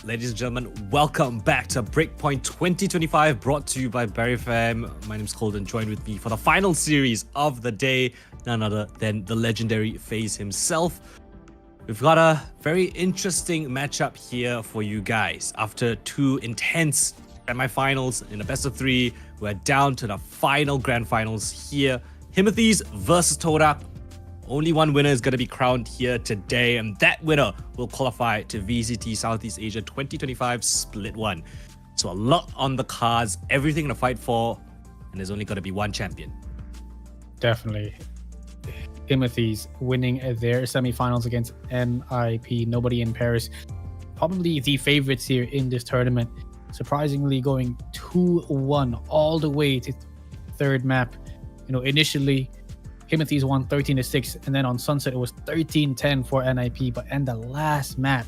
Ladies and gentlemen, welcome back to Breakpoint 2025, brought to you by Berryfam. My name is Coldan, joined with me for the final series of the day, none other than the legendary Feis himself. We've got a very interesting matchup here for you guys. After two intense semi-finals in a best of three, we're down to the final grand finals here. Himothy's versus Todak. Only one winner is going to be crowned here today, and that winner will qualify to VCT Southeast Asia 2025 Split 1. So a lot on the cards, everything to fight for, and there's only going to be one champion. Definitely. Timothy's winning their semifinals against MIP, Nobody in Paris. Probably the favorites here in this tournament. Surprisingly going 2-1 all the way to third map. Initially, Timothy's won 13-6, and then on Sunset it was 13-10 for NIP, but in the last map,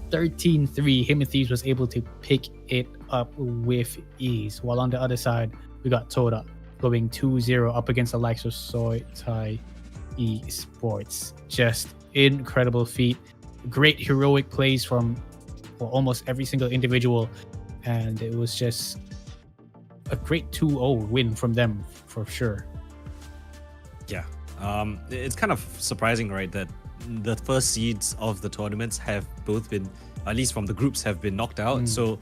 13-3, Timothy's was able to pick it up with ease. While on the other side, we got Toda going 2-0 up against the likes of Soy Thai Esports. Just incredible feat. Great heroic plays from almost every single individual, and it was just a great 2-0 win from them for sure. Yeah, it's kind of surprising, right, that the first seeds of the tournaments have both been, at least from the groups, have been knocked out. So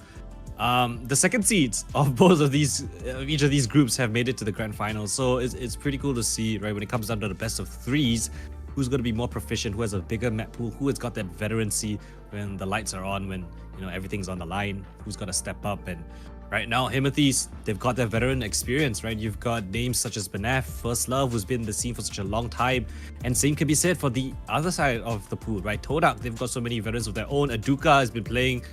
the second seeds of both of these, each of these groups have made it to the grand finals. So it's pretty cool to see, right, when it comes down to the best of threes, who's going to be more proficient, who has a bigger map pool, who has got that veterancy when the lights are on, when everything's on the line, who's got to step up. And right now, Himothy's, they've got their veteran experience, right? You've got names such as Benaf, First Love, who's been in the scene for such a long time. And same can be said for the other side of the pool, right? Todak, they've got so many veterans of their own. Aduka has been playing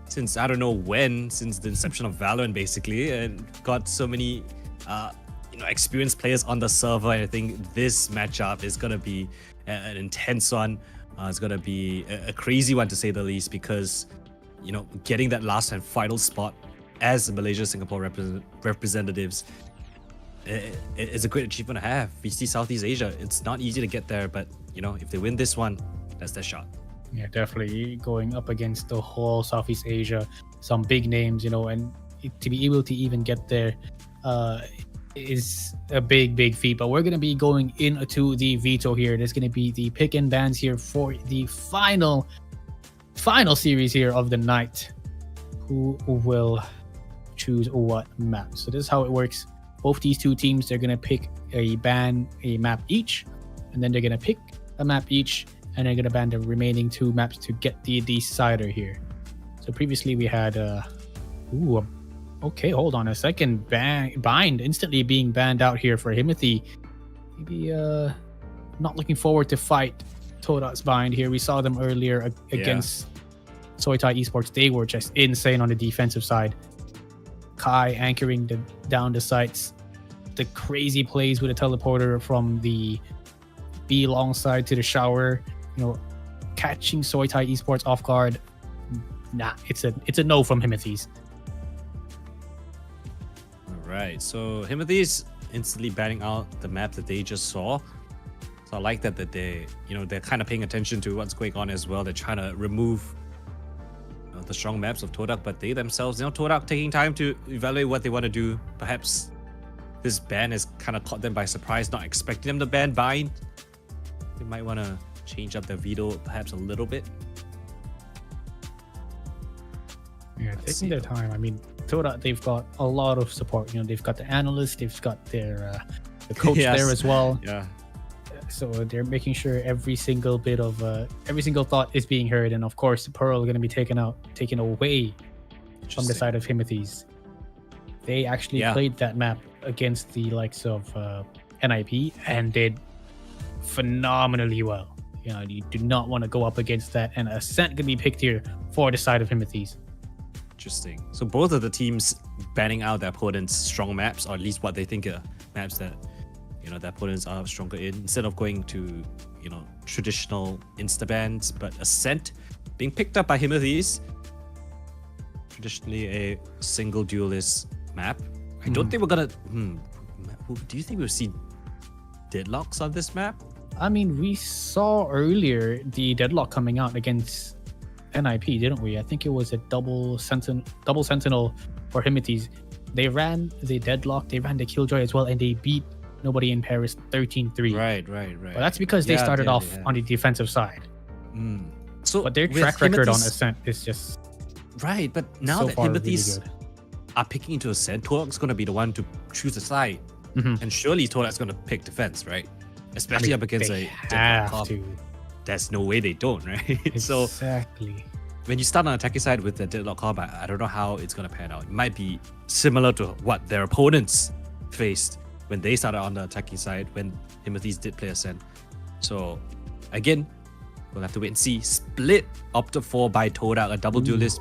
since I don't know when, since the inception of Valorant, basically, and got so many experienced players on the server. And I think this matchup is going to be an intense one. It's going to be a crazy one, to say the least, because, getting that last and final spot as Malaysia Singapore representatives, it's a great achievement to have. VCT Southeast Asia, it's not easy to get there, but if they win this one, that's their shot. Yeah, definitely going up against the whole Southeast Asia, some big names, and to be able to even get there is a big feat. But we're going to be going into the veto here. There's going to be the pick and bans here for the final series here of the night. Who will choose what map? So this is how it works. Both these two teams, they're going to pick a map each, and then they're going to pick a map each, and they're going to ban the remaining two maps to get the decider here. So previously we had okay, hold on a second, bind instantly being banned out here for Himothy. Maybe not looking forward to fight Todak's bind here. We saw them earlier against Soy Thai Esports. They were just insane on the defensive side. Kai anchoring down the sites. The crazy plays with a teleporter from the B long side to the shower. Catching Soy Thai Esports off guard. Nah, it's a no from Himothy's. Alright, so Himothy's instantly banning out the map that they just saw. So I like that they they're kind of paying attention to what's going on as well. They're trying to remove the strong maps of Todak, but they themselves, Todak taking time to evaluate what they want to do. Perhaps this ban has kind of caught them by surprise, not expecting them to ban bind. They might want to change up their veto perhaps a little bit. Yeah, taking their time. I mean, Todak, they've got a lot of support. They've got the analysts, they've got their the coach there as well. Yeah. So they're making sure every single bit of every single thought is being heard, and of course, the Pearl are going to be taken away from the side of Himothy's. They actually played that map against the likes of NIP and did phenomenally well. You do not want to go up against that, and Ascent can be picked here for the side of Himothy's. Interesting. So both of the teams banning out their opponents' strong maps, or at least what they think are maps that the opponents are stronger in, instead of going to traditional insta bans. But Ascent being picked up by Himothy's, traditionally a single duelist map. I don't think we're gonna do you think we'll see deadlocks on this map? I mean, we saw earlier the deadlock coming out against NIP, didn't we? I think it was a double sentinel for Himites. They ran the deadlock, they ran the killjoy as well, and they beat Nobody in Paris 13-3. Right. But that's because they started off on the defensive side. So but their track record on Ascent is just right. But now so that far Himites really are picking into Ascent, Todak's going to be the one to choose a side. And surely Todak's going to pick defense, right? Especially up against a have to. There's no way they don't, right? Exactly. So when you start on attacking side with the deadlock combat, I don't know how it's going to pan out. It might be similar to what their opponents faced when they started on the attacking side when Himites did play Ascent. So again, we'll have to wait and see. Split Opta 4 by Todak, a double duelist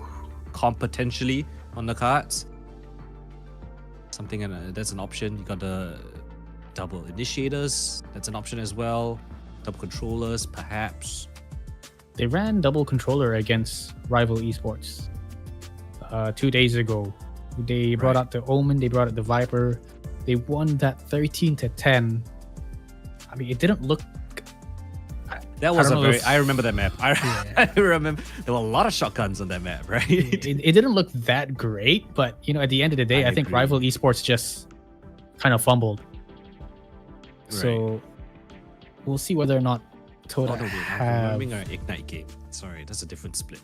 potentially on the cards. Something that's an option. You got the double initiators, that's an option as well. Double controllers, perhaps. They ran double controller against Rival Esports 2 days ago. They brought out the Omen, they brought out the Viper. They won that 13-10. I mean, it didn't look. That was I remember that map. I remember there were a lot of shotguns on that map, right? It didn't look that great, but at the end of the day, I think agree. Rival Esports just kind of fumbled. Right. So we'll see whether or not Todak I'm remembering our Ignite game. Sorry, that's a different split.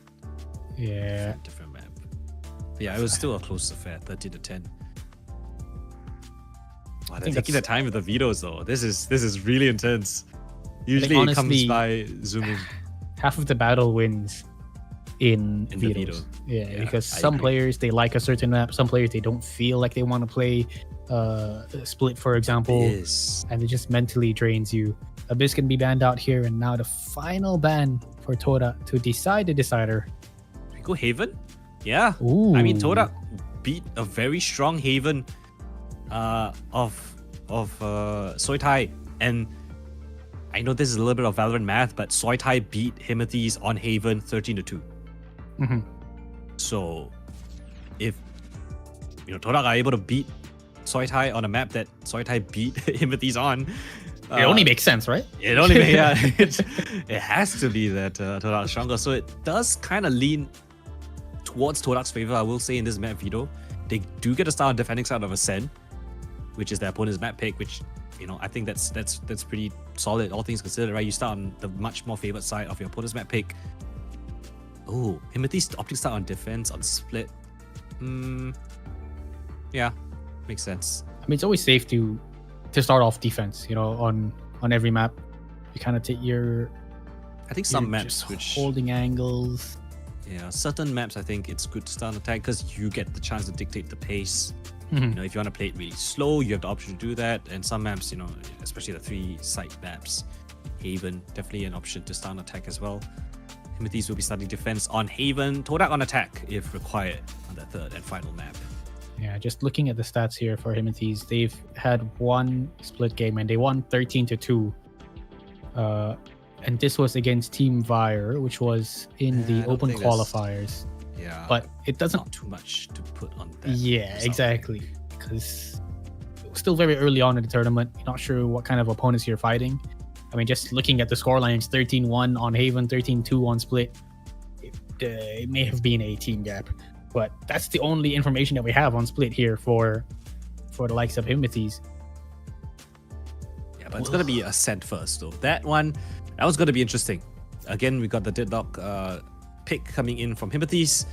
Yeah. Different map. But yeah, it was still a close affair, 13-10. Wow, they're taking the time with the vetoes though. This is really intense. Usually honestly, it comes by zooming. Half of the battle wins in vetoes. Yeah, because some players, they like a certain map. Some players, they don't feel like they want to play Split, for example. And it just mentally drains you. Abyss can be banned out here. And now the final ban for Todak to decide the decider. We go Haven? Yeah. Ooh. I mean, Todak beat a very strong Haven of Soitai. And I know this is a little bit of Valorant math, but Soitai beat Himites on Haven 13-2. So if Todak are able to beat Soitai on a map that Soitai beat Himites on, it only makes sense, right? It only makes it has to be that Todak's stronger. So it does kind of lean towards Todak's favor, I will say, in this map veto. They do get to start on defending side of Ascent, which is their opponent's map pick, which I think that's pretty solid, all things considered, right? You start on the much more favored side of your opponent's map pick. Oh, Himites opting start on defense on Split. Yeah, makes sense. I mean, it's always safe to start off defense, on every map. You kind of take your. I think some maps which holding angles. Yeah, certain maps I think it's good to start an attack because you get the chance to dictate the pace. If you want to play it really slow, you have the option to do that. And some maps, especially the 3 site maps, Haven, definitely an option to start an attack as well. Himites will be starting defense on Haven, Todak on attack if required on the 3rd and final map. Yeah, just looking at the stats here for Himites, they've had one split game and they won 13-2. And this was against Team Vire, which was in the open qualifiers. Yeah, but it doesn't not too much to put on that. Yeah, exactly, because it was still very early on in the tournament. You're not sure what kind of opponents you're fighting. I mean, just looking at the scorelines, 13-1 on Haven, 13-2 on Split, it may have been a team gap, but that's the only information that we have on Split here for the likes of Himites. Yeah, but it's gonna be Ascent first though. That was gonna be interesting. Again, we got the deadlock pick coming in from Himites,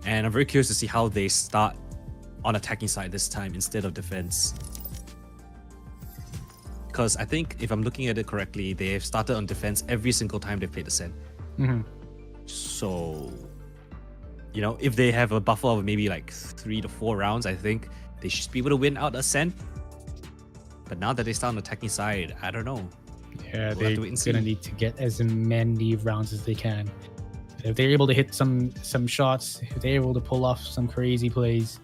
and I'm very curious to see how they start on attacking side this time instead of defense. Because I think if I'm looking at it correctly, they've started on defense every single time they've played Ascent. So, if they have a buffer of maybe like 3 to 4 rounds, I think they should be able to win out Ascent. But now that they start on the attacking side, I don't know. Yeah, they're gonna need to get as many rounds as they can. If they're able to hit some shots, if they're able to pull off some crazy plays.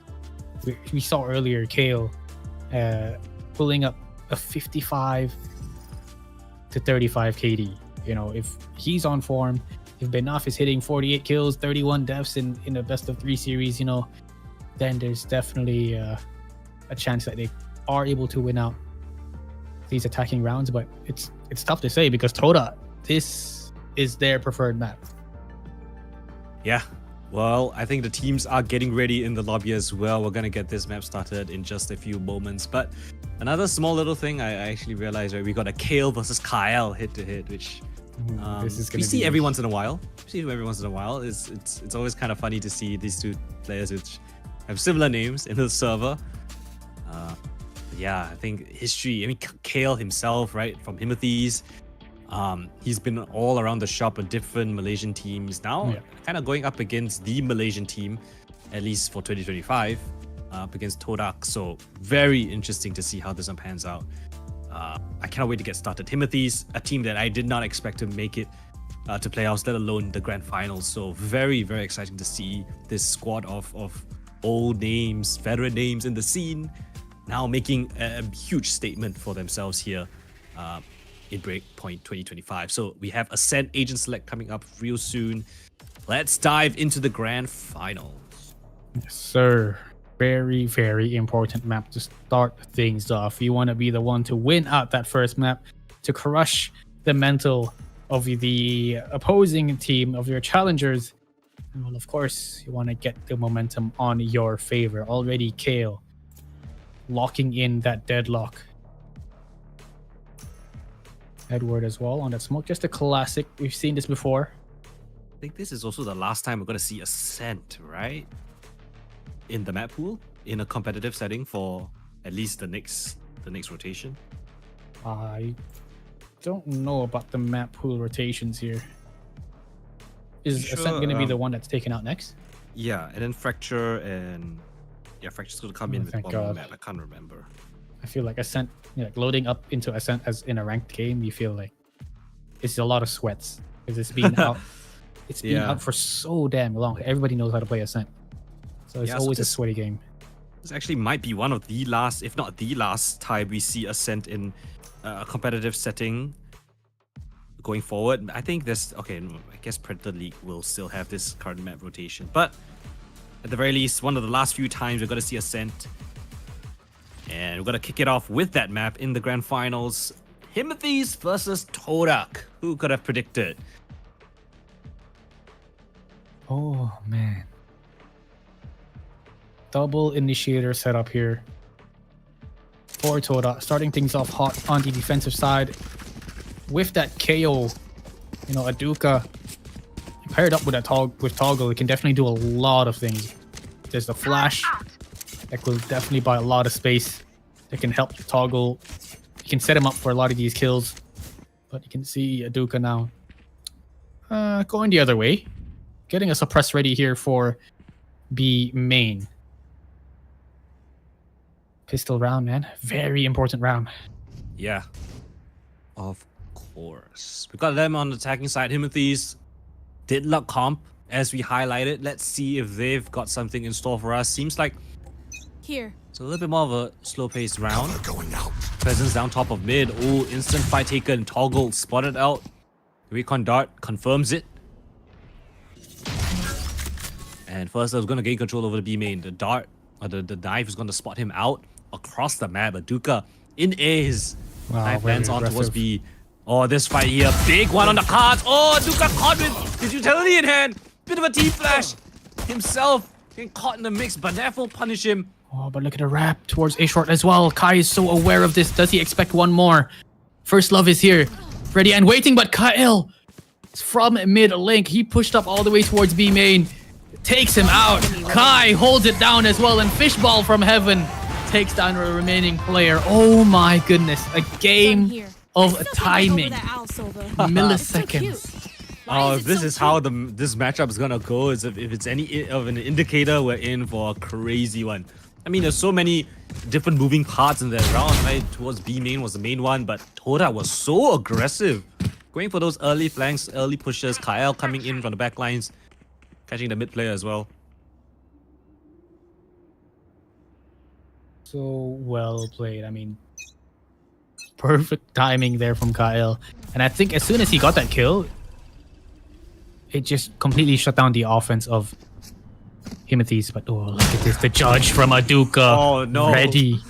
We saw earlier Kale pulling up a 55 to 35 KD. If he's on form, if Benaf is hitting 48 kills, 31 deaths in a best of 3 series, then there's definitely a chance that they are able to win out these attacking rounds. But it's tough to say because Todak, this is their preferred map. Yeah. Well, I think the teams are getting ready in the lobby as well. We're going to get this map started in just a few moments. But another small little thing I actually realized, right? We got a Kale versus Kyle head-to-head, which This is we gonna see be- every once in a while. It's always kind of funny to see these two players which have similar names in the server. Yeah, I think history. I mean, Kale himself, right, from Himothy's. He's been all around the shop with different Malaysian teams. Now, kind of going up against the Malaysian team, at least for 2025, up against Todak. So very interesting to see how this one pans out. I cannot wait to get started. Himothy's, a team that I did not expect to make it to playoffs, let alone the grand finals. So very, very exciting to see this squad of old names, veteran names in the scene, now making a huge statement for themselves here in Breakpoint 2025. So we have Ascent Agent Select coming up real soon. Let's dive into the grand finals. Yes, sir. Very, very important map to start things off. You want to be the one to win out that first map, to crush the mental of the opposing team, of your challengers. And well, of course, you want to get the momentum on your favor. Already, Kale locking in that deadlock. Edward as well on that smoke. Just a classic. We've seen this before. I think this is also the last time we're going to see Ascent, right? In the map pool, in a competitive setting for at least the next rotation. I don't know about the map pool rotations here. Is Ascent going to be the one that's taken out next? Yeah, and then Fracture and... Yeah, Fracture's going to come in with thank one God. more map. I can't remember. I feel like Ascent, like loading up into Ascent as in a ranked game, you feel like it's a lot of sweats because it's been out. It's been out for so damn long. Everybody knows how to play Ascent, so it's always a sweaty game. This actually might be one of the last, if not the last, time we see Ascent in a competitive setting going forward. I think there's I guess Predator League will still have this current map rotation, but at the very least, one of the last few times we're going to see Ascent. And we're going to kick it off with that map in the grand finals. Himothy's versus Todak. Who could have predicted? Oh, man. Double initiator setup here for Todak. Starting things off hot on the defensive side. With that KO, Aduka paired up with Toggle, it can definitely do a lot of things. There's the flash. That will definitely buy a lot of space. That can help Toggle. You can set him up for a lot of these kills. But you can see Aduka now going the other way. Getting a suppress ready here for B main. Pistol round, man. Very important round. Yeah. Of course. We got them on the attacking side. Himothy's did luck comp, as we highlighted. Let's see if they've got something in store for us. Seems like here. It's a little bit more of a slow-paced round. Presence down top of mid. Oh, instant fight taken. Toggle spotted out. Recon Dart confirms it. And first, I was going to gain control over the B main. The Dart, or the knife is going to spot him out across the map. Aduka in A's. Wow, knife lands on towards aggressive. B. Oh, this fight here. Big one on the cards. Oh, Aduka caught with his utility in hand. Bit of a T-flash. Himself getting caught in the mix. Banef punish him. Oh, but look at the wrap towards A short as well. Kai is so aware of this. Does he expect one more? First love is here. Ready and waiting, but Kyle from mid link. He pushed up all the way towards B main. Takes him out. Kai holds it down as well. And Fishball from heaven takes down the remaining player. Oh my goodness. A game of timing. Milliseconds. Oh, this is how this matchup is gonna go. Is if it's any of an indicator, we're in for a crazy one. I mean, there's so many different moving parts in that round, right? Towards B main was the main one, but Toda was so aggressive, going for those early flanks, early pushes. Kyle coming in from the back lines, catching the mid player as well. So well played. I mean, perfect timing there from Kyle. And I think as soon as he got that kill, it just completely shut down the offense of Himothy's. But oh, look at this. The judge from Aduka. Oh, no. Ready.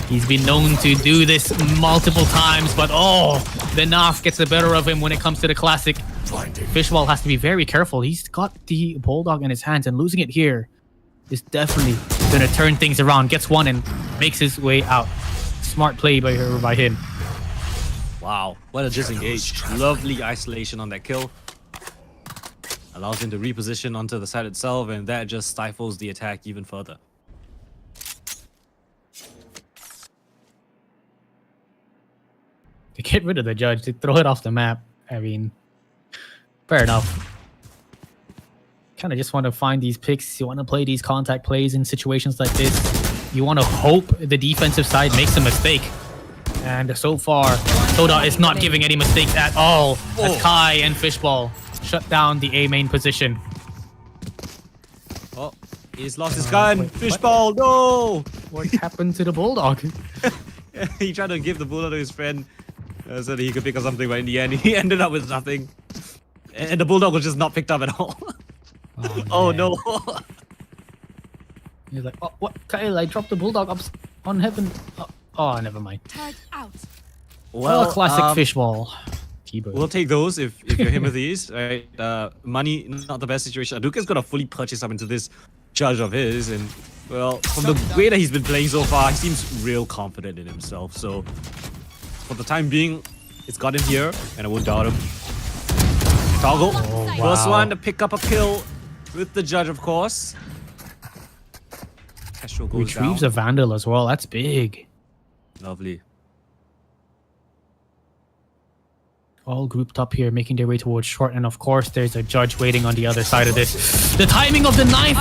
He's been known to do this multiple times, but oh, the Naf gets the better of him when it comes to the classic. Fishball has to be very careful. He's got the Bulldog in his hands, and losing it here is definitely going to turn things around. Gets one and makes his way out. Smart play by him. Wow, what a disengage. Lovely isolation on that kill. Allows him to reposition onto the side itself, and that just stifles the attack even further. To get rid of the judge, to throw it off the map, I mean, fair enough. Kind of just want to find these picks. You want to play these contact plays in situations like this. You want to hope the defensive side makes a mistake. And so far, Soda is not giving any mistakes at all. As Kai and Fishball shut down the A main position. Oh, he's lost his gun. Fishball, no! What happened to the Bulldog? He tried to give the bullet to his friend so that he could pick up something, but in the end, he ended up with nothing. And the Bulldog was just not picked up at all. Oh no. He's like, oh, what? Kyle, I dropped the Bulldog up on heaven. Oh, never mind. Well, classic Fishball. We'll take those if you're him with these, right? Money, not the best situation. Aduka's gonna fully purchase up into this judge of his, and well, from the way that he's been playing so far, he seems real confident in himself. So, for the time being, it's got him here, and I won't doubt him. Toggle, first one to pick up a kill with the judge, of course. Castro goes Retrieves down. a Vandal as well. That's big. Lovely. All grouped up here, making their way towards short, and of course there's a judge waiting on the other side of this. The timing of the knife,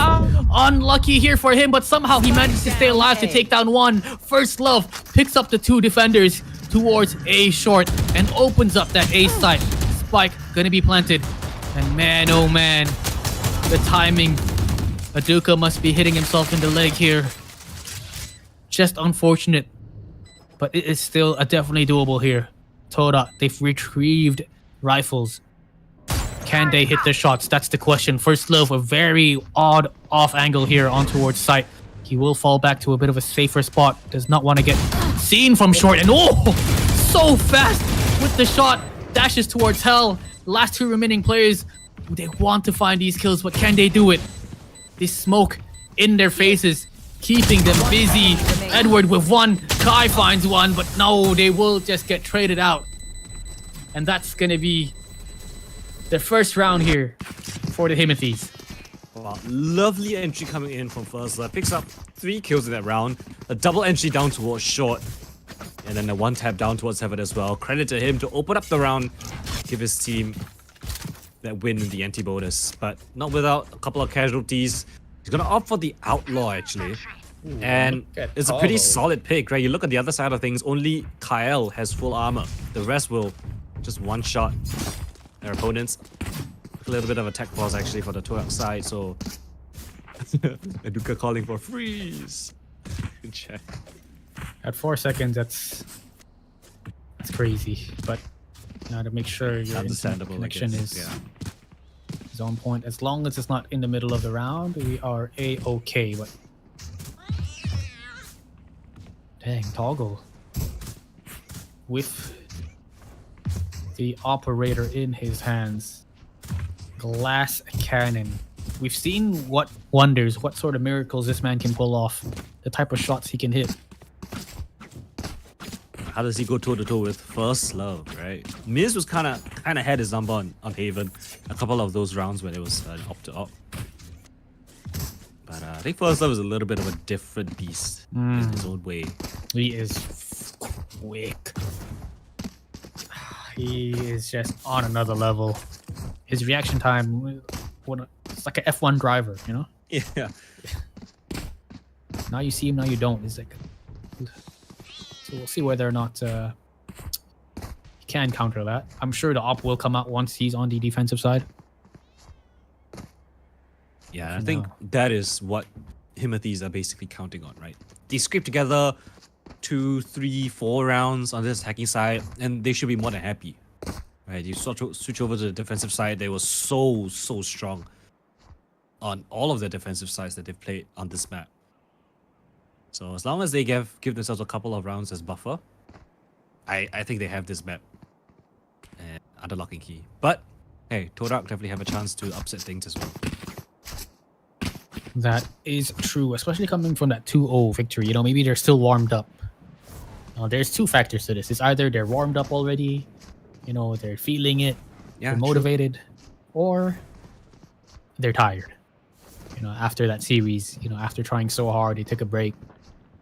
unlucky here for him, but somehow he managed to stay alive to take down one. First Love picks up the two defenders towards A short and opens up that A site. Spike gonna be planted, and man, oh man, the timing. Aduka must be hitting himself in the leg here. Just unfortunate, but it is still definitely doable here. Toda, they've retrieved rifles. Can they hit the shots? That's the question. First Love, a very odd off angle here on towards site. He will fall back to a bit of a safer spot. Does not want to get seen from short. And oh, so fast with the shot. Dashes towards hell. Last two remaining players, they want to find these kills, but can they do it? This smoke in their faces, keeping them busy. Edward with one, Kai finds one, but no, they will just get traded out. And that's gonna be the first round here for the Himothy's. Wow, lovely entry coming in from First Love. Picks up 3 kills in that round. A double entry down towards short. And then a one tap down towards heaven as well. Credit to him to open up the round, give his team that win in the anti-bonus. But not without a couple of casualties. He's gonna opt for the outlaw actually. And it's a pretty solid pick, right? You look at the other side of things, only Kyle has full armor. The rest will just one-shot their opponents. A little bit of a tech pause actually for the two side, so Aduka calling for freeze. Good check. At 4 seconds, that's crazy. But now to make sure your internet connection is on point. As long as it's not in the middle of the round, we are A-okay. But dang, Toggle with the operator in his hands. Glass cannon. We've seen what wonders, what sort of miracles this man can pull off. The type of shots he can hit. How does he go toe-to-toe with First Love, right? Miz was kind of had his number on Haven. A couple of those rounds when it was op-to-op. But I think First Love is a little bit of a different beast in his own way. He is quick. He is just on another level. His reaction time, it's like an F1 driver, you know? Yeah. Now you see him, now you don't. It's like... So we'll see whether or not he can counter that. I'm sure the op will come out once he's on the defensive side. Yeah, I think that is what Himothy's are basically counting on, right? They scrape together 2, 3, 4 rounds on this attacking side, and they should be more than happy. Right? You switch over to the defensive side, they were so strong on all of the defensive sides that they've played on this map. So as long as they give themselves a couple of rounds as buffer, I think they have this map and under lock and key. But hey, Todak definitely have a chance to upset things as well. That is true, especially coming from that 2-0 victory. You know, maybe they're still warmed up. There's two factors to this. It's either they're warmed up already, you know, they're feeling it, Yeah, they're motivated, or they're tired. You know, after that series, you know, after trying so hard, they took a break,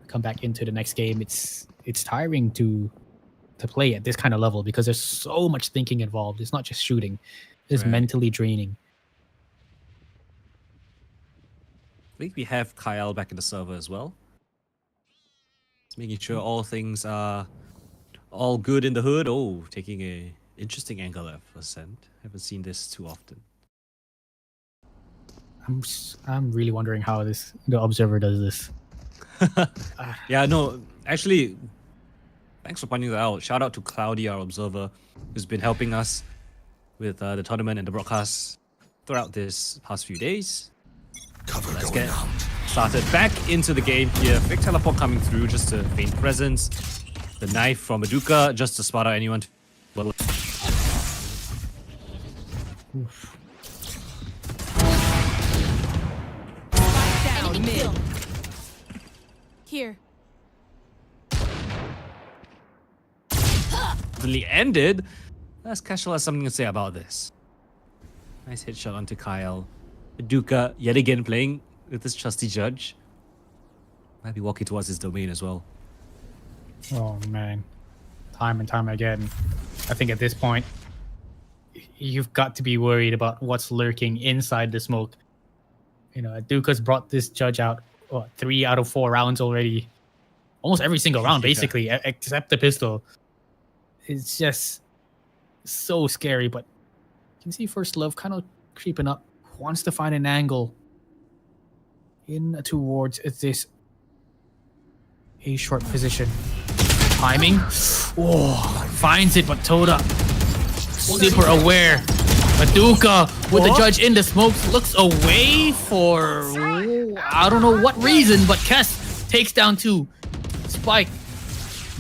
come back into the next game. It's tiring to play at this kind of level because there's so much thinking involved. It's not just shooting; it's mentally draining. I think we have Kyle back in the server as well. Just making sure all things are all good in the hood. Oh, taking a interesting angle there for Ascent. Haven't seen this too often. I'm really wondering how the observer does this. Yeah, no, actually, thanks for pointing that out. Shout out to Cloudy, our observer, who's been helping us with the tournament and the broadcast throughout this past few days. Let's get started back into the game here. Big teleport coming through just to feign presence. The knife from Maduka just to spot out anyone. Down mid. Here. Really ended. Let's Casual has something to say about this. Nice headshot onto Kyle. Maduka yet again playing with this trusty judge. Might be walking towards his domain as well. Oh man, time and time again. I think at this point, you've got to be worried about what's lurking inside the smoke. You know, Duka's brought this judge out, what, 3 out of 4 rounds already. Almost every single round, basically, except the pistol. It's just so scary, but you can see First Love kind of creeping up. Wants to find an angle in towards this A short position. Timing. Oh, finds it, but Toda super aware. Maduka with the judge in the smoke looks away for I don't know what reason, but Kess takes down 2. Spike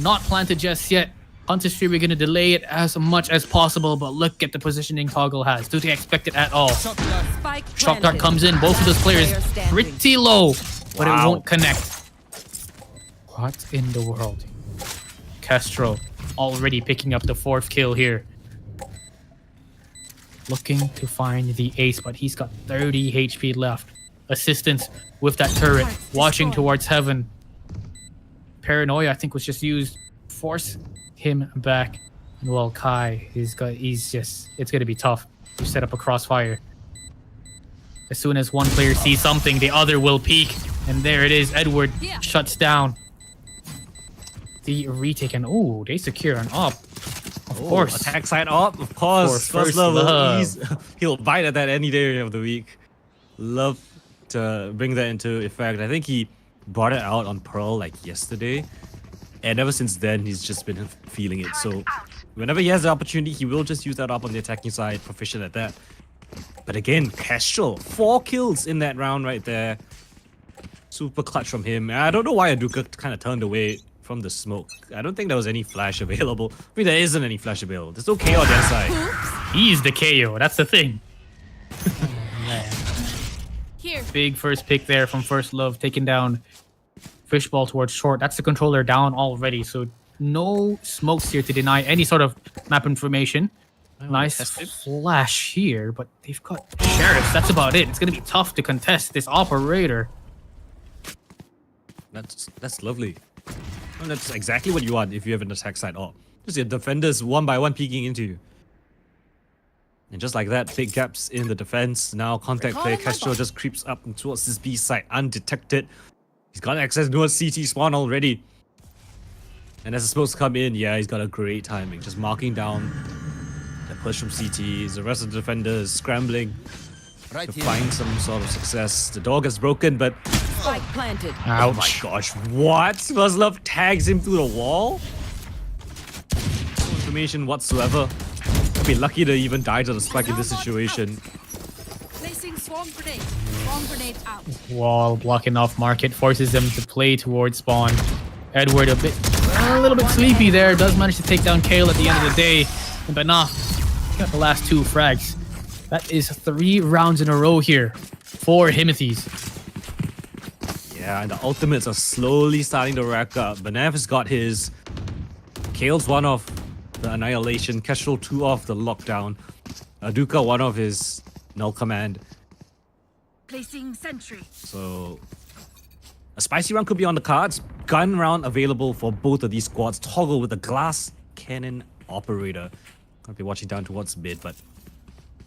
not planted just yet. Hunter's Fury going to delay it as much as possible, but look at the positioning Toggle has. Do they expect it at all? Shock Dart comes in. Both of those players pretty low, but it won't connect. What in the world? Castro already picking up the 4th kill here. Looking to find the ace, but he's got 30 HP left. Assistance with that turret. Watching towards heaven. Paranoia, I think, was just used. Force him back. And well, Kai, it's gonna be tough to set up a crossfire. As soon as one player sees something, the other will peek. And there it is. Edward shuts down the retake. And oh, they secure an op. Of course. Attack side op, of course. First Love. He'll bite at that any day of the week. Love to bring that into effect. I think he brought it out on Pearl like yesterday. And ever since then, he's just been feeling it. So whenever he has the opportunity, he will just use that up on the attacking side, proficient at that. But again, Kestrel, 4 kills in that round right there. Super clutch from him. I don't know why Aduka kind of turned away from the smoke. I don't think there was any flash available. I mean, there isn't any flash available. There's no KO on their side. He's the KO. That's the thing. Man. Here. Big first pick there from First Love, taking down Fishball towards short. That's the controller down already, so no smokes here to deny any sort of map information. Nice flash here, but they've got Sheriffs. That's about it. It's going to be tough to contest this operator. That's lovely. And that's exactly what you want if you have an attack side op. Just your defenders one by one peeking into you. And just like that, big gaps in the defense. Now contact player Castro just creeps up towards this B side undetected. He's got access to a CT spawn already. And as the smokes come in, yeah, he's got a great timing. Just marking down the push from CTs. The rest of the defenders scrambling to find some sort of success. The door gets broken, but... Spike planted. Oh my gosh, what? First Love tags him through the wall? No information whatsoever. I'd be lucky to even die to the spike in this situation. Placing swarm grenade. Swarm grenade out. Wall blocking off market forces them to play towards spawn. Edward a little bit sleepy there. Does manage to take down Kale at the end of the day. But nah, he got the last 2 frags. That is 3 rounds in a row here for Himothy's. Yeah, and the ultimates are slowly starting to rack up. Benev has got his. Kale's one off the Annihilation. Kestrel 2 off the Lockdown. Aduka one of his Null Command. Placing sentry. So a spicy round could be on the cards. Gun round available for both of these squads. Toggle with the Glass Cannon Operator. I'll be watching down towards mid, but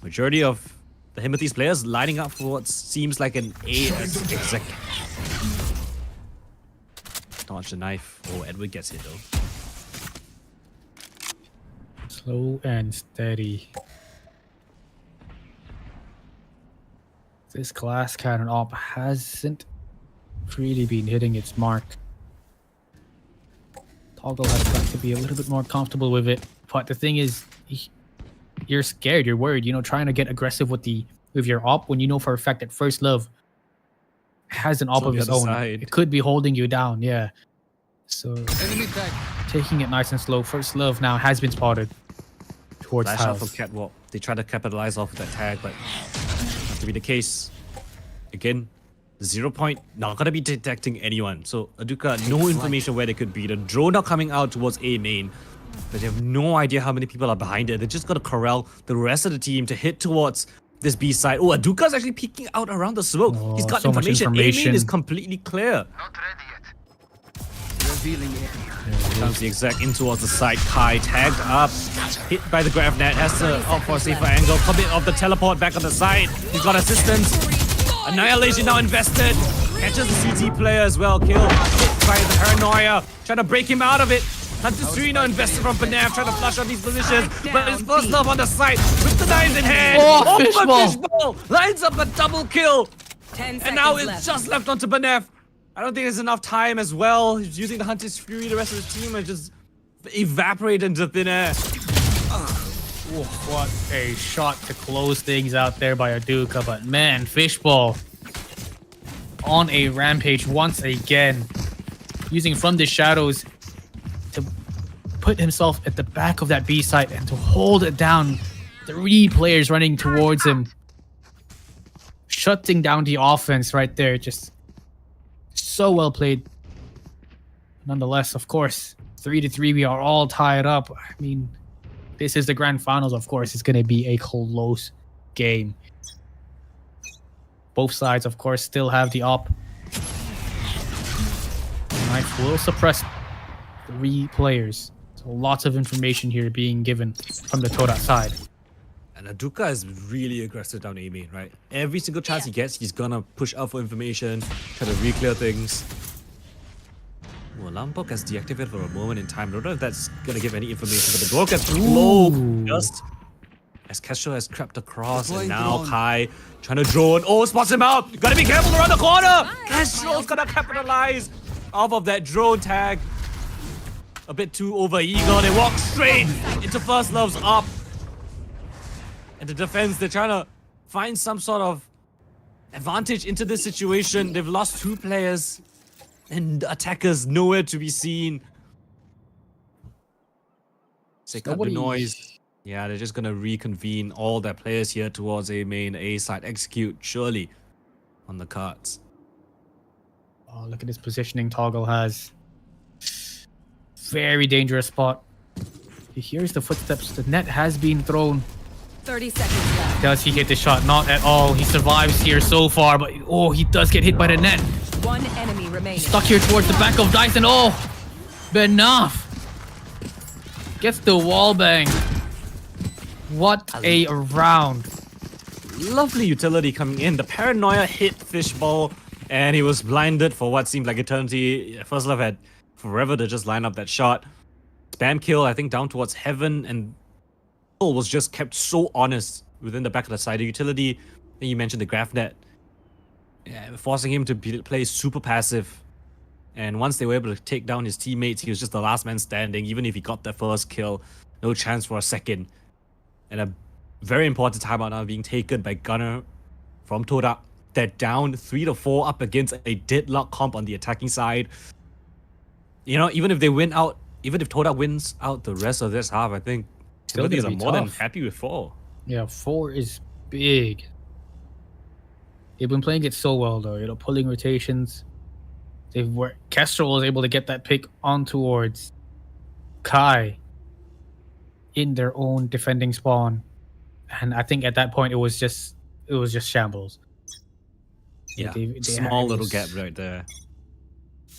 majority of the Himothy's players lining up for what seems like an A as exec. Dodge the knife. Oh, Edward gets hit though. Slow and steady. This Glass Cannon op hasn't really been hitting its mark. Toggle has got to be a little bit more comfortable with it. But the thing is, you're scared, you're worried, you know, trying to get aggressive with your op when you know for a fact that First Love has an op of his own. Side. It could be holding you down, yeah. So taking it nice and slow. First Love now has been spotted towards Flash out house. from Catwalk. They try to capitalize off of that tag, but not to be the case. Again, 0 point, not gonna be detecting anyone. So Aduka, no information where they could be. The drone are coming out towards A main, but they have no idea how many people are behind it. They're just gonna corral the rest of the team to hit towards this B side. Oh, Aduka's actually peeking out around the smoke. Oh, He's got so much information. A information. main is completely clear. Not ready yet. Revealing area. Comes the exec in towards the side. Kai tagged up, hit by the grab net, has to opt for a safer angle. Commit of the teleport back on the side. He's got assistance. Annihilation now invested. Catches the CT player as well. Kill hit by the Paranoia. Trying to break him out of it. Hunter 3 now invested from Benev, trying to flush out these positions. But his first love on the side with the knives in hand. Oh, Fishball. Fishball. Lines up a double kill. 10 And now seconds it's left. just left onto Benev. I don't think there's enough time as well. He's using the Hunter's Fury, the rest of the team, and just evaporate into thin air. Ooh, what a shot to close things out there by Aduka, but man, Fishball on a rampage once again, using from the shadows to put himself at the back of that B site and to hold it down. 3 players running towards him, shutting down the offense right there. Just so well played. Nonetheless, of course, 3-3, we are all tied up. I mean, this is the grand finals, of course. It's going to be a close game. Both sides, of course, still have the op. Knife will suppress 3 players. So lots of information here being given from the Toda side. And Aduka is really aggressive down A main, right? Every single chance he gets, he's gonna push out for information, try to re-clear things. Well, Lampok gets deactivated for a moment in time. I don't know if that's gonna give any information, but the door gets closed just as Kestrel has crept across, and now Kai trying to drone. Oh, spots him out! Gotta be careful around the corner! Kestrel's gonna capitalize off of that drone tag. A bit too over-eager. They walk straight into First Love's up. And the defense, they're trying to find some sort of advantage into this situation. They've lost 2 players. And the attackers nowhere to be seen. They cut the noise. Yeah, they're just gonna reconvene all their players here towards A main, A side. Execute, surely, on the cards. Oh, look at this positioning Toggle has. Very dangerous spot. He hears the footsteps. The net has been thrown. 30 seconds left. Does he hit the shot? Not at all. He survives here so far, but oh, he does get hit by the net. 1 enemy remaining. Stuck here towards the back of Dyson. Oh, Benaf gets the wall bang. What a round. Lovely utility coming in. The Paranoia hit Fishball, and he was blinded for what seemed like eternity. First Love had forever to just line up that shot. Spam kill, I think, down towards Heaven, and was just kept so honest within the back of the side. The utility, I think you mentioned the graph net, forcing him to play super passive. And once they were able to take down his teammates, he was just the last man standing. Even if he got the first kill, no chance for a second. And a very important timeout now being taken by Gunner from Toda. They're down 3-4 up against a deadlock comp on the attacking side. You know, even if they win out, even if Toda wins out the rest of this half, I think Still Timothy's gonna are be more than tough. happy with 4. Yeah, 4 is big. They've been playing it so well though, pulling rotations. Kestrel was able to get that pick on towards Kai in their own defending spawn. And I think at that point it was just shambles. Yeah, They small had little this- gap right there.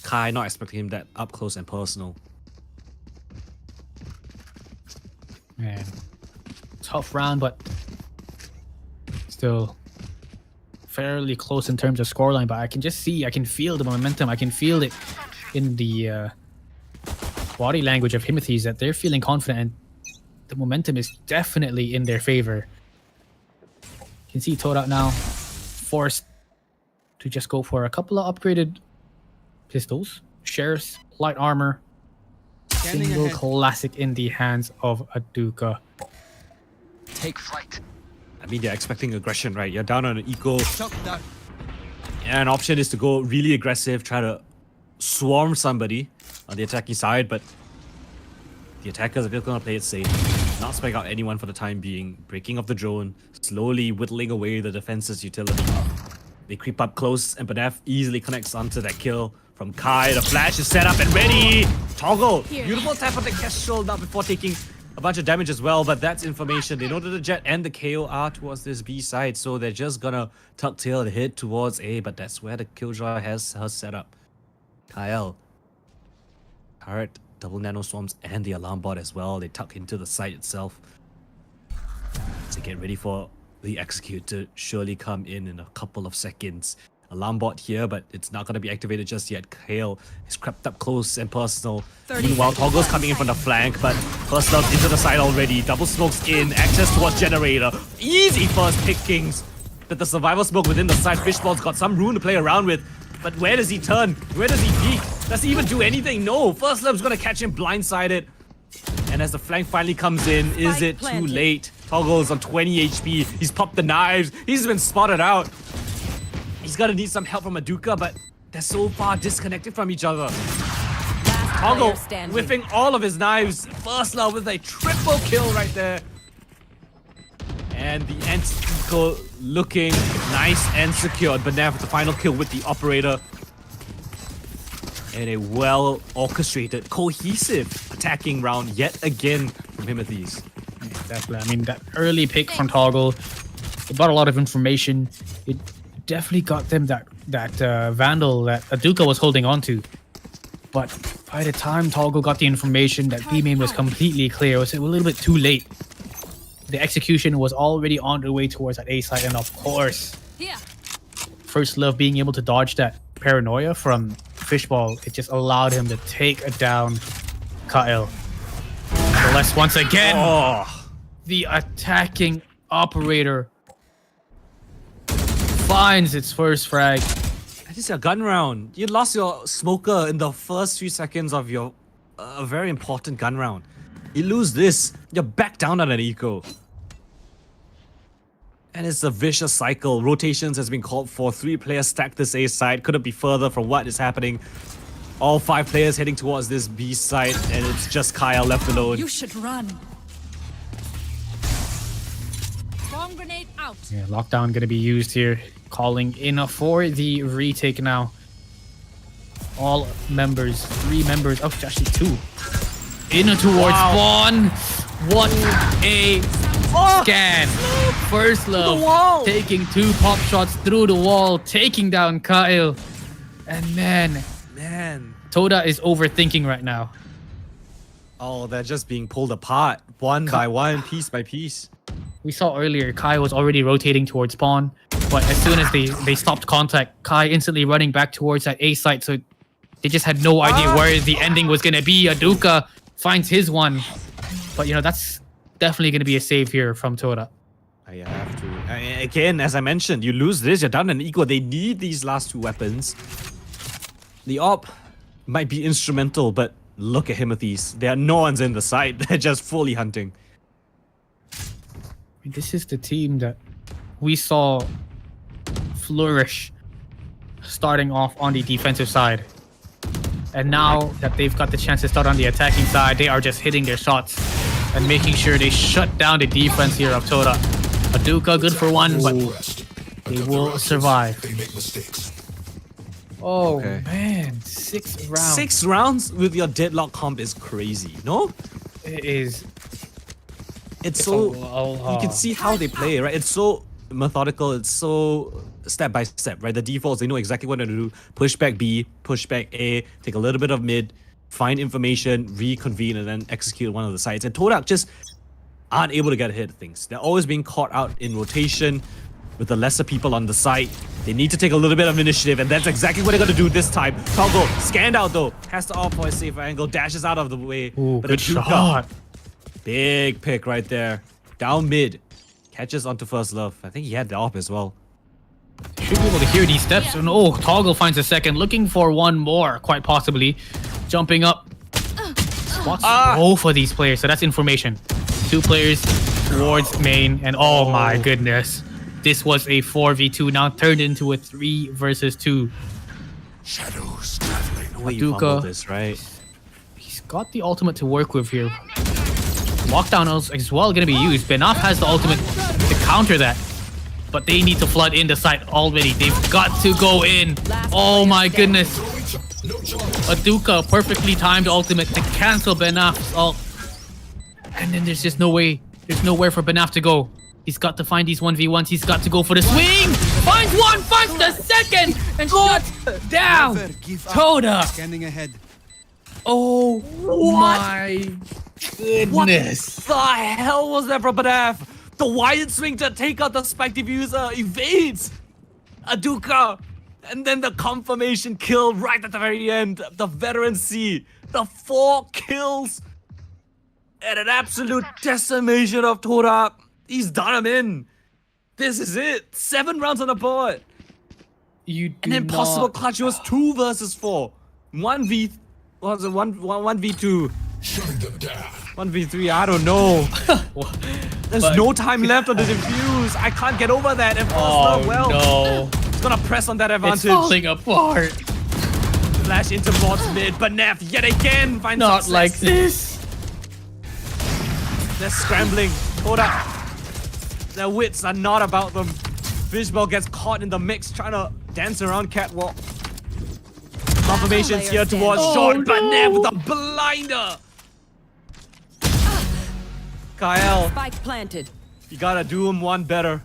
Kai not expecting him that up close and personal. Man, tough round, but still fairly close in terms of scoreline. But I can feel the momentum. I can feel it in the body language of Himothy's that they're feeling confident, and the momentum is definitely in their favor. You can see Toda now forced to just go for a couple of upgraded pistols, shares, light armor. Single classic in the hands of Aduka. Take flight. I mean, they're expecting aggression, right? You're down on an eco. Shut down. And an option is to go really aggressive, try to swarm somebody on the attacking side, but the attackers are just going to play it safe. Not spec out anyone for the time being. Breaking of the drone, slowly whittling away the defense's utility. They creep up close, and Banef easily connects onto that kill from Kai. The flash is set up and ready. Toggle. Here. Beautiful tap on the Kestrel now before taking a bunch of damage as well, but that's information. They know that the Jet and the KO are towards this B side, so they're just gonna tuck tail and head towards A, but that's where the Killjoy has her setup. Kyle. Turret, double nano swarms, and the alarm bot as well. They tuck into the site itself to get ready for the execute to surely come in a couple of seconds. Alarm bot here, but it's not going to be activated just yet. Kale is crept up close and personal. 30 Meanwhile, seconds. Toggle's coming in from the flank, but first love into the side already. Double smokes in, access towards generator. Easy first pick, Kings. But the survival smoke within the side, Fishball's got some room to play around with. But where does he turn? Where does he peek? Does he even do anything? No, first love's going to catch him blindsided. And as the flank finally comes in, is Spike it too planted. late? Toggle's on 20 HP. He's popped the knives. He's been spotted out. He's gonna need some help from Aduka, but they're so far disconnected from each other. Last Toggle player standing. whiffing all of his knives. First love with a triple kill right there. And the Antico looking nice and secured. But now with the final kill with the operator. And a well orchestrated, cohesive attacking round yet again from Himothy's. Definitely. I mean, that early pick from Toggle, it brought a lot of information. It definitely got them that Vandal that Aduka was holding on to. But by the time Toggle got the information that B main was completely clear, it was a little bit too late. The execution was already on the way towards that A side, and of course, Here. First Love being able to dodge that paranoia from Fishball, it just allowed him to take down Kyle. Unless once again, Oh, the attacking operator finds its first frag. this is a gun round. You lost your smoker in the first few seconds of your a very important gun round. You lose this, you're back down on an eco. And it's a vicious cycle. Rotations has been called for. 3 players stacked this A side. Couldn't be further from what is happening. All 5 players heading towards this B side, and it's just Kyle left alone. You should run. Bomb grenade out. Yeah, lockdown gonna be used here. Calling in for the retake now. All members, 3 members, oh, actually 2. In towards Spawn. What a scan. First Love wall. taking 2 pop shots through the wall, taking down Kyle. And man, Toda is overthinking right now. Oh, they're just being pulled apart one by one, piece by piece. We saw earlier Kai was already rotating towards spawn, but as soon as they stopped contact, Kai instantly running back towards that A site, so they just had no idea where the ending was gonna be. Aduka finds his one, but that's definitely gonna be a save here from Toda. I have to. Again, as I mentioned, you lose this, you're down an eco. They need these last 2 weapons. The op might be instrumental, but look at Himothy's. There are no one's in the site. They're just fully hunting. I mean, this is the team that we saw flourish starting off on the defensive side. And now that they've got the chance to start on the attacking side, they are just hitting their shots and making sure they shut down the defense here of Toda. Aduka good for one, but they will survive. Oh Okay. man, 6 rounds. 6 rounds with your deadlock comp is crazy, no? It is. It's so Oh, you can see how they play, right? It's so methodical. It's so step by step, right? The defaults, they know exactly what to do. Push back B, push back A, take a little bit of mid, find information, reconvene, and then execute one of the sides. And Todak just aren't able to get ahead of things. They're always being caught out in rotation with the lesser people on the side. They need to take a little bit of initiative, and that's exactly what they're going to do this time. Toggle, scanned out though, has to opt for a safer angle, dashes out of the way. Ooh, But good Aduka, shot. big pick right there. Down mid. Catches onto first love. I think he had the op as well. Should be able to hear these steps. And oh, Toggle finds a second, looking for one more, quite possibly. Jumping up. Spots both of these players, so that's information. 2 players towards main, and oh my goodness. This was a 4v2, now turned into a 3 versus 2. Shadows traveling. The way you Aduka. fumbled this, right? He's got the ultimate to work with here. Lockdown is as well going to be used. Benaf has the ultimate to counter that. But they need to flood in the site already. They've got to go in. Oh my goodness. Aduka, perfectly timed ultimate to cancel Benaf's ult. And then there's just no way. There's nowhere for Benaf to go. He's got to find these 1v1s. He's got to go for the swing. Finds one, finds the second. And shut down. Toda. Scanning ahead. Oh my goodness. What the hell was that from Banaf? The wide swing to take out the spike diffuser evades Aduka. And then the confirmation kill right at the very end. The veteran C. The 4 kills. And an absolute decimation of Torak. He's done him in. This is it. 7 rounds on the board. You An impossible clutch. It was 2 versus 4. 1v... What was it? 1v2. 1v3, I don't know. There's no time left on the defuse. I can't get over that. And Oh well, no. he's gonna press on that It's advantage. falling apart. Flash into bots mid, but Neff yet again finds Not success. like this. They're scrambling. Toda. Their wits are not about them. Fishbowl gets caught in the mix, trying to dance around catwalk. Confirmations here towards short, but Neff with a blinder. Kyle, Spike planted. you gotta do him one better.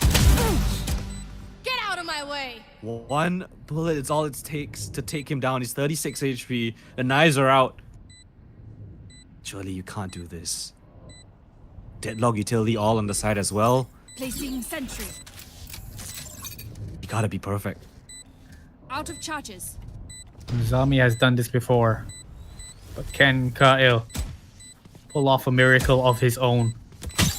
Get out of my way. One bullet is all it takes to take him down. He's 36 HP. The knives are out. Surely you can't do this. Deadlock utility all on the side as well. Placing sentry. You gotta be perfect. Out of charges. Zami has done this before. But can Kyle pull off a miracle of his own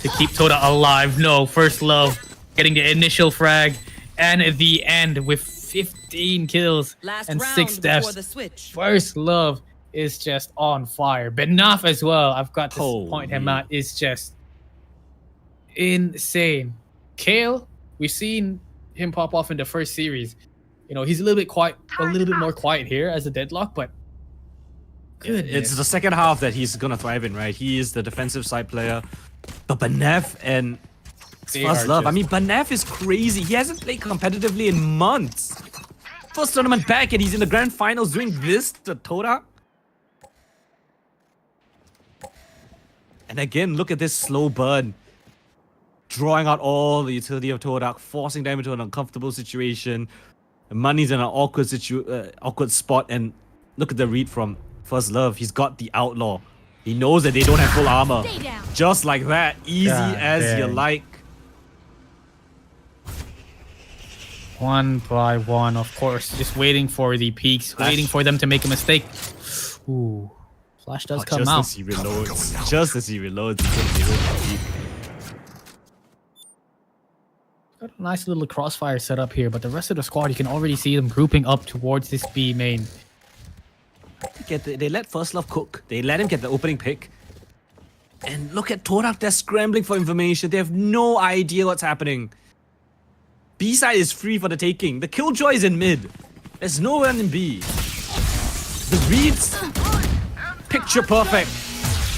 to keep Toda alive? No, first love getting the initial frag and the end with 15 kills Last and round 6 before deaths. the switch. First love is just on fire. Benaf as well, I've got to Holy. point him out, is just insane. Kale, we've seen him pop off in the first series. You know, he's a little bit quiet, a little bit more quiet here as a deadlock, but goodness. It's the second half that he's gonna thrive in, right? He is the defensive side player. But Banef and They First are Love. I just- mean, Banef is crazy. He hasn't played competitively in months. First tournament back and he's in the grand finals doing this to Toda. And again, look at this slow burn. Drawing out all the utility of Todak, forcing them into an uncomfortable situation. The Money's in an awkward spot, and look at the read from First Love. He's got the Outlaw. He knows that they don't have full armor. Stay down. Just like that, easy God as you dang. like. One by one, of course, just waiting for the peaks, Flash. waiting for them to make a mistake. Ooh, Flash does come just out. as he reloads, just as he reloads, he's gonna be able to peek. Got a nice little crossfire set up here, but the rest of the squad, you can already see them grouping up towards this B main. They let First Love cook. They let him get the opening pick. And look at Todak, they're scrambling for information. They have no idea what's happening. B side is free for the taking. The Killjoy is in mid. There's no one in B. The reads, picture perfect.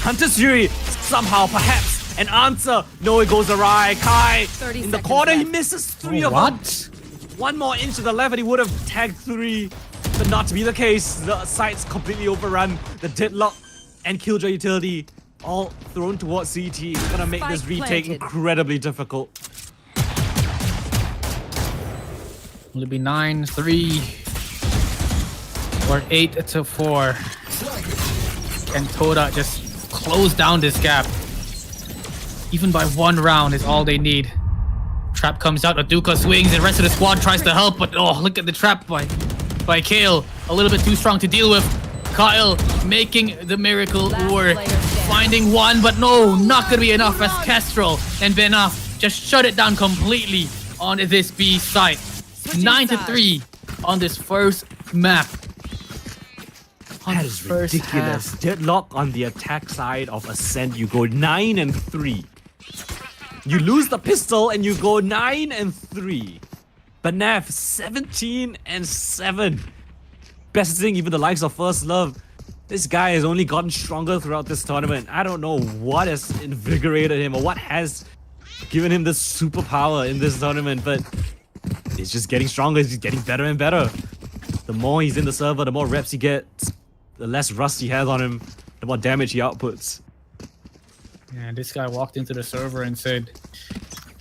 Hunter's Fury somehow perhaps an answer. No, it goes awry. Kai 30 in the seconds corner, he left. misses 3 of them. What? One more inch to the left and he would have tagged 3. But not to be the case. The site's completely overrun. The deadlock and killjoy utility all thrown towards CT. It's gonna make this Spike retake planted. incredibly difficult. Will it be 9-3 or 8-4? Can Toda just close down this gap? Even by 1 round is all they need. Trap comes out, Aduka swings, and the rest of the squad tries to help, but oh, look at the trap by Kale. A little bit too strong to deal with. Kyle making the miracle work. Finding one, but no, not gonna be enough as Kestrel and Benaf just shut it down completely on this B site. 9-3 on this first map. That is ridiculous. Deadlock on the attack side of Ascent. You go 9-3. You lose the pistol and you go 9-3. Banaf 17-7. Besting even the likes of First Love. This guy has only gotten stronger throughout this tournament. I don't know what has invigorated him or what has given him this superpower in this tournament, but he's just getting stronger. He's getting better and better. The more he's in the server, the more reps he gets, the less rust he has on him, the more damage he outputs. And this guy walked into the server and said,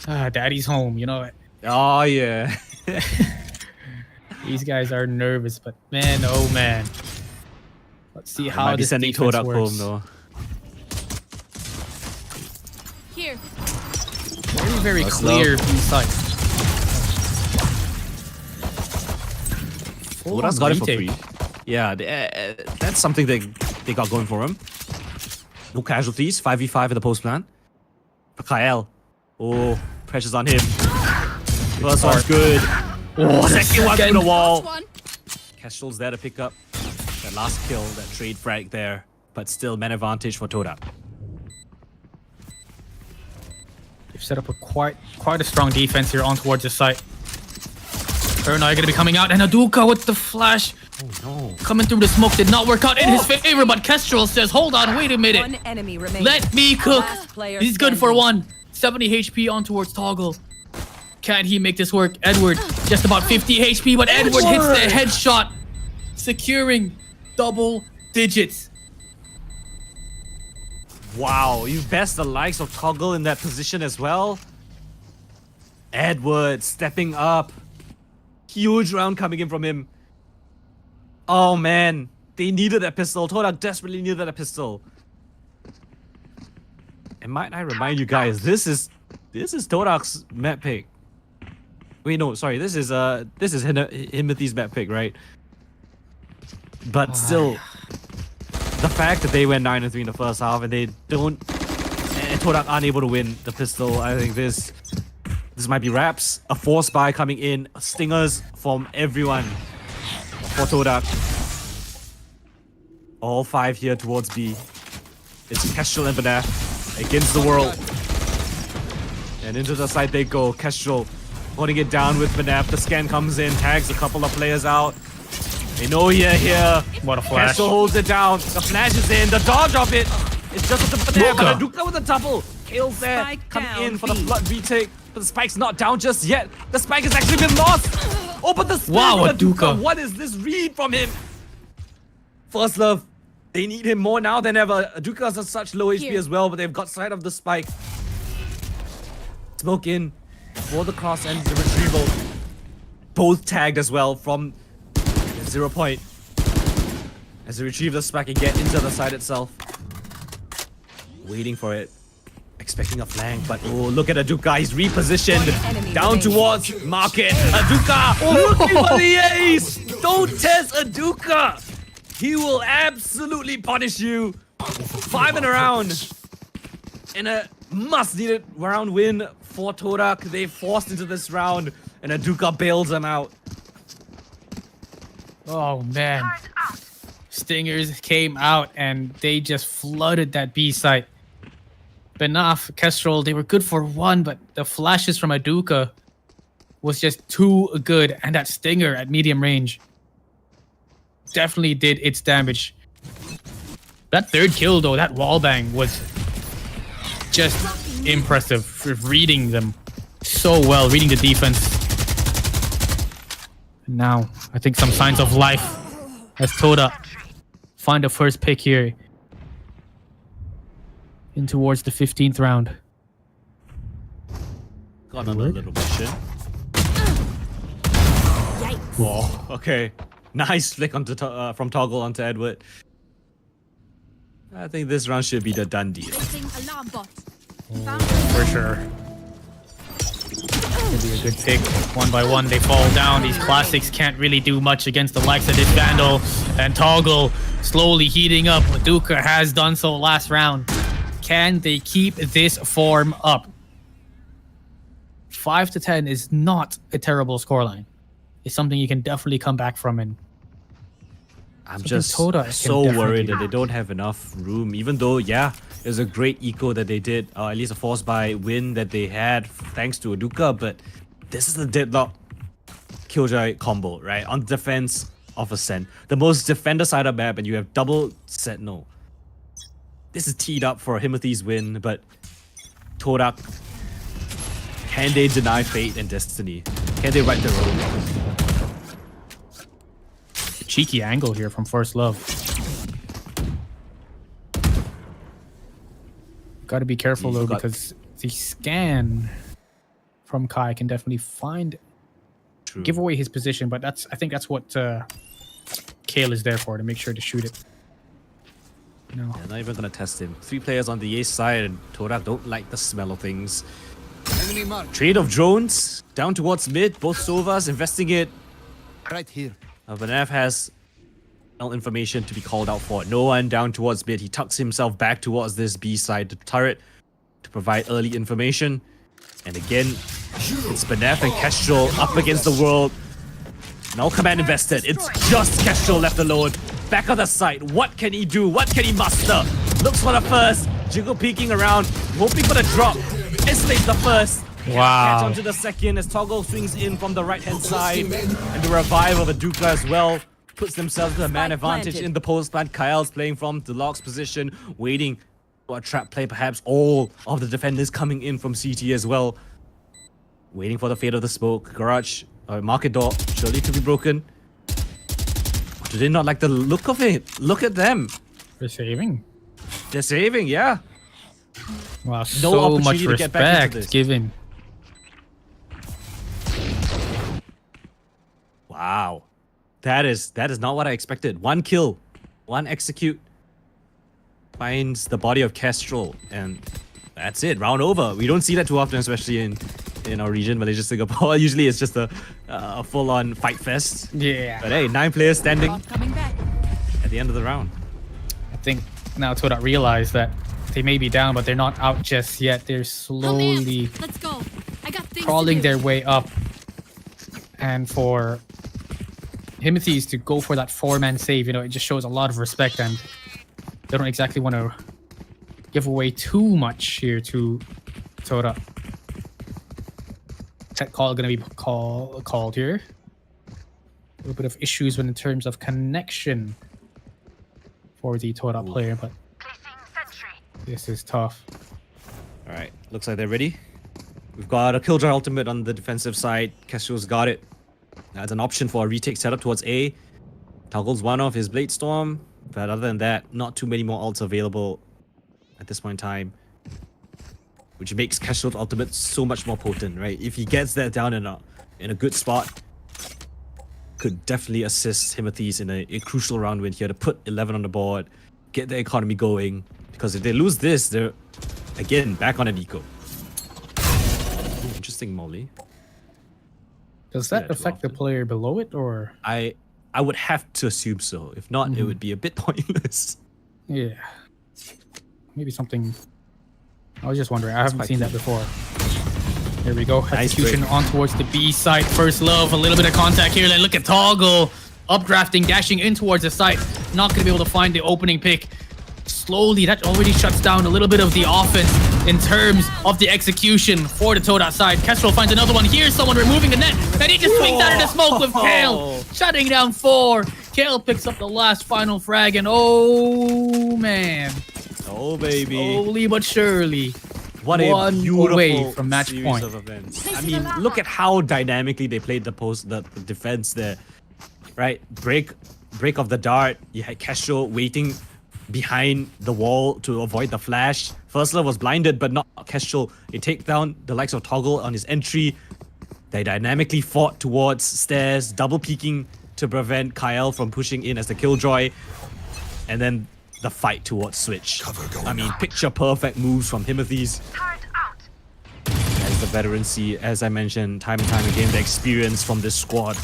"Daddy's home," you know. Oh yeah. These guys are nervous, but man, oh man. Let's see how Might be this sending defense Todak works. home though. Here. Very, very That's clear low. B site. Todak's got it for free. Yeah, that's something they got going for him. No casualties. 5v5 in the post plan. For Kael. Oh, pressure's on him. First one's good. Oh, Second one through the wall. One. Kestrel's there to pick up that last kill, that trade frag there. But still, man advantage for Todak. They've set up a quite a strong defense here on towards the site. Ernai gonna be coming out, and Aduka with the flash. Oh no. Coming through the smoke did not work out in his favor, but Kestrel says, "Hold on, wait a minute. One enemy remaining. Let me cook." Last player He's good for standing. 1. 70 HP on towards Toggle. Can he make this work? Edward, just about 50 HP, but Edward hits the headshot, securing double digits. Wow, you best the likes of Toggle in that position as well. Edward stepping up. Huge round coming in from him. Oh man, they needed that pistol. Todak desperately needed that pistol. And might I remind you guys, this is Todak's map pick. Wait, no, sorry, this is Himothy's map pick, right? But still, the fact that they went 9-3 in the first half and they don't, and Todak aren't able to win the pistol, I think this might be wraps. A force buy coming in, stingers from everyone for Todak. All 5 here towards B. It's Kestrel and Banaf against the world. And into the side they go. Kestrel holding it down with Banaf. The scan comes in, tags a couple of players out. They know you're here. What a flash. Kestrel holds it down. The flash is in. The dodge of it. It's just with the Banaf. But Aduka with a double. Kale's there. Spike Coming down, in for the B. flood retake. But the spike's not down just yet. The spike has actually been lost. Oh, but the spike Wow, with Aduka. What is this read from him? First Love. They need him more now than ever. Aduka has such low HP Here. as well, but they've got sight of the spike. Smoke in for the cross and the retrieval. Both tagged as well from 0 point. As they retrieve the spike and get into the side itself. Waiting for it. Expecting a flank, but oh, look at Aduka. He's repositioned enemy down remaining. towards Market. Aduka looking for the ace. Don't test Aduka. He will absolutely punish you. 5 in a round. And a must-needed round win for Todak. They forced into this round, and Aduka bails them out. Oh man. Stingers came out and they just flooded that B site. Benaf, Kestrel, they were good for 1, but the flashes from Aduka was just too good, and that Stinger at medium range definitely did its damage. That third kill though, that wallbang was just impressive for reading them so well, reading the defense. And now, I think some signs of life as Toda find the first pick here in towards the 15th round. Got another little mission. Whoa. Okay. Nice flick onto from Toggle onto Edward. I think this round should be the done deal. Placing alarm bot. For sure. Could be a good pick. One by one, they fall down. These classics can't really do much against the likes of this Vandal. And Toggle slowly heating up. Maduka has done so last round. Can they keep this form up? 5-10 is not a terrible scoreline. It's something you can definitely come back from. And I'm just so worried that they don't have enough room, even though, yeah, there's a great eco that they did, or at least a force buy win that they had thanks to Aduka, but this is the deadlock Killjoy combo, right? On defense of Ascent. The most defender side of map, and you have double Sentinel. This is teed up for a Himothy's win, but Todak, can they deny fate and destiny? Can they right their own? Cheeky angle here from First Love. Got to be careful though, because the scan from Kai can definitely give away his position, but I think that's what Kale is there for, to make sure to shoot it. No. Yeah, not even gonna test him. 3 players on the A side, and Todak don't like the smell of things. Trade of drones down towards mid. Both Sovas investing it. Right here. Banaf has information to be called out for. No one down towards mid. He tucks himself back towards this B side turret to provide early information. And again, it's Banaf and Kestrel up against the world. No command invested. It's just Kestrel left alone. Back on the site. What can he do? What can he muster? Looks for the first. Jiggle peeking around, hoping for the drop. Isolates the first. Wow. Catch onto the second as Toggle swings in from the right-hand side. And the revive of Aduka as well puts themselves to a man advantage in the post-plant. Kyle's playing from the Lock's position, waiting for a trap play. Perhaps all of the defenders coming in from CT as well. Waiting for the fate of the smoke. Garage, market door, surely to be broken. Do they not like the look of it? Look at them. They're saving. They're saving, yeah. Wow, so much respect given. Wow. That is not what I expected. 1 kill, 1 execute. Finds the body of Kestrel, and that's it. Round over. We don't see that too often, especially in our region, Malaysia, Singapore. Usually it's just a full-on fight fest. Yeah. But hey, 9 players standing Coming back. at the end of the round. I think now Todak realize that they may be down, but they're not out just yet. They're slowly Let's go. I got things crawling to do. their way up. And for Himothy's to go for that 4-man save, it just shows a lot of respect, and they don't exactly want to give away too much here to Toda. Tech call going to be called here. A little bit of issues in terms of connection for the Toda player, but this is tough. All right, looks like they're ready. We've got a Killjoy ultimate on the defensive side. Kestrel's got it. That's an option for a retake setup towards A. Toggles one of his Blade Storm, but other than that, not too many more ults available at this point in time, which makes Kestrel's ultimate so much more potent, right? If he gets that down in a good spot, could definitely assist Himothy's in a crucial round win here to put 11 on the board, get the economy going. Because if they lose this, they're again back on an eco. Interesting, Molly. Does that affect the player below it, or? I would have to assume so. If not, it would be a bit pointless. Yeah. Maybe something. I was just wondering. I haven't seen that before. There we go. Nice Execution on towards the B side. First love. A little bit of contact here. Then look at Toggle. Updrafting, dashing in towards the site. Not going to be able to find the opening pick. Slowly, that already shuts down a little bit of the offense in terms of the execution for the Toad outside. Kestrel finds another one. Here's someone removing the net. And he just swings out of the smoke with Kale. Shutting down 4. Kale picks up the last final frag. And oh, man. Oh, baby. Slowly but surely. What a one beautiful away from match series point. of events. I mean, look at how dynamically they played the defense there. Right? Break of the dart. You had Castro waiting behind the wall to avoid the flash. First Love was blinded, but not Castro. They take down the likes of Toggle on his entry. They dynamically fought towards stairs, double peeking to prevent Kyle from pushing in as the killjoy. And then the fight towards Switch. I mean, picture perfect moves from Himothy's. As the veteran see, as I mentioned time and time again, the experience from this squad.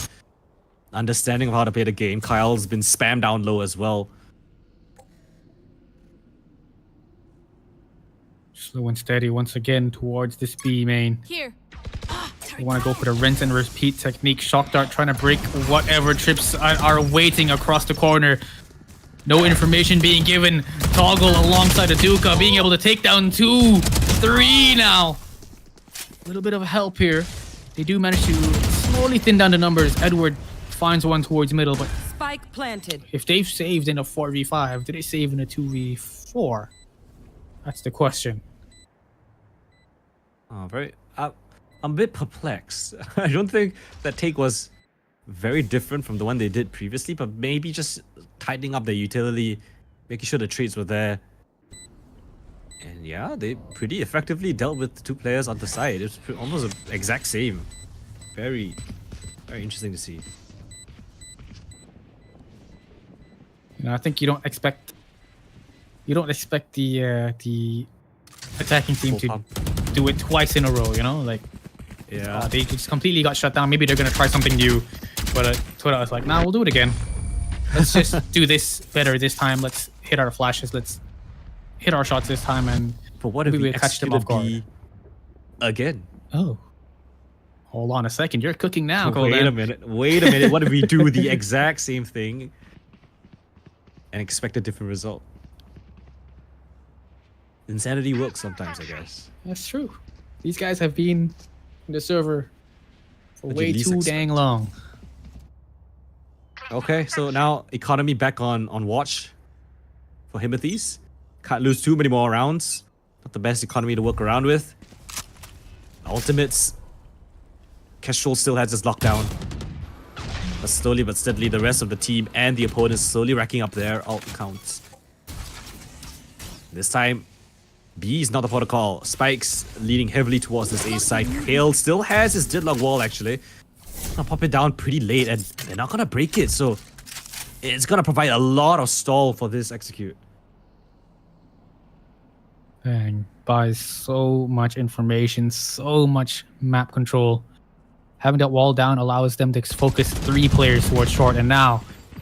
Understanding of how to play the game. Kyle's been spammed down low as well. Slow and steady once again towards this B main. Here. You want to go for the rinse and repeat technique. Shock Dart trying to break whatever trips are waiting across the corner. No information being given. Toggle alongside the Duka being able to take down 2, 3 now. A little bit of help here. They do manage to slowly thin down the numbers. Edward finds one towards middle, but Spike planted. if they've saved in a 4v5, did they save in a 2v4? That's the question. Oh, I'm a bit perplexed. I don't think that take was very different from the one they did previously, but maybe just tightening up the utility, making sure the trades were there. And yeah, they pretty effectively dealt with 2 players on the side. It's almost an exact same. Very, very interesting to see. You know, I think you don't expect the attacking team to do it twice in a row. You know, like Yeah. they just completely got shut down. Maybe they're gonna try something new, but Twitter was like, "Nah, we'll do it again. Let's just do this better this time. Let's hit our flashes. Let's hit our shots this time, and But what if maybe we we'll catch them off executed guard." B again? Oh, hold on a second. You're cooking now, Wait a Coldan. minute. Wait a minute. What if we do the exact same thing and expect a different result? Insanity works sometimes, I guess. That's true. These guys have been in the server for What'd you way least too expect? dang long. Okay, so now economy back on watch for Himothy's. Can't lose too many more rounds. Not the best economy to work around with. Ultimates. Kestrel still has his lockdown. But slowly but steadily, the rest of the team and the opponents slowly racking up their ult counts. This time, B is not the protocol. Spikes leading heavily towards this A side. Kale still has his deadlock wall actually. Gonna pop it down pretty late and they're not gonna break it, so it's gonna provide a lot of stall for this execute. Dang, buys so much information, so much map control. Having that wall down allows them to focus 3 players towards short, and now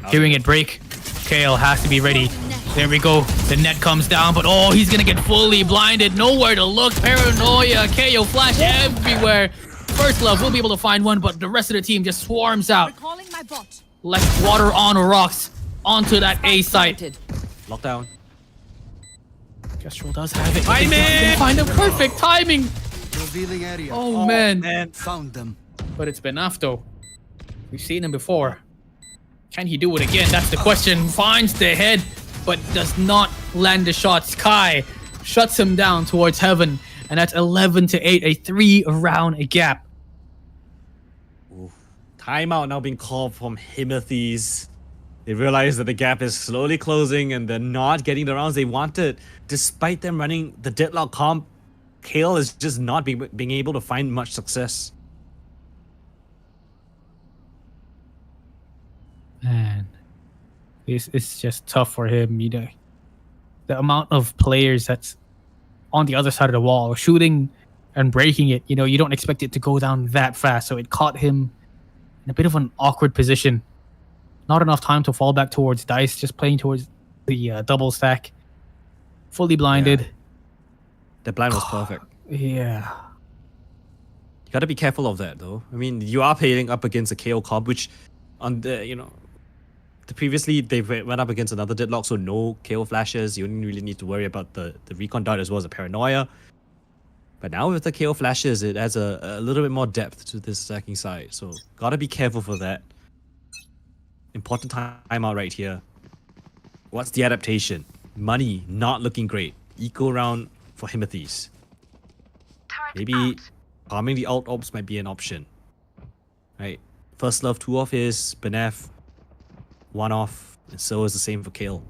hearing it break, Kale has to be ready. There we go. The net comes down, but oh, he's gonna get fully blinded. Nowhere to look. Paranoia. KO flash everywhere. First Love will be able to find one, but the rest of the team just swarms out. Recalling my bot. Like water on rocks onto that A site. Planted. Lockdown. Kestrel does have it. Timing! They find the perfect timing. Revealing area. Oh, man. Found them. But it's been off though. We've seen him before. Can he do it again? That's the question. Finds the head, but does not land the shot. Sky shuts him down towards heaven, and that's 11-8, a 3-round gap. Timeout now being called from Himothy's. They realize that the gap is slowly closing and they're not getting the rounds they wanted. Despite them running the deadlock comp, Kale is just not being able to find much success. Man, it's just tough for him. You know, the amount of players that's on the other side of the wall shooting and breaking it. You know, you don't expect it to go down that fast. So it caught him in a bit of an awkward position. Not enough time to fall back towards dice. Just playing towards the double stack. Fully blinded. Yeah. The blind was perfect. Yeah. You gotta be careful of that though. I mean, you are playing up against a KO comp, which on the previously they went up against another deadlock, so no KO flashes. You only really need to worry about the recon dart as well as the paranoia. But now with the KO flashes, it adds a little bit more depth to this attacking side. So gotta be careful for that. Important timeout right here. What's the adaptation? Money not looking great. Eco round for Himothy's. Maybe farming the alt ops might be an option. Right. First love 2 off is Benef. 1 off. And so is the same for Kale.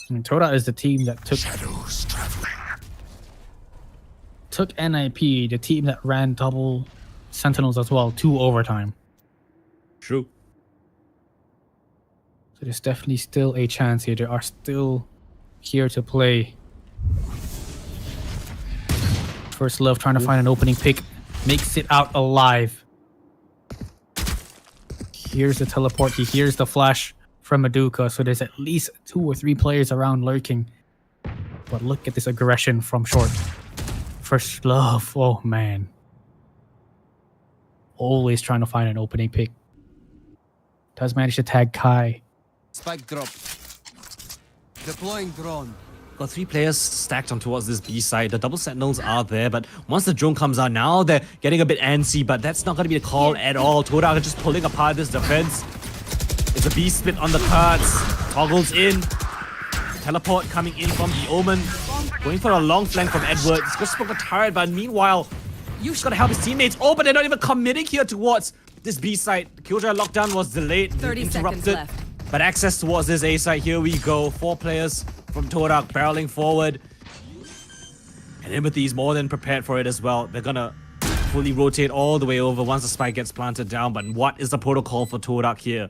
And Toda is the team that took NIP, the team that ran double Sentinels as well, to overtime. True. So there's definitely still a chance here. They are still here to play. First Love trying to find an opening pick. Makes it out alive. Here's the teleport. He hears the flash from Maduka. So there's at least 2 or 3 players around lurking. But look at this aggression from short. First Love. Oh, man. Always trying to find an opening pick. Does manage to tag Kai. Spike drop. Deploying drone. Got 3 players stacked on towards this B side. The double sentinels are there, but once the drone comes out, now they're getting a bit antsy, but that's not going to be the call at all. Toda just pulling apart this defense. It's a B split on the cards. Toggles in. Teleport coming in from the Omen. Going for a long flank from Edward. He's just spoke a turret, but meanwhile, he's got to help his teammates. Oh, but they're not even committing here towards this B side. The Killjoy lockdown was delayed, 30 seconds interrupted. left. But access towards this A side, here we go. 4 players from Todak barreling forward. And Empathy's more than prepared for it as well. They're gonna fully rotate all the way over once the spike gets planted down. But what is the protocol for Todak here?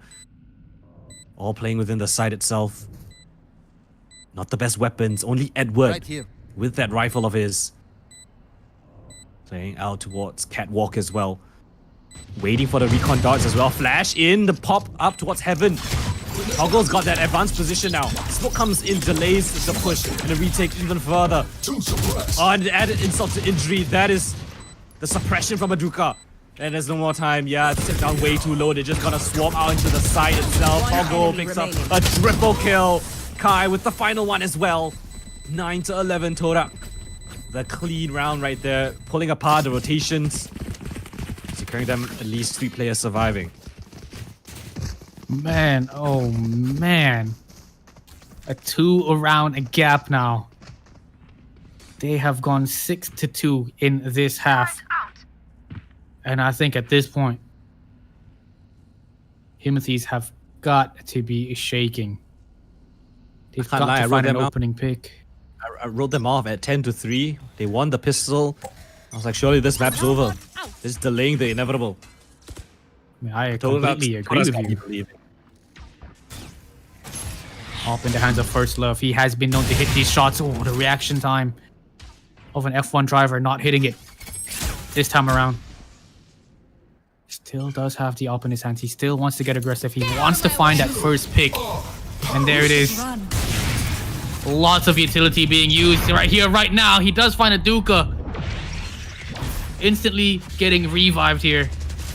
All playing within the site itself. Not the best weapons, only Edward Right here. with that rifle of his. Playing out towards Catwalk as well. Waiting for the recon darts as well. Flash in, the pop up towards Heaven. Toggle's got that advanced position now. Smoke comes in, delays the push, and the retake even further. Oh, and added insult to injury. That is the suppression from Maduka. And there's no more time. Yeah, it's set down way too low. They're just gonna swarm out into the side itself. Toggle picks up a triple kill. Kai with the final one as well. 9-11 Todak. The clean round right there. Pulling apart the rotations. Securing them at least 3 players surviving. Man, oh man. A 2 around a gap now. They have gone 6-2 in this half. And I think at this point, Himothy's have got to be shaking. They've got to find an opening pick. I wrote them off at 10-3. They won the pistol. I was like, surely this map's over. It's delaying the inevitable. I mean, I completely agree with you. Off in the hands of First Love. He has been known to hit these shots. Oh, the reaction time of an F1 driver not hitting it this time around. Still does have the op in his hands. He still wants to get aggressive. He wants to find that first pick. And there it is. Lots of utility being used right here, right now. He does find a Duka. Instantly getting revived here.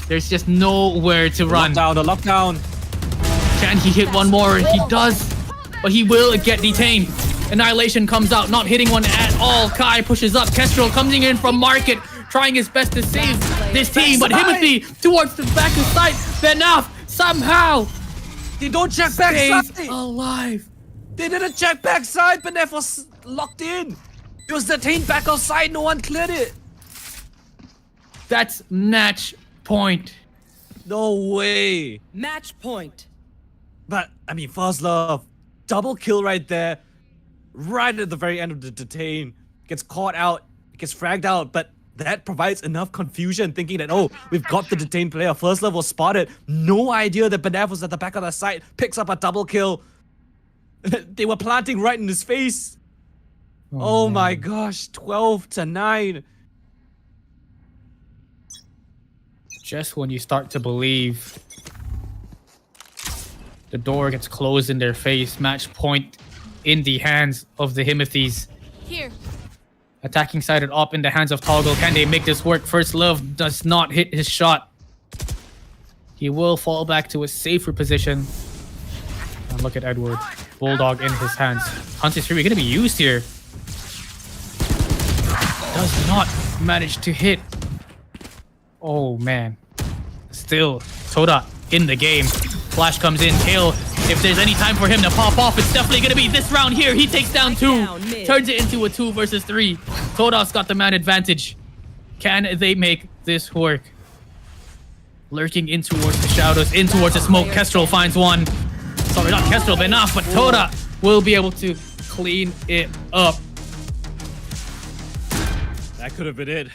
There's just nowhere to run. Lockdown, the lockdown. Can he hit one more? He does. But he will get detained. Annihilation comes out, not hitting one at all. Kai pushes up. Kestrel coming in from market, trying his best to save this team. But Himothy towards the back of sight. Benaf somehow They don't check backside. stays alive. They didn't check backside. Benef was locked in. It was detained back outside. No one cleared it. That's match point. No way. Match point. But, I mean, First Love. Double kill right there. Right at the very end of the detain. Gets caught out. Gets fragged out. But that provides enough confusion, thinking that, oh, we've got the detained player. First Love was spotted. No idea that Benef was at the back of the site. Picks up a double kill. They were planting right in his face. Oh my gosh. 12-9. Just when you start to believe the door gets closed in their face, match point in the hands of the Himothys. Here. Attacking sided up in the hands of Toggle. Can they make this work? First Love does not hit his shot. He will fall back to a safer position. And look at Edward. Bulldog in his hands. Hunter's Fury going to be used here. Does not manage to hit. Oh man. Still, Toda in the game. Flash comes in. Kale If there's any time for him to pop off, it's definitely going to be this round here. He takes down 2, turns it into a 2 versus 3. Todak's got the man advantage. Can they make this work? Lurking in towards the shadows, in towards the smoke. Kestrel finds one. Sorry, not Kestrel, but enough. But Todak will be able to clean it up. That could have been it.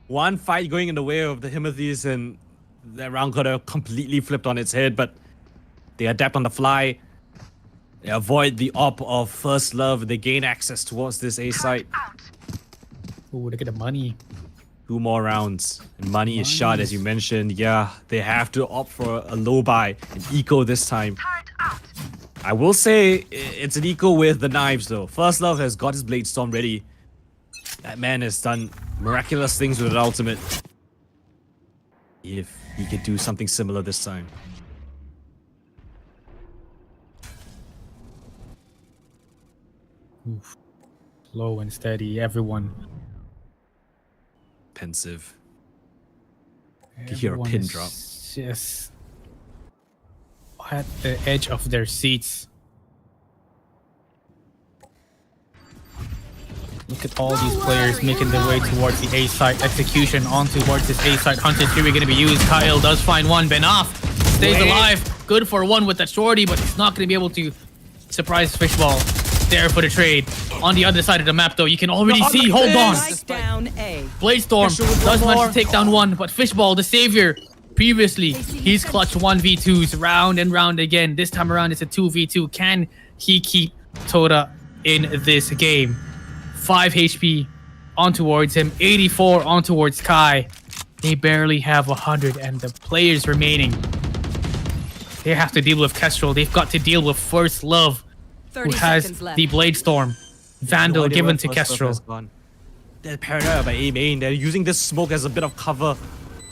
One fight going in the way of the Himothy's, and that round could have completely flipped on its head, but they adapt on the fly. They avoid the op of First Love. They gain access towards this A site. Ooh, look at the money. 2 more rounds. And money is shot, as you mentioned. Yeah, they have to opt for a low buy, an eco this time. I will say it's an eco with the knives, though. First Love has got his Blade Storm ready. That man has done miraculous things with an ultimate. If he could do something similar this time. Oof. Slow and steady, everyone. Pensive. You hear a pin drop. Just at the edge of their seats. Look at all these players making their way towards the A site. Execution on towards this A site. Hunter's Fury going to be used. Kyle does find one. Benaf stays alive. Good for one with that shorty, but he's not going to be able to surprise Fishball. There for the trade. On the other side of the map, though, you can already see. Hold on. Blade Storm does manage to take down one, but Fishball, the savior, previously, he's clutched 1v2s round and round again. This time around, it's a 2v2. Can he keep Toda in this game? 5 HP on towards him, 84 on towards Kai. They barely have 100, and the players remaining, they have to deal with Kestrel. They've got to deal with First Love, who has the Blade Storm. Vandal given to Kestrel. They're paranoid by A main. They're using this smoke as a bit of cover.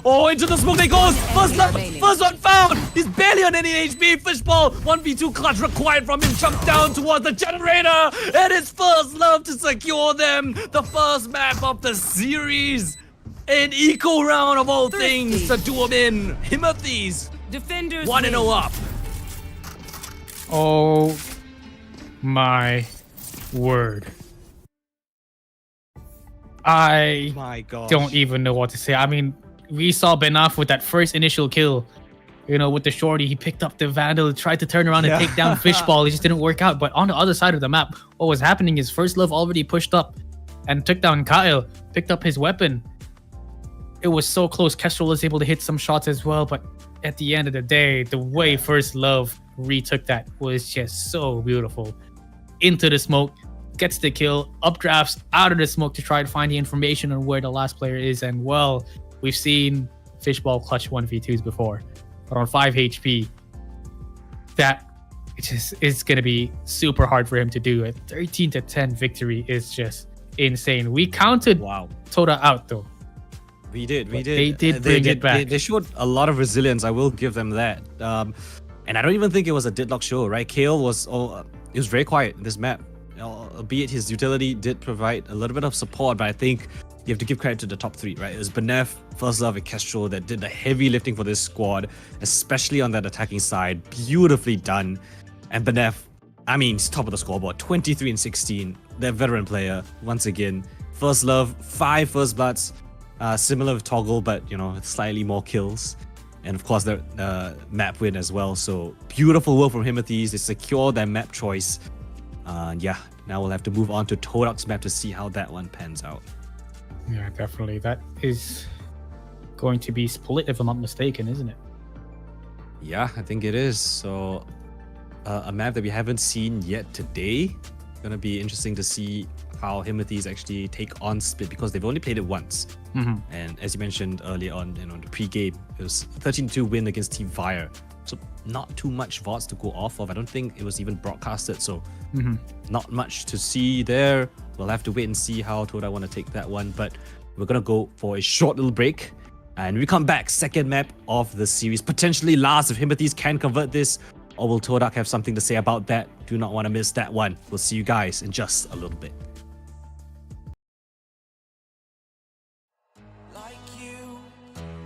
Oh, into the smoke they go! First one found! He's barely on any HP. Fishball, 1v2 clutch required from him. Jump down towards the generator. And it's First Love to secure them. The first map of the series. An eco round of all things to do them in. Himothy's 1-0 up. Oh my word. My God. Don't even know what to say. I mean, we saw Benaf with that first initial kill. You know, with the shorty, he picked up the Vandal, tried to turn around and take down Fishball. It just didn't work out. But on the other side of the map, what was happening is First Love already pushed up and took down Kyle, picked up his weapon. It was so close. Kestrel was able to hit some shots as well. But at the end of the day, the way First Love retook that was just so beautiful. Into the smoke, gets the kill, updrafts out of the smoke to try to find the information on where the last player is. And well, we've seen Fishball clutch 1v2s before, but on 5 HP, that it's going to be super hard for him to do. A 13-10 victory is just insane. We counted Toda out though. We did. They did bring it back. They showed a lot of resilience. I will give them that. And I don't even think it was a deadlock show, right? Kale was it was very quiet in this map. Albeit his utility did provide a little bit of support, but I think you have to give credit to the top 3, right? It was Benef, First Love, and Kestrel that did the heavy lifting for this squad, especially on that attacking side. Beautifully done. And Benef, I mean, he's top of the scoreboard, 23 and 16. They're a veteran player, once again. First Love, 5 First Bloods, similar with Toggle, but, you know, slightly more kills. And of course, the map win as well. So beautiful work from Himothy's. They secure their map choice. Yeah, now we'll have to move on to Todak's map to see how that one pans out. Yeah, definitely. That is going to be split, if I'm not mistaken, isn't it? Yeah, I think it is. So a map that we haven't seen yet today. Gonna be interesting to see how Himothy's actually take on Split, because they've only played it once. And as you mentioned earlier on, you know, the pre-game, it was a 13-2 win against Team Fire. So not too much VODs to go off of. I don't think it was even broadcasted, so not much to see there. We'll have to wait and see how Toda want to take that one, but we're gonna go for a short little break, and we come back. Second map of the series, potentially last if Himothy's can convert this, or will Todak have something to say about that? Do not want to miss that one. We'll see you guys in just a little bit.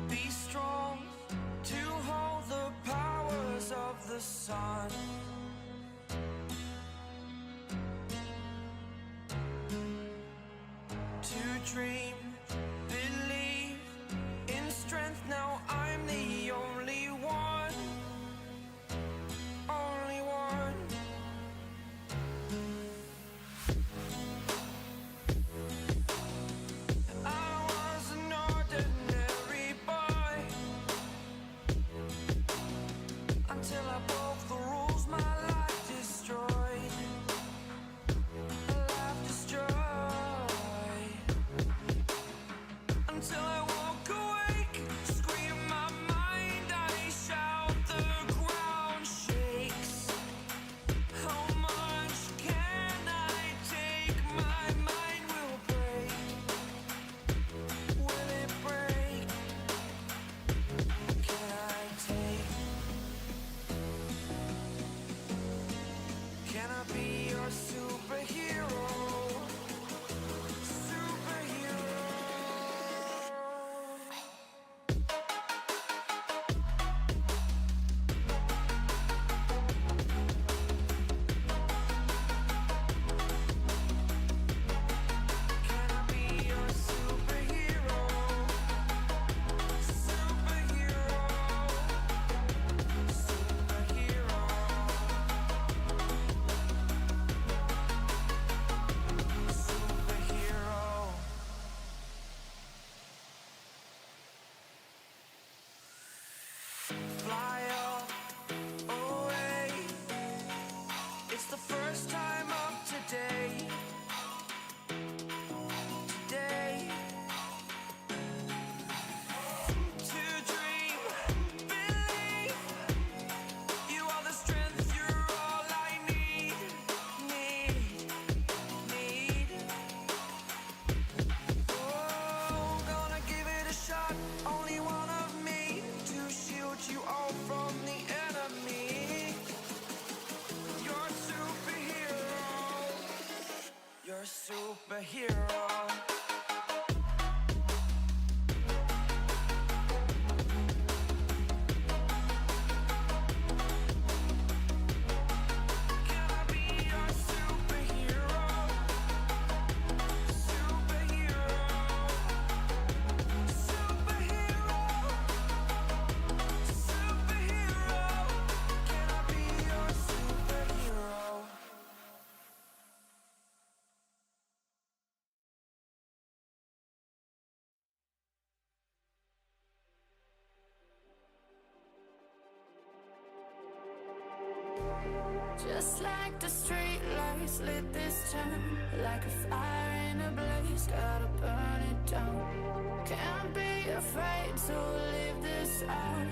Be strong to hold the powers of the sun. dream, believe in strength. Now I'm the only one, only one. I was an ordinary boy until I broke the rules. My life destroyed, a life destroyed. Until I walk awake, scream my mind, I shout, the ground shakes. How much can I take? My mind will break. Will it break? Can I take? Can I be your superhero? Superhero. Can I be your superhero? Superhero. Superhero. Superhero. Fly up away. It's the first time of today. Today. To dream, believe. You are the strength, you're all I need. Need. Oh, gonna give it a shot. Only one of me to shield you all from the enemy. You're a superhero. You're a superhero. Can I be your superhero? Superhero. Superhero. Superhero. Can I be your superhero? Just like the street lights lit this town, like a fire in a blaze, gotta burn it down. Can't be afraid to leave this out.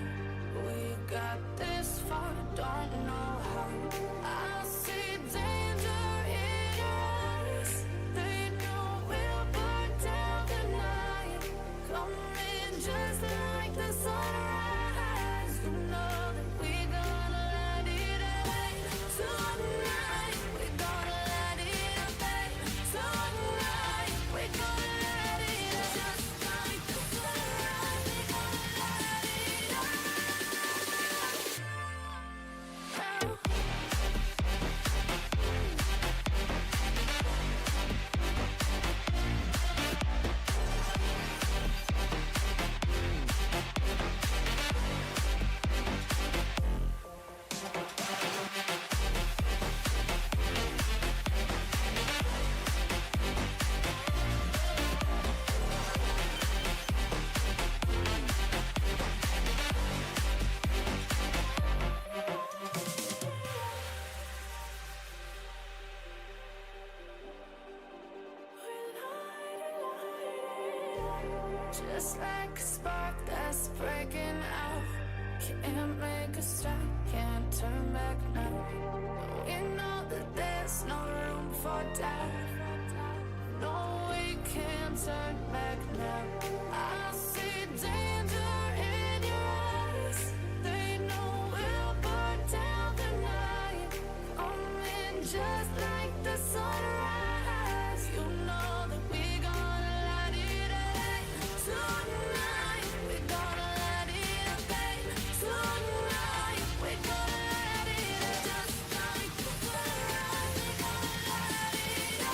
We got this far, don't know how. I see danger in your eyes. They know we'll burn down the night. Coming just like the sunrise. You know that we gonna let it out. Tonight, we gonna let it out. Tonight, we gonna let it out. Just like the sunrise, we gonna let it out. Just like a spark that's breaking out. Can't make a stop, can't turn back now. We know that there's no room for doubt. No, we can't turn back now. I see danger in your eyes. They know we'll burn down the night. Coming just like the sunrise. You know that we gonna let it out. Tonight, we gonna let it out. Tonight, we gonna let it out. Just like the sunrise, we gonna let it out.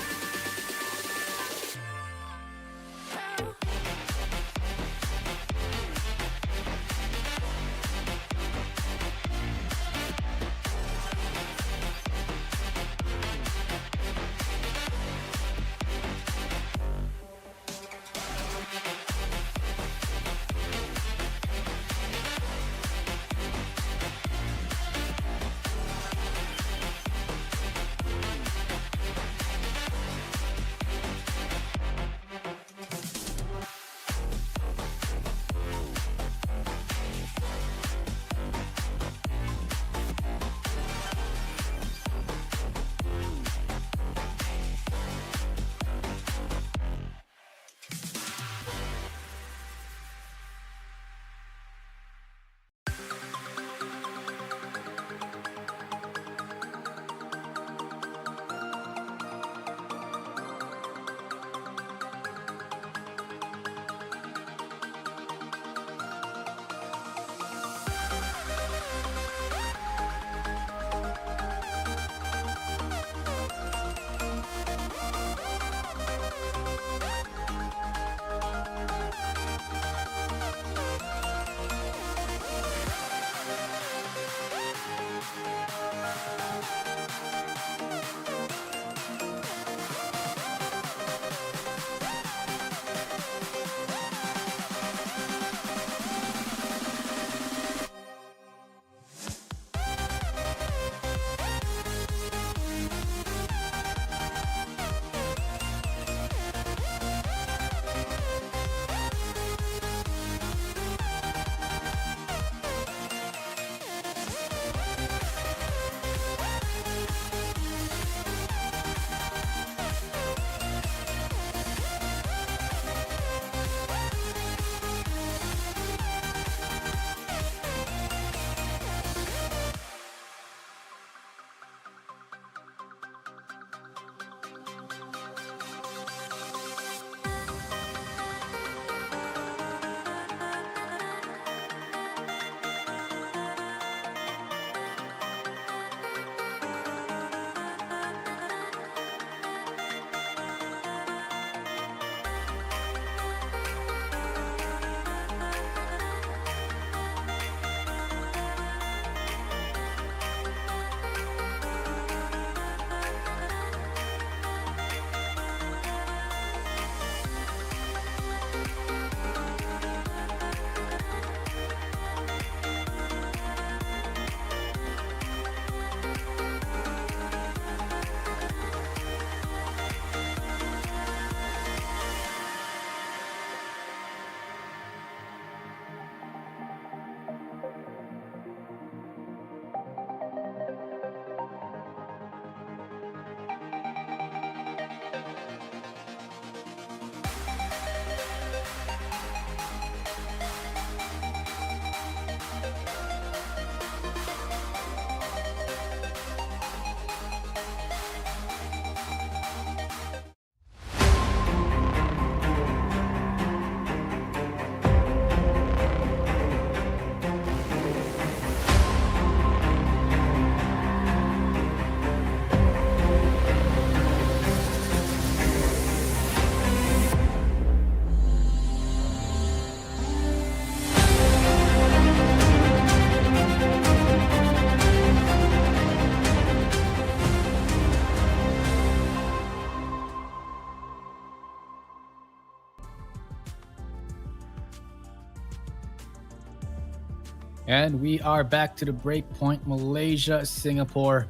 And we are back to the Breakpoint Malaysia Singapore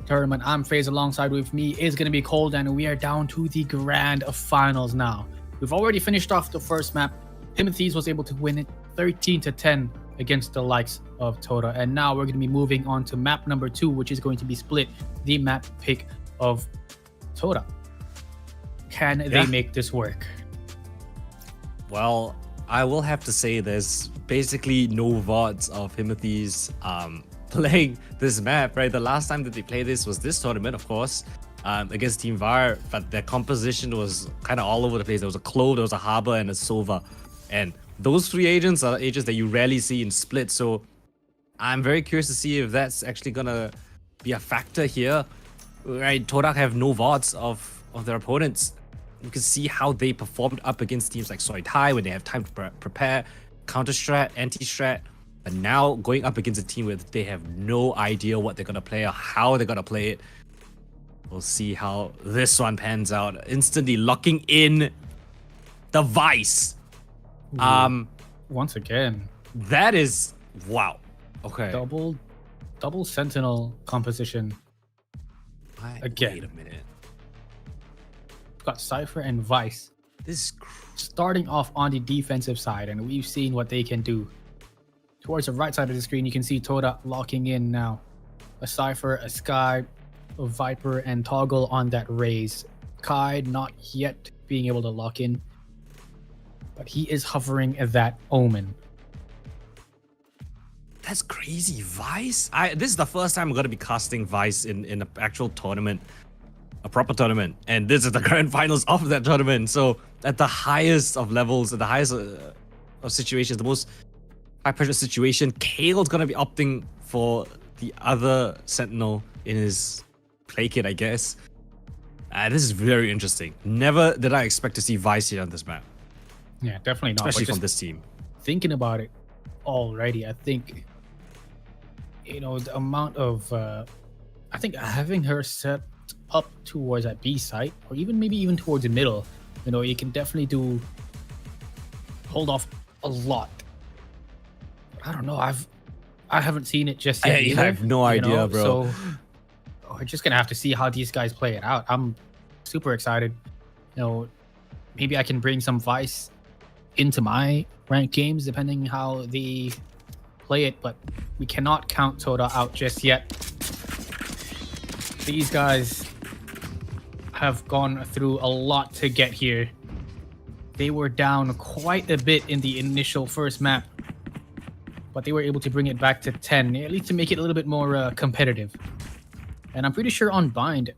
tournament. I'm Feis, alongside with me is going to be Coldan, and we are down to the grand finals now. We've already finished off the first map. Timothy's was able to win it 13-10 against the likes of Toda. And now we're going to be moving on to map number 2, which is going to be split, the map pick of Toda. Can they make this work? Well, I will have to say there's basically no VODs of Timothy's playing this map, right? The last time that they played this was this tournament, of course, against Team VAR, but their composition was kind of all over the place. There was a Clove, there was a Harbor, and a Sova. And those 3 agents are agents that you rarely see in split, so I'm very curious to see if that's actually gonna be a factor here. Right, Todak have no VODs of their opponents. You can see how they performed up against teams like Soy Thai when they have time to prepare, counter-strat, anti-strat. But now going up against a team where they have no idea what they're gonna play or how they're gonna play it. We'll see how this one pans out. Instantly locking in the Vice. Once again, that is wow. Okay. Double Sentinel composition. Again. Wait a minute. We've got Cypher and Vice. This is starting off on the defensive side, and we've seen what they can do. Towards the right side of the screen, you can see Toda locking in now. A Cypher, a Sky, a Viper, and Toggle on that raise. Kai not yet being able to lock in, but he is hovering at that Omen. That's crazy. Vice? This is the first time I'm going to be casting Vice in an actual tournament. A proper tournament. And this is the grand finals of that tournament. So at the highest of levels, at the highest of situations, the most high pressure situation, Kale's going to be opting for the other Sentinel in his play kit, I guess. This is very interesting. Never did I expect to see Vice here on this map. Yeah, definitely not. Especially from this team. Thinking about it already, I think, the amount of, I think having her set up towards that B site, or maybe even towards the middle, you can definitely hold off a lot. I don't know. I haven't seen it just yet. I have no idea, bro. So we're just gonna have to see how these guys play it out. I'm super excited. Maybe I can bring some Vice into my ranked games depending how they play it, but we cannot count Toda out just yet. These guys have gone through a lot to get here. They were down quite a bit in the initial first map, but they were able to bring it back to 10, at least to make it a little bit more competitive. And I'm pretty sure on Bind,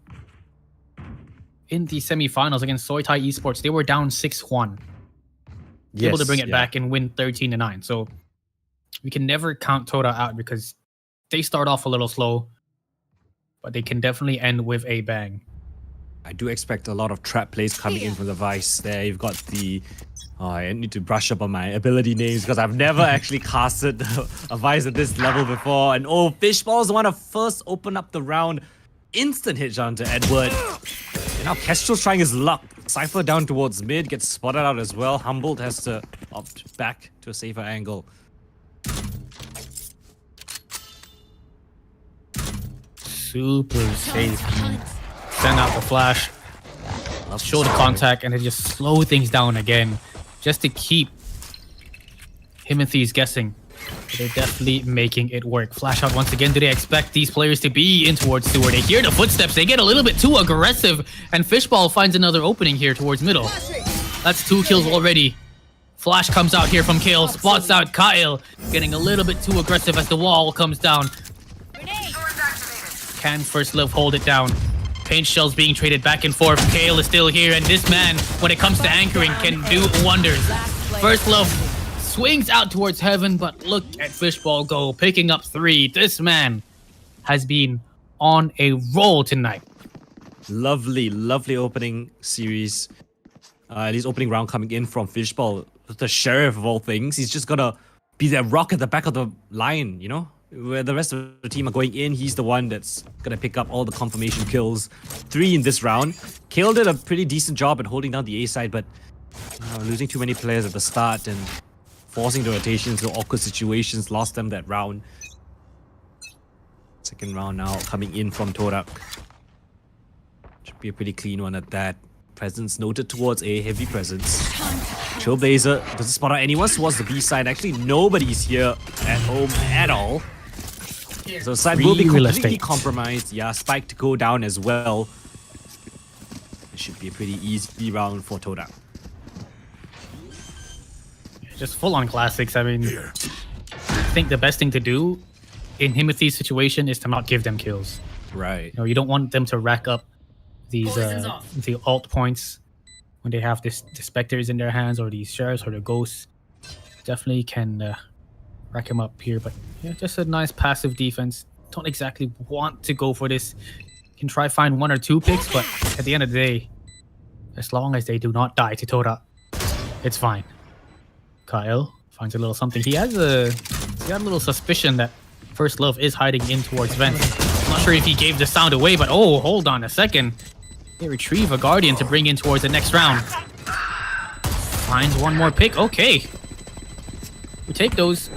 in the semifinals against Soy Thai Esports, they were down 6-1. Able to bring it back and win 13-9. So we can never count Toda out because they start off a little slow, but they can definitely end with a bang. I do expect a lot of trap plays coming in from the Vice there. You've got the... I need to brush up on my ability names because I've never actually casted a Vice at this level before. And Fishball's the one to first open up the round. Instant hit onto Edward. And now Kestrel's trying his luck. Cypher down towards mid, gets spotted out as well. Humboldt has to opt back to a safer angle. Super safe. Send out the flash. Show the contact and then just slow things down again. Just to keep Timothy's guessing. They're definitely making it work. Flash out once again. Do they expect these players to be in towards Sewer? They hear the footsteps. They get a little bit too aggressive. And Fishball finds another opening here towards middle. That's 2 kills already. Flash comes out here from Kale. Spots out Kyle. Getting a little bit too aggressive as the wall comes down. Can First Love hold it down? Paint shells being traded back and forth. Kale is still here. And this man, when it comes to anchoring, can do wonders. First Love swings out towards heaven, but look at Fishball go, picking up 3. This man has been on a roll tonight. Lovely, lovely opening series. At least opening round coming in from Fishball. The sheriff of all things. He's just gonna be that rock at the back of the line, Where the rest of the team are going in, he's the one that's gonna pick up all the confirmation kills. 3 in this round. Kale did a pretty decent job at holding down the A side, but losing too many players at the start and forcing the rotation into awkward situations, lost them that round. Second round now coming in from Torak. Should be a pretty clean one at that. Presence noted towards A, heavy presence. Trailblazer doesn't spot out anyone towards the B side. Actually, nobody's here at home at all. So the side will be completely compromised. Yeah, Spike to go down as well. It should be a pretty easy round for Torak. Just full-on classics. I mean, I think the best thing to do in Himothy's situation is to not give them kills. Right. You know, you don't want them to rack up these the alt points when they have the specters in their hands, or these sheriffs or the ghosts. Definitely can rack them up here, but yeah, just a nice passive defense. Don't exactly want to go for this. You can try find 1 or 2 picks, but at the end of the day, as long as they do not die to Toda, it's fine. Kyle finds a little something. He got a little suspicion that First Love is hiding in towards vents. I'm not sure if he gave the sound away, but oh, hold on a second. They retrieve a Guardian to bring in towards the next round. Finds 1 more pick. Okay. We take those.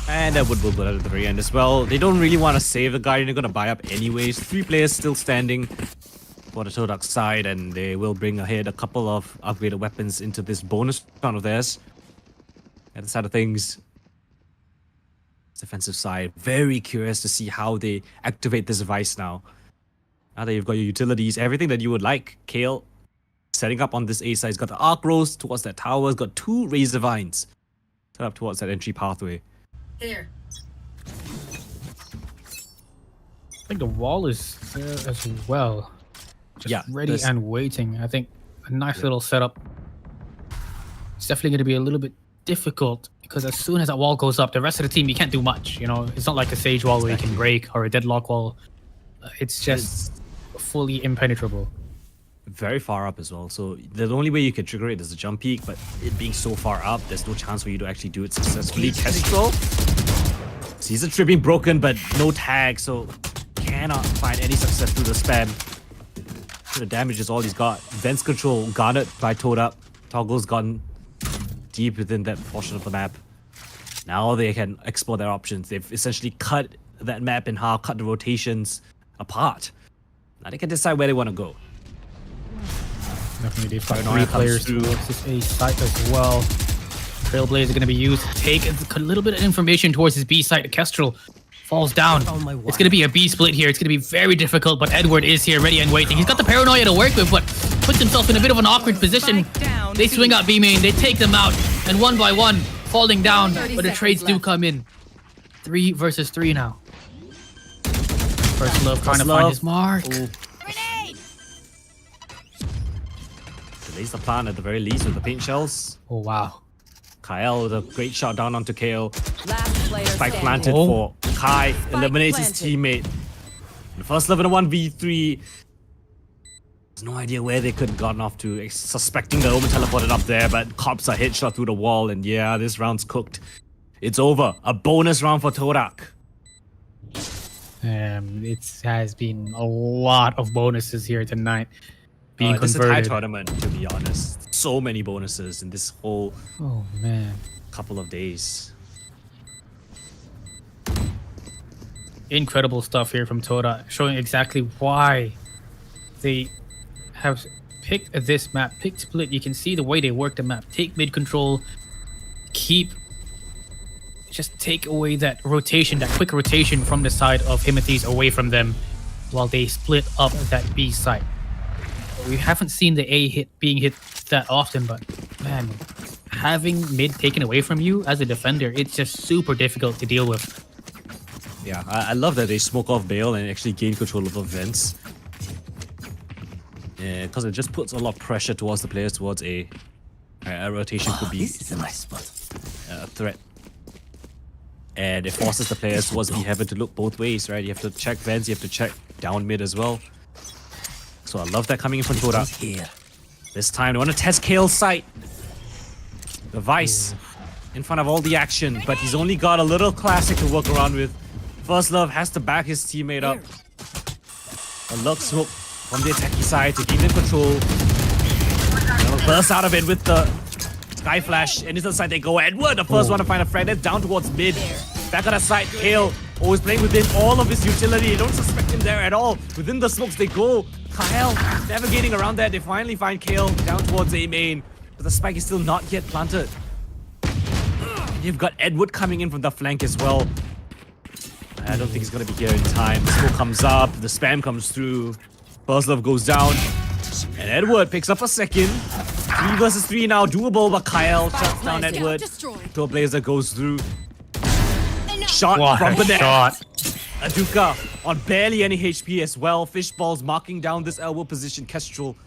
And that would bullet at the very end as well. They don't really want to save the Guardian. They're going to buy up anyways. 3 players still standing for the Todak side, and they will bring ahead a couple of upgraded weapons into this bonus round of theirs. At the side of things, defensive side, very curious to see how they activate this device now. Now that you've got your utilities, everything that you would like. Kale setting up on this A side. He's got the arc rolls towards that tower. He's got 2 Razor Vines set up towards that entry pathway. Here. I think the wall is there as well. Just ready and waiting. I think a nice little setup. It's definitely going to be a little bit difficult because as soon as that wall goes up, the rest of the team, you can't do much. You know, it's not like a Sage wall where you can break, or a Deadlock wall. It's just fully impenetrable. Very far up as well. So the only way you can trigger it is a jump peak, but it being so far up, there's no chance for you to actually do it successfully. Kestrel sees the trip being broken, but no tag, so cannot find any success through the spam. The damage is all he's got. Vents control garnered by Toad. Toggle's gone deep within that portion of the map. Now they can explore their options. They've essentially cut that map in half, cut the rotations apart. Now they can decide where they want to go. Definitely, they've got 3 players towards this A site as well. Trailblazer going to be used to take a little bit of information towards his B site. Kestrel falls down. It's going to be a B split here. It's going to be very difficult, but Edward is here ready and waiting. He's got the paranoia to work with, but puts himself in a bit of an awkward position. They swing out B main, they take them out, and 1 by 1, falling down, but the trades do come in. 3 versus 3 now. First Love trying to find his mark. Delays the plan at the very least with the paint shells. Oh, wow. Kyle with a great shot down onto KO. Last player Spike standing. planted for Kai. Eliminates his teammate. The First Love in a 1v3. There's no idea where they could have gotten off to. Suspecting the Omen teleported up there, but cops are headshot through the wall, and yeah, this round's cooked. It's over. A bonus round for Todak. It has been a lot of bonuses here tonight. Being This is a converted. high tournament, to be honest. So many bonuses in this whole couple of days. Incredible stuff here from Toda, showing exactly why they have picked this map. Pick split, you can see the way they work the map. Take mid control, just take away that rotation, that quick rotation from the side of Himothy's away from them while they split up that B site. We haven't seen the A being hit that often, but man, having mid taken away from you as a defender, it's just super difficult to deal with. Yeah, I love that they smoke off Bale and actually gain control over vents. Yeah, because it just puts a lot of pressure towards the players towards A. A rotation could be This is a nice spot. a threat. And it forces the players towards B having to look both ways, right? You have to check vents, you have to check down mid as well. So I love that coming in from Toda. This time they want to test Kale's sight. The Vice in front of all the action, but he's only got a little classic to work around with. First Love has to back his teammate up. A luck smoke from the attacking side to give them control. Burst out of it with the Sky Flash. And inside they go. Edward, the first one to find a frag. Then down towards mid. Back on the side, Kale always playing within all of his utility. You don't suspect him there at all. Within the smokes they go. Kyle navigating around that. They finally find Kale down towards A main. But the spike is still not yet planted. And you've got Edward coming in from the flank as well. I don't think he's going to be here in time. The smoke comes up. The spam comes through. First Love goes down. And Edward picks up a second. 3 versus 3 now. Doable, but Kyle shuts down Edward. Trailblazer goes through. Shot from Banef. Aduka on barely any HP as well. Fishball's marking down this elbow position. Kestrel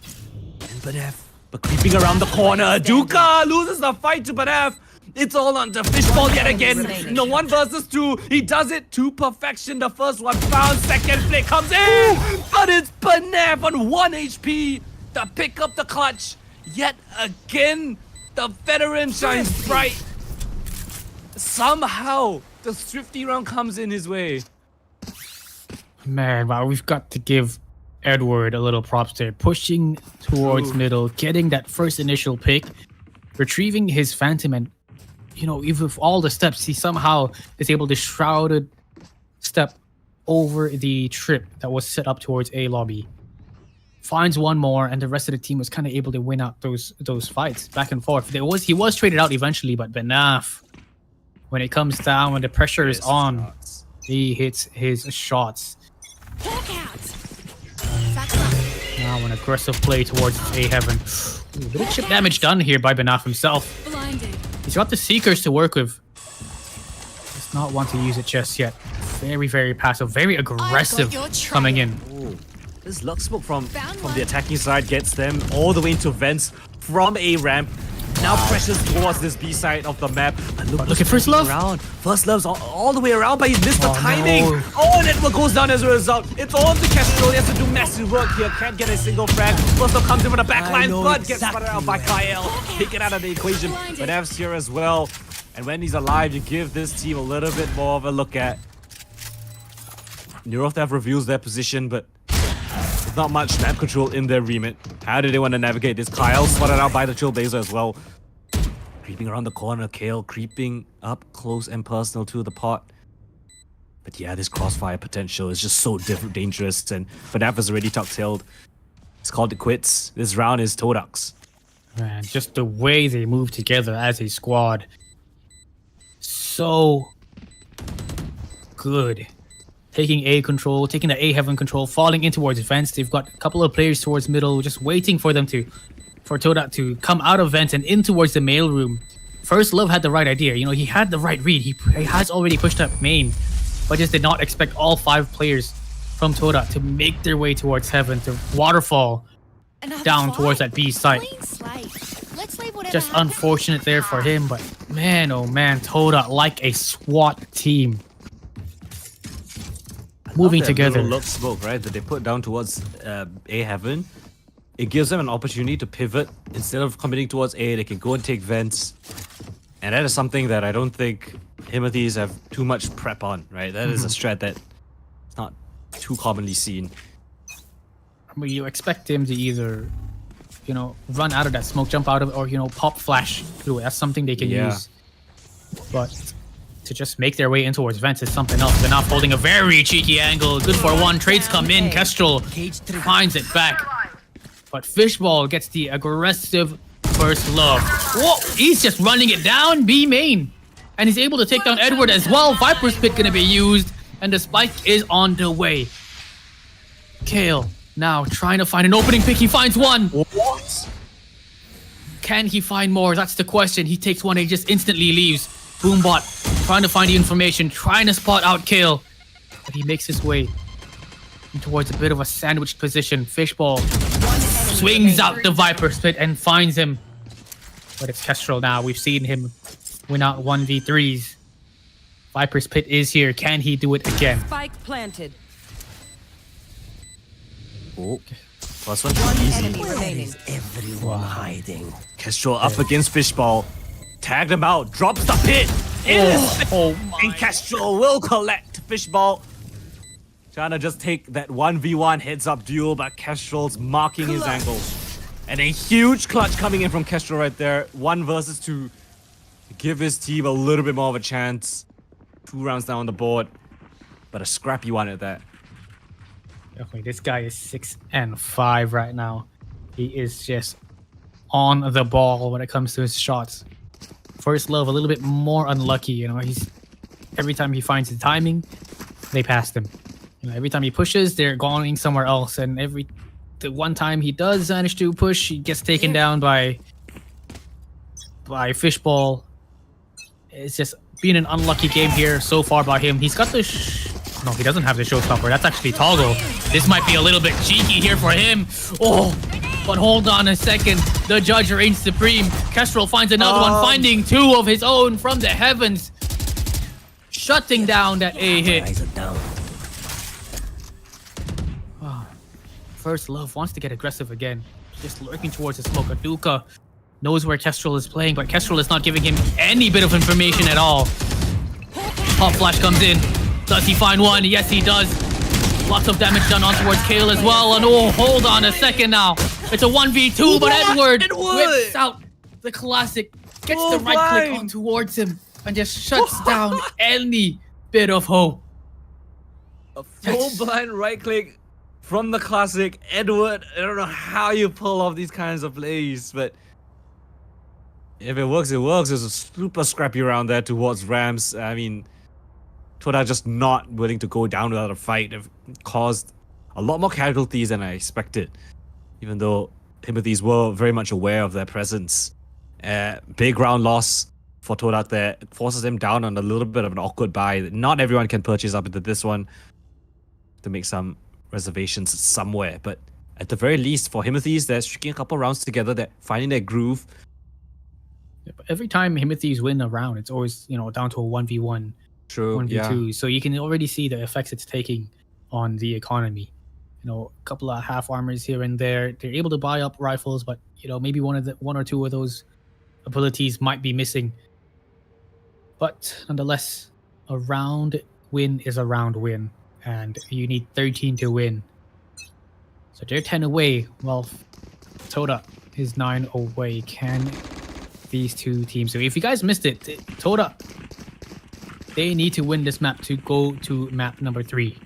and Banef. But creeping around the corner. Aduka loses the fight to Banef. It's all on to Fishball yet again. No 1 versus 2. He does it to perfection. The first one found. Second flick comes in. But it's Banef on 1 HP to pick up the clutch. Yet again, the veteran shines bright. Somehow, the Swifty round comes in his way. Man, wow, we've got to give Edward a little props there. Pushing towards middle, getting that first initial pick, retrieving his Phantom, and, you know, even with all the steps, he somehow is able to shrouded step over the trip that was set up towards A lobby. Finds one more, and the rest of the team was kind of able to win out those fights back and forth. He was traded out eventually, but Banaf, when it comes down, when the pressure is on, he hits his shots. Now an aggressive play towards A Heaven. Ooh, bit of chip damage done here by Banaf himself. He's got the Seekers to work with. Does not want to use it just yet. Very, very passive, very aggressive coming in. Ooh. This luck smoke from the attacking side gets them all the way into vents from A ramp. Now pressures towards this B side of the map. And look at First Love. Around. First Love's all the way around, but he missed the timing. No. Oh, and Edward goes down as a result. It's on to Kestrel. He has to do massive work here. Can't get a single frag. First Love comes in from the backline, but gets spotted out by Kyle. Take it out of the equation. But Ev's here as well. And when he's alive, you give this team a little bit more of a look at. Neurotheft reveals their position, but there's not much map control in their remit. How do they want to navigate this? Kyle spotted out by the Trailblazer as well. Creeping around the corner, Kale creeping up close and personal to the pot. But yeah, this crossfire potential is just so dangerous, and Banaf is already tuck-tailed. It's called it quits. This round is Toadux. Man, just the way they move together as a squad. So good. Taking A control, taking the A Heaven control, falling in towards vents. They've got a couple of players towards middle, just waiting for them for Toaduk to come out of vents and in towards the mail room. First Love had the right idea. You know, he had the right read. He has already pushed up main, but just did not expect all 5 players from Toaduk to make their way towards Heaven, to waterfall down towards that B site. Just unfortunate there for him, but man, oh man, Toaduk like a SWAT team. Moving together. Look smoke, right, that they put down towards A Heaven. It gives them an opportunity to pivot. Instead of committing towards A, they can go and take vents. And that is something that I don't think Himothy's have too much prep on, right? That is a strat that is not too commonly seen. I mean, you expect him to either, you know, run out of that smoke, jump out of it, or, you know, pop flash through it. That's something they can use. But to just make their way in towards vents is something else. They're not holding a very cheeky angle. Good for 1. Trades come in. Kestrel finds it back. But Fishball gets the aggressive First Love. Whoa, he's just running it down B main. And he's able to take down Edward as well. Viper's Pit gonna be used. And the spike is on the way. Kale now trying to find an opening pick. He finds one. What? Can he find more? That's the question. He takes one and he just instantly leaves. Boombot trying to find the information, trying to spot out Kale. But he makes his way towards a bit of a sandwiched position. Fishball swings out the Viper's Pit and finds him. But it's Kestrel now. We've seen him win out 1v3s. Viper's Pit is here. Can he do it again? Spike planted. Oh, first one easy. Enemy remaining. Everyone hiding. Kestrel up against Fishball. Tagged him out. Drops the pit. And Kestrel will collect Fishball. Trying to just take that 1v1 heads up duel, but Kestrel's marking his angle. And a huge clutch coming in from Kestrel right there. 1 versus 2. To give his team a little bit more of a chance. 2 rounds down on the board. But a scrappy one at that. Definitely, this guy is 6 and 5 right now. He is just on the ball when it comes to his shots. First Love a little bit more unlucky, you know. He's every time he finds the timing, they pass him. You know, every time he pushes, they're going somewhere else, and the one time he does manage to push, he gets taken down by Fishball. It's just been an unlucky game here so far by him. He's got the no, he doesn't have the showstopper. That's actually Toggle. This might be a little bit cheeky here for him. Oh, but hold on a second. The judge reigns supreme. Kestrel finds another one, finding 2 of his own from the heavens. Shutting down that A hit. Eyes are down. First Love wants to get aggressive again. Just lurking towards the smoke. Aduka knows where Kestrel is playing, but Kestrel is not giving him any bit of information at all. Pop Flash comes in. Does he find one? Yes, he does. Lots of damage done on towards Kale as well. And oh, hold on a second now. It's a 1v2, but Edward whips out the classic. Gets the right click on towards him and just shuts down any bit of hope. A full blind right click from the classic. Edward, I don't know how you pull off these kinds of plays, but if it works, it works. There's a super scrappy round there towards Rams. I mean, Toda just not willing to go down without a fight. Have caused a lot more casualties than I expected, even though Timothy's were very much aware of their presence. Big round loss for Todak there. Forces him down on a little bit of an awkward buy. Not everyone can purchase up into this one to make some reservations somewhere, but at the very least for Himothy's, they're streaking a couple rounds together, they're finding their groove. Yeah, but every time Himothy's win a round, it's always, you know, down to a 1v1. True, 1v2. yeah. So you can already see the effects it's taking on the economy. You know, a couple of half armors here and there. They're able to buy up rifles, but you know, maybe one or two of those abilities might be missing. But nonetheless, a round win is a round win, and you need 13 to win. So they're 10 away, while Toda is 9 away. Can these two teams? So if you guys missed it, Toda, they need to win this map to go to map number 3.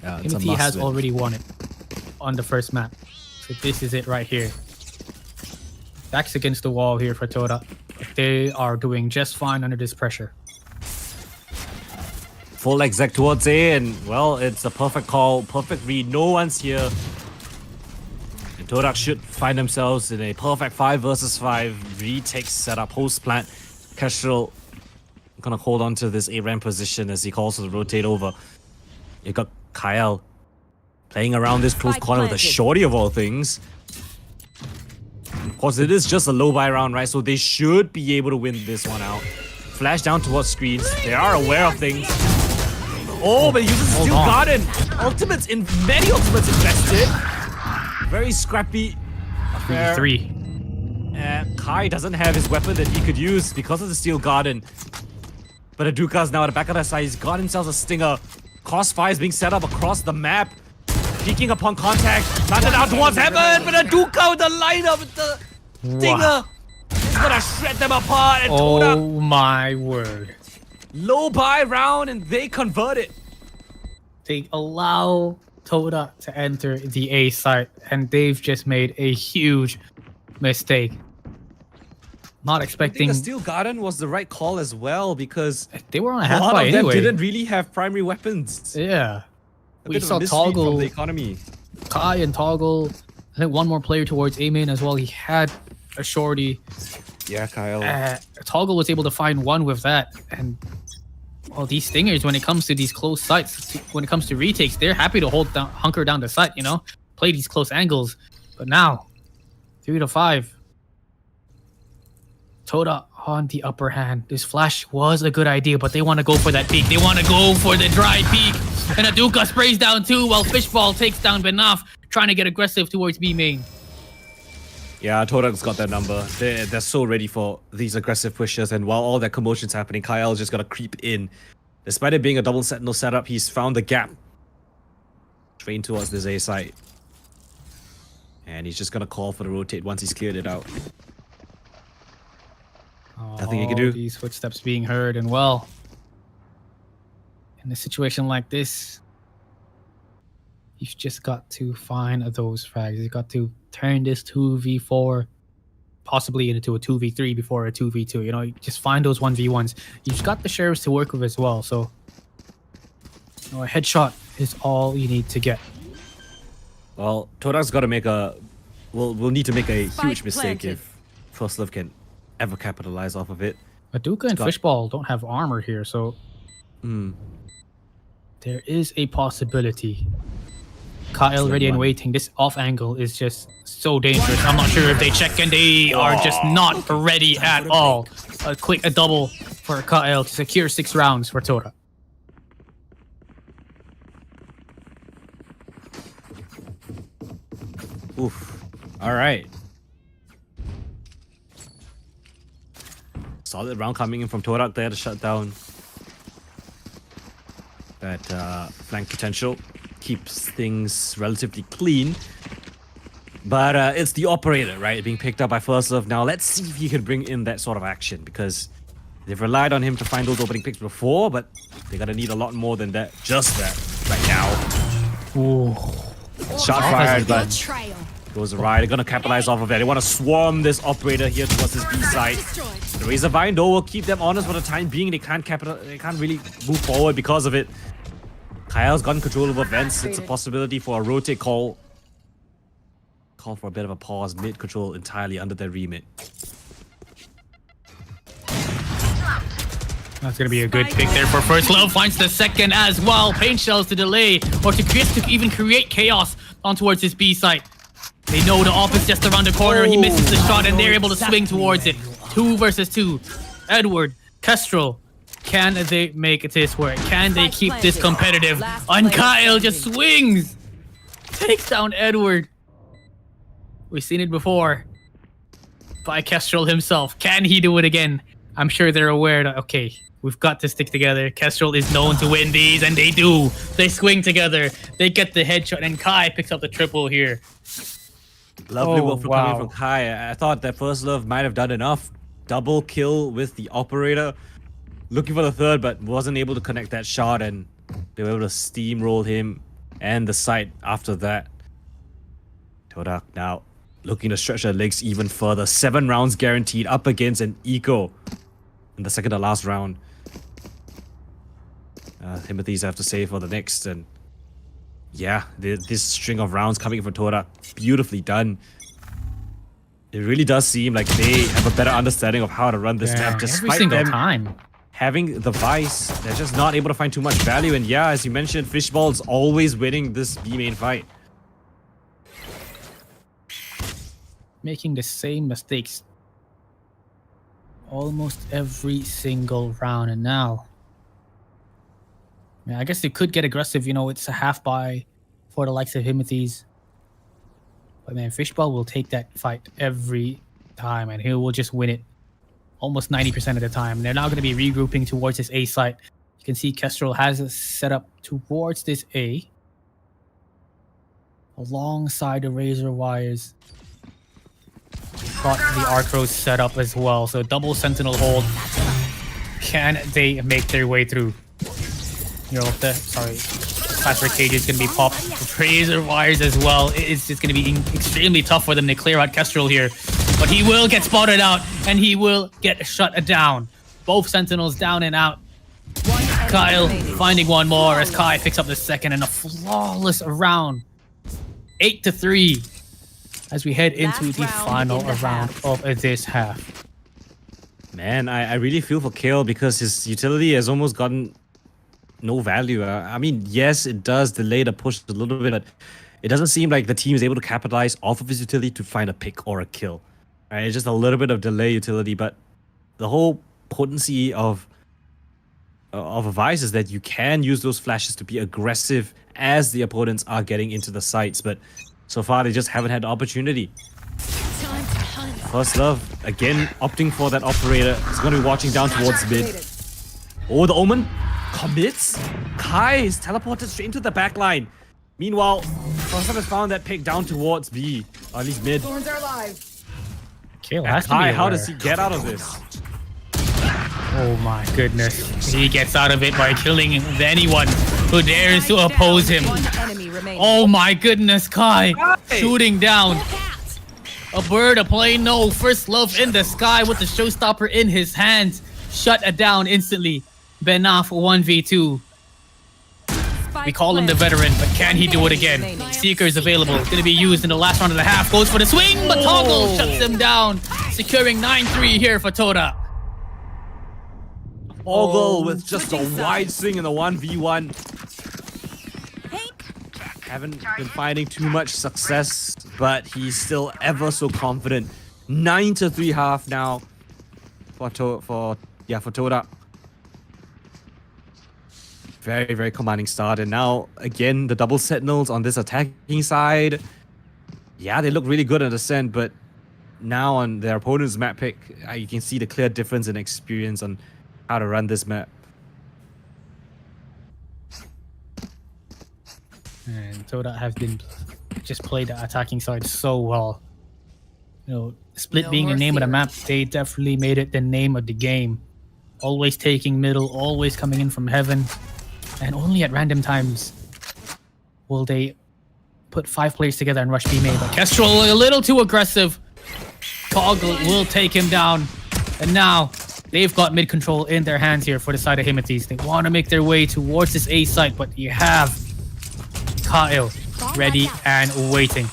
Yeah, Timothy has already won it on the first map. So this is it right here. Backs against the wall here for Toda. But they are doing just fine under this pressure. Full exec towards A, and well, it's a perfect call, perfect read. No one's here. And Todak should find themselves in a perfect 5 versus 5 retake setup, post plant. Kestrel gonna hold on to this A-ramp position as he calls to rotate over. You got Kyle playing around this close corner with a shorty of all things. Of course, it is just a low buy round, right? So they should be able to win this one out. Flash down towards screens. They are aware of things. Oh, but he uses Steel Garden. Ultimates in many ultimates invested. Very scrappy. 3v3. Kai doesn't have his weapon that he could use because of the Steel Garden. But Aduka's now at the back of the side. He's got himself a stinger. Crossfire is being set up across the map. Peeking upon contact. Planted out towards heaven. But Aduka with the lineup with the stinger. He's gonna shred them apart. And Toda, Oh my word. low buy round, and they convert it. They allow Toda to enter the A site, and they've just made a huge mistake. Not I think expecting. the Steel Garden was the right call as well, because They were on a a half lot buy of them anyway. didn't really have primary weapons. Yeah. A We bit of a saw misread from Toggle, the economy. Kai and Toggle. I think one more player towards A-main as well. He had a shorty. Yeah, Kyle. Toggle was able to find one with that. And well, these stingers, when it comes to these close sites, when it comes to retakes, they're happy to hunker down the site, you know, play these close angles. But now, 3 to 5. Toda on the upper hand. This flash was a good idea, but they want to go for that peak. They want to go for the dry peak. And Aduka sprays down too, while Fishball takes down Benaf, trying to get aggressive towards B main. Yeah, Todak's got that number. They're so ready for these aggressive pushes, and while all that commotion's happening, Kyle's just gotta creep in. Despite it being a double sentinel setup, he's found the gap. Train towards this A site. And he's just gonna call for the rotate once he's cleared it out. Nothing he can All do. These footsteps being heard, and well, in a situation like this, you've just got to find those frags. You've got to turn this 2v4 possibly into a 2v3 before a 2v2. You know, you just find those 1v1s. You've got the sheriffs to work with as well, so you know, a headshot is all you need to get. Well, Todak's got to make a... We'll need to make a huge Spike mistake planted. if First Love can ever capitalize off of it. Maduka and got- Fishball don't have armor here, so there is a possibility. Kyle Slim ready and one. waiting. This off angle is just so dangerous. I'm not sure if they check, and they are just not ready at all. A double for Kyle to secure 6 rounds for Tora. Oof. All right. Solid round coming in from Torak there to shut down that flank potential. Keeps things relatively clean. But it's the operator, right? Being picked up by First Love. Now let's see if he can bring in that sort of action, because they've relied on him to find those opening picks before, but they're gonna need a lot more than that. Just that right now. Ooh. Shot fired, but Betrayal. goes awry. They're gonna capitalize off of that. They want to swarm this operator here towards this B side. Destroyed. The Razor Vine though will keep them honest for the time being. They can't really move forward because of it. Kyle's gotten control over vents. It's a possibility for a rotate call. Call for a bit of a pause. Mid control entirely under their remit. That's gonna be a good pick there for First Love. Finds the second as well. Paint shells to delay or to even create chaos on towards this B site. They know the off is just around the corner. He misses the shot and they're able to swing towards it. 2 versus 2. Edward, Kestrel. Can they make this work? Can they keep this competitive? And Kyle just swings. Takes down Edward. We've seen it before. By Kestrel himself. Can he do it again? I'm sure they're aware that, okay, we've got to stick together. Kestrel is known to win these, and they do. They swing together. They get the headshot, and Kai picks up the triple here. Lovely Oh, work from wow. coming from Kai. I thought that First Love might have done enough. Double kill with the operator. Looking for the third, but wasn't able to connect that shot, and they were able to steamroll him and the site after that. Todak now looking to stretch their legs even further. 7 rounds guaranteed up against an eco in the second to last round. Timothy's have to save for the next, and yeah, this string of rounds coming from Todak, beautifully done. It really does seem like they have a better understanding of how to run this map, Every despite single them time. having the Vice. They're just not able to find too much value, and yeah, as you mentioned, Fishball's always winning this B main fight. Making the same mistakes almost every single round, and now I guess they could get aggressive. You know, it's a half buy for the likes of Himothy's, but man, Fishball will take that fight every time, and he will just win it almost 90% of the time. And they're now going to be regrouping towards this A site. You can see Kestrel has it set up towards this A alongside the razor wires. Got the Arcros set up as well, so double sentinel hold. Can they make their way through? You know, Classic Cage is going to be popped. Razor wires as well. It's just going to be extremely tough for them to clear out Kestrel here. But he will get spotted out, and he will get shut down. Both sentinels down and out. Kyle finding one more as Kai picks up the second, and a flawless round. 8-3 as we head into Last the round final in the round half. of this half. Man, I really feel for Kale because his utility has almost gotten no value. I mean, yes, it does delay the push a little bit, but it doesn't seem like the team is able to capitalize off of his utility to find a pick or a kill. Right? It's just a little bit of delay utility, but the whole potency of a Vice is that you can use those flashes to be aggressive as the opponents are getting into the sites, but so far they just haven't had the opportunity. Time to hunt. First Love, again, opting for that operator. He's going to be watching down towards mid. Oh, the Omen commits. Kai is teleported straight into the back line. Meanwhile, First has found that pick down towards B, or at least mid. Thorns are alive. Kale And has to be Kai, how aware. does he get out of this? Oh my goodness. He gets out of it by killing anyone who dares to oppose him. One enemy remaining. Oh my goodness, Kai. Hey. Shooting down. Cat. A bird, a plane, no. First love in the sky with the showstopper in his hands. Shut it down instantly. Benaf 1v2. We call him the veteran, but can he do it again? Seeker's available. It's going to be used in the last round and a half. Goes for the swing, but Toggle shuts him down. Securing 9-3 here for Toda. Ogle with just a Switching wide sides. swing in the 1v1. Haven't been finding too much success, but he's still ever so confident. 9-3 half now for Toda. Very, very commanding start. And now, again, the double sentinels on this attacking side. Yeah, they look really good at Ascent, but now on their opponent's map pick, you can see the clear difference in experience on how to run this map. And Toda have been just played the attacking side so well. You know, split No being the more name of the fear. map, they definitely made it the name of the game. Always taking middle, always coming in from heaven. And only at random times will they put 5 players together and rush B main. But Kestrel a little too aggressive. Toggle will take him down. And now they've got mid control in their hands here for the side of Himothes. They want to make their way towards this A site, but you have Kyle ready and waiting.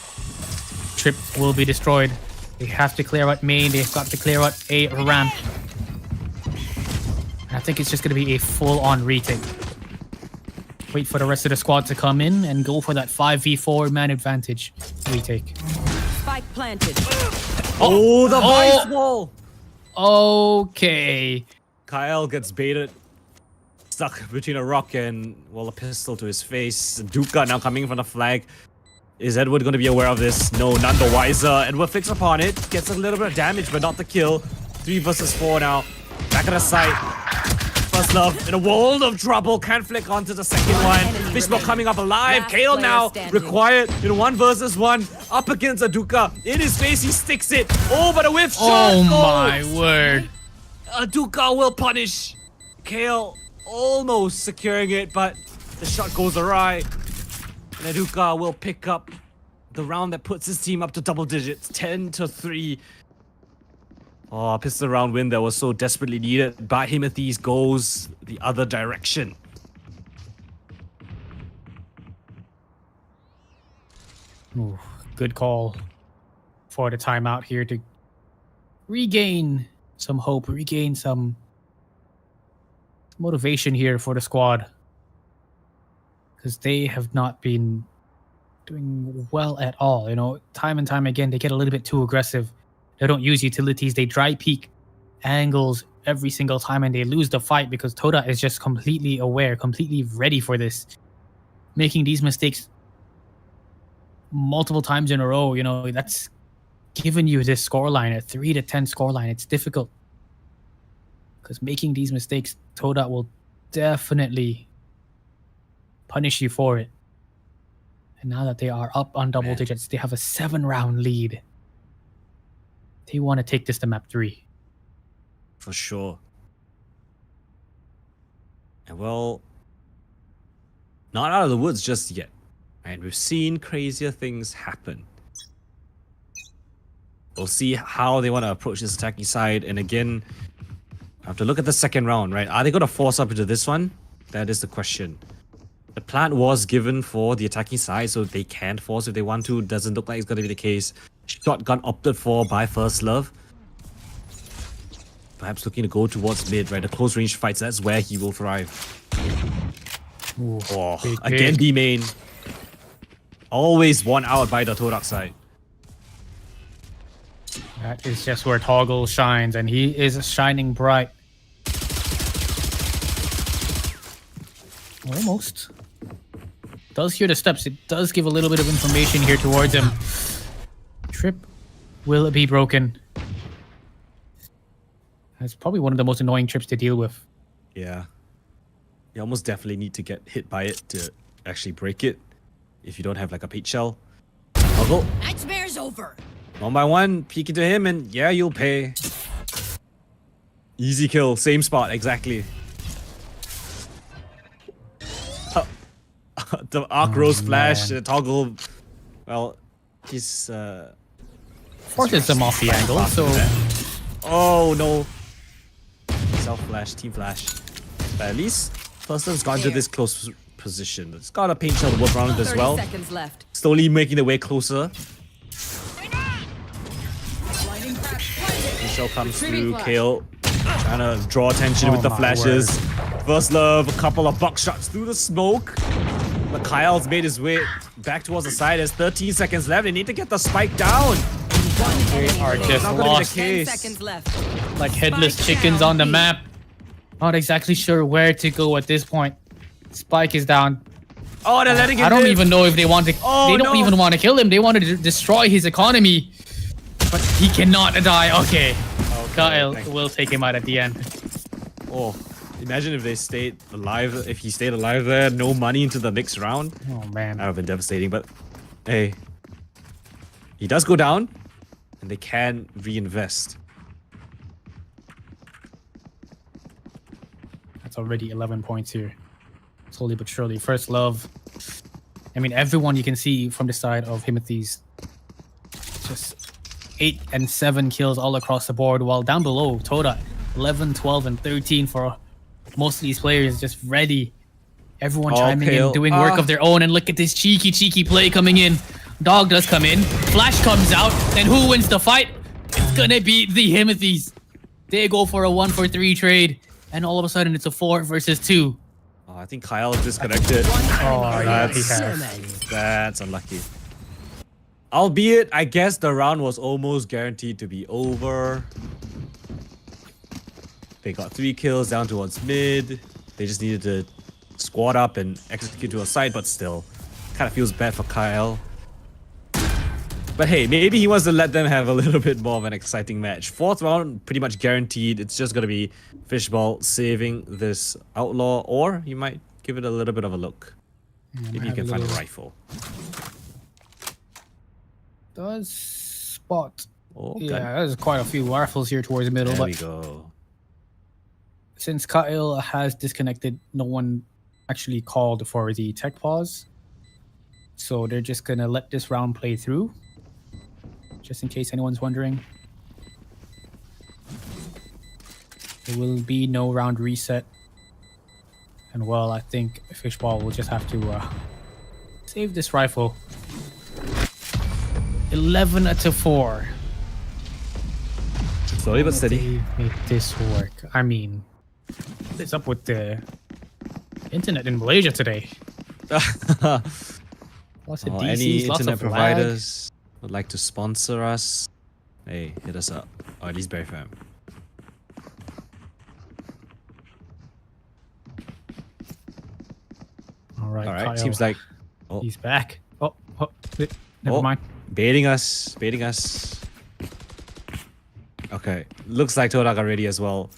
Trip will be destroyed. They have to clear out main. They've got to clear out a ramp. And I think it's just going to be a full-on retake. Wait for the rest of the squad to come in and go for that 5v4 man advantage retake. Spike planted. Oh, the Oh. vice wall! Okay. Kyle gets baited. Stuck between a rock and, well, a pistol to his face. Duka now coming from the flag. Is Edward going to be aware of this? No, none the wiser. Edward flicks upon it. Gets a little bit of damage, but not the kill. 3 versus 4 now. Back at the site. First love in a world of trouble. Can't flick onto the second one. enemy Fishbowl remaining. coming up alive. Last Kale player now standing. required in 1 versus 1. Up against Aduka. In his face, he sticks it. Oh, but a whiff shot. Oh goes. my word. Aduka will punish. Kale almost securing it, but the shot goes awry. And Aduka will pick up the round that puts his team up to double digits, 10-3. Oh, a pistol round win that was so desperately needed. But Himothes goes the other direction. Ooh, good call for the timeout here to regain some hope, regain some motivation here for the squad. Because they have not been doing well at all. You know, time and time again, they get a little bit too aggressive. They don't use utilities. They dry peek angles every single time and they lose the fight because Toda is just completely aware, completely ready for this. Making these mistakes multiple times in a row, you know, that's given you this scoreline, a 3-10 scoreline. It's difficult because making these mistakes, Toda will definitely punish you for it. And now that they are up on double digits, they have a 7-round lead. They want to take this to map 3. For sure. And well, not out of the woods just yet. Right? We've seen crazier things happen. We'll see how they want to approach this attacking side. And again, I have to look at the second round, right? Are they going to force up into this one? That is the question. The plan was given for the attacking side, so they can force if they want to. Doesn't look like it's going to be the case. Shotgun opted for by First Love. Perhaps looking to go towards mid, right? The close range fights, that's where he will thrive. Ooh, Oh, big again hit. B main. Always won out by the Todak side. That is just where Toggle shines, and he is shining bright. Almost. Does hear the steps. It does give a little bit of information here towards him. Trip will be broken. That's probably one of the most annoying trips to deal with. Yeah. You almost definitely need to get hit by it to actually break it. if you don't have like a peach shell. Toggle. Nightmare's over. One by one, peek into him, and yeah, you'll pay. Easy kill, same spot, exactly. The arc rose flash, toggle. Well, he's Forces them off the angle, so oh no. Self flash, team flash. But at least person's gone to this close position. It's got a paint shell to work around it as 30 well. seconds left. Slowly making their way closer. Paint shell comes through, Kale trying to draw attention with the my flashes. First love, a couple of buck shots through the smoke. But Kyle's made his way back towards the side. There's 13 seconds left. They need to get the spike down. they are just Not gonna be the lost 10 case. seconds left. like headless Spike chickens down, on the B. map. Not exactly sure where to go at this point. Spike is down. Oh, they're letting it I don't live. even know if they want to. Oh, they don't no. even want to kill him. They want to destroy his economy. But he cannot die. Okay. Kyle thank you. will take him out at the end. Oh, imagine if they stayed alive. If he stayed alive there, no money into the next round. Oh man. That would have been devastating. But hey, he does go down, and they can reinvest. That's already 11 points here. Slowly but surely. First love. I mean, everyone you can see from the side of Himothy's. Just 8 and 7 kills all across the board. While down below, Toda, 11, 12, and 13 for most of these players. Just ready. Everyone chiming in, doing work of their own. And look at this cheeky play coming in. Dog does come in. Flash comes out. And who wins the fight? It's gonna be the Himothys. They go for a 1-for-3 trade. And all of a sudden, it's a 4 versus 2. Oh, I think Kyle disconnected. Oh, yeah, he That's, has. that's unlucky. Albeit, I guess the round was almost guaranteed to be over. They got 3 kills down towards mid. They just needed to squad up and execute to a side, but still, kind of feels bad for Kyle. But hey, maybe he wants to let them have a little bit more of an exciting match. 4th round, pretty much guaranteed. It's just going to be Fishball saving this outlaw, or you might give it a little bit of a look. Maybe you can find a rifle. Does spot. Oh, Yeah, gun. there's quite a few rifles here towards the middle, There but we go. since Kyle has disconnected, no one actually called for the tech pause. So they're just gonna let this round play through. Just in case anyone's wondering. There will be no round reset. And well, I think Fishball will just have to save this rifle. 11-4. Slowly but steady. They make this work. I mean, what's up with the internet in Malaysia today? Lots of DCs, Any lots internet of lag. providers would like to sponsor us, hey, hit us up. Or at least Berryfam. All right, Alright, Kyle, seems like he's back. Never mind. baiting us. Okay, looks like Todak are ready as well.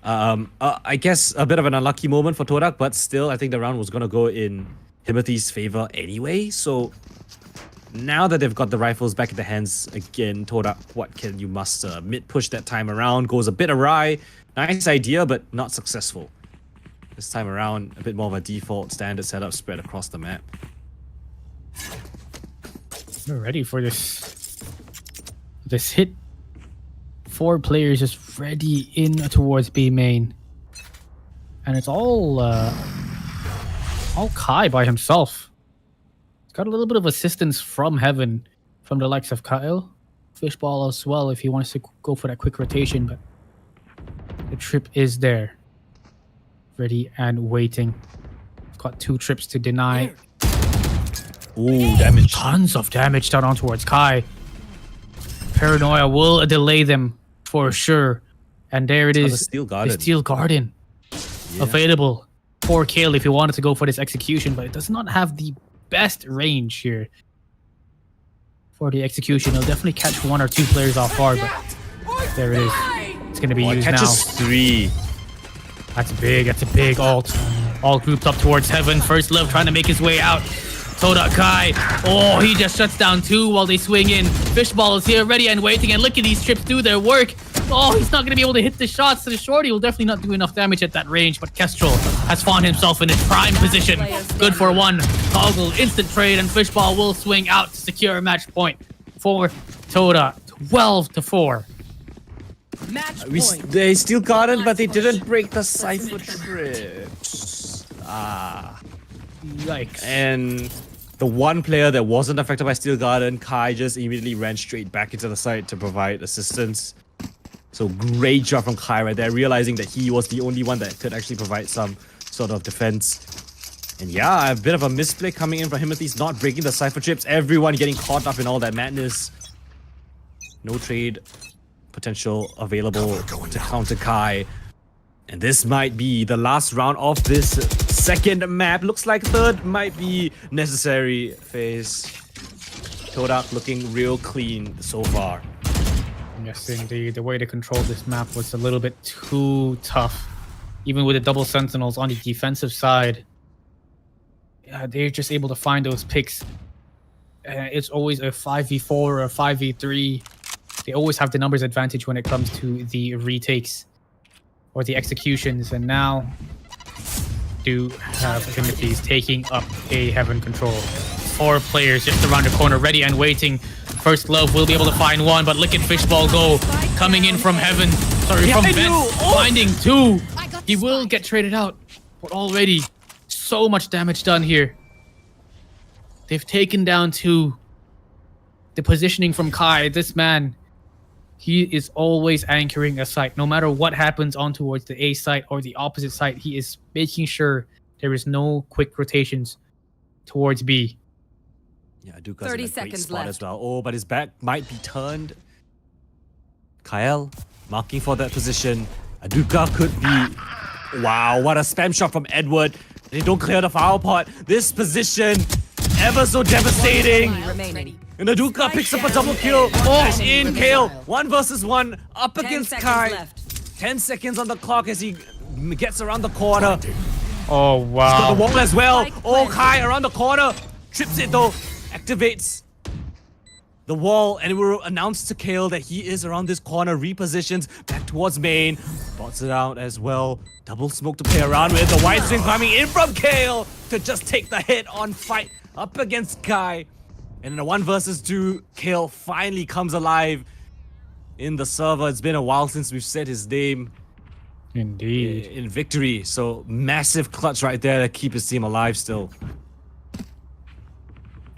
I guess a bit of an unlucky moment for Todak, but still, I think the round was gonna go in Himothy's favor anyway. So now that they've got the rifles back in the hands again, Todak, what can you muster? Mid push that time around goes a bit awry. Nice idea, but not successful. This time around, a bit more of a default standard setup spread across the map. We're ready for this hit. 4 players just ready in towards B main, and it's all Kai by himself. He's got a little bit of assistance from heaven, from the likes of Kyle, Fishball as well if he wants to go for that quick rotation, but the trip is there, ready and waiting. He's got 2 trips to deny. Ooh, damage. Tons of damage done on towards Kai. Paranoia will delay them for sure. And there it Oh, the is. Steel Garden. The Steel Garden. Yeah. Available. 4 kill if you wanted to go for this execution, but it does not have the best range here. For the execution, it'll definitely catch 1 or 2 players off guard, but there it is. It's going to be Oh, it used catches now. 3. That's big. That's a big ult. All grouped up towards heaven. First Love trying to make his way out. Toda Kai. Oh, he just shuts down 2 while they swing in. Fishball is here, ready and waiting. And look at these trips do their work. Oh, he's not going to be able to hit the shots. So the shorty will definitely not do enough damage at that range. But Kestrel has found himself in his prime position. Good for 1. Toggle, instant trade, and Fishball will swing out to secure a match point for Toda. 12-4. Match We, point. they still got it, but they didn't break the Cypher trips. Yikes. And the one player that wasn't affected by Steel Garden, Kai, just immediately ran straight back into the site to provide assistance. So great job from Kai right there, realizing that he was the only one that could actually provide some sort of defense. And yeah, a bit of a misplay coming in from Himothy's not breaking the Cypher chips. Everyone getting caught up in all that madness. No trade potential available to counter Kai. And this might be the last round of this second map. Looks like third might be necessary. Feis. Todak looking real clean so far. Yes, indeed. The way to control this map was a little bit too tough. Even with the double sentinels on the defensive side, they're just able to find those picks. It's always a 5v4 or a 5v3. They always have the numbers advantage when it comes to the retakes or the executions. And now do have Timothy's taking up a heaven control. 4 players just around the corner, ready and waiting. First Love will be able to find 1, but look at Fishball go. Coming in from heaven. Sorry, from vent. Finding 2. He will get traded out. But already, so much damage done here. They've taken down 2. The positioning from Kai, this man, he is always anchoring a site. No matter what happens on towards the A site or the opposite site, he is making sure there is no quick rotations towards B. Yeah, Duka's 30 in a great seconds spot left. as well. Oh, but his back might be turned. Kael marking for that position. Aduka could be... Wow, what a spam shot from Edward. They don't clear the foul pot. This position, ever so devastating. Remaining. And Aduka picks up a double kill. Flash in, Kale. 1 versus 1 up 10 against seconds Kai. left. 10 seconds on the clock as he gets around the corner. Oh, Got wow. the wall as well. Spike Oh, planted. Kai around the corner. Trips it though. Activates the wall, and it will announce to Kale that he is around this corner. Repositions back towards main. Spots it out as well. Double smoke to play around with. The wide swing coming in from Kale to just take the hit on fight up against Kai. And in a 1 versus 2, Kale finally comes alive in the server. It's been a while since we've said his name Indeed. in victory. So massive clutch right there to keep his team alive still.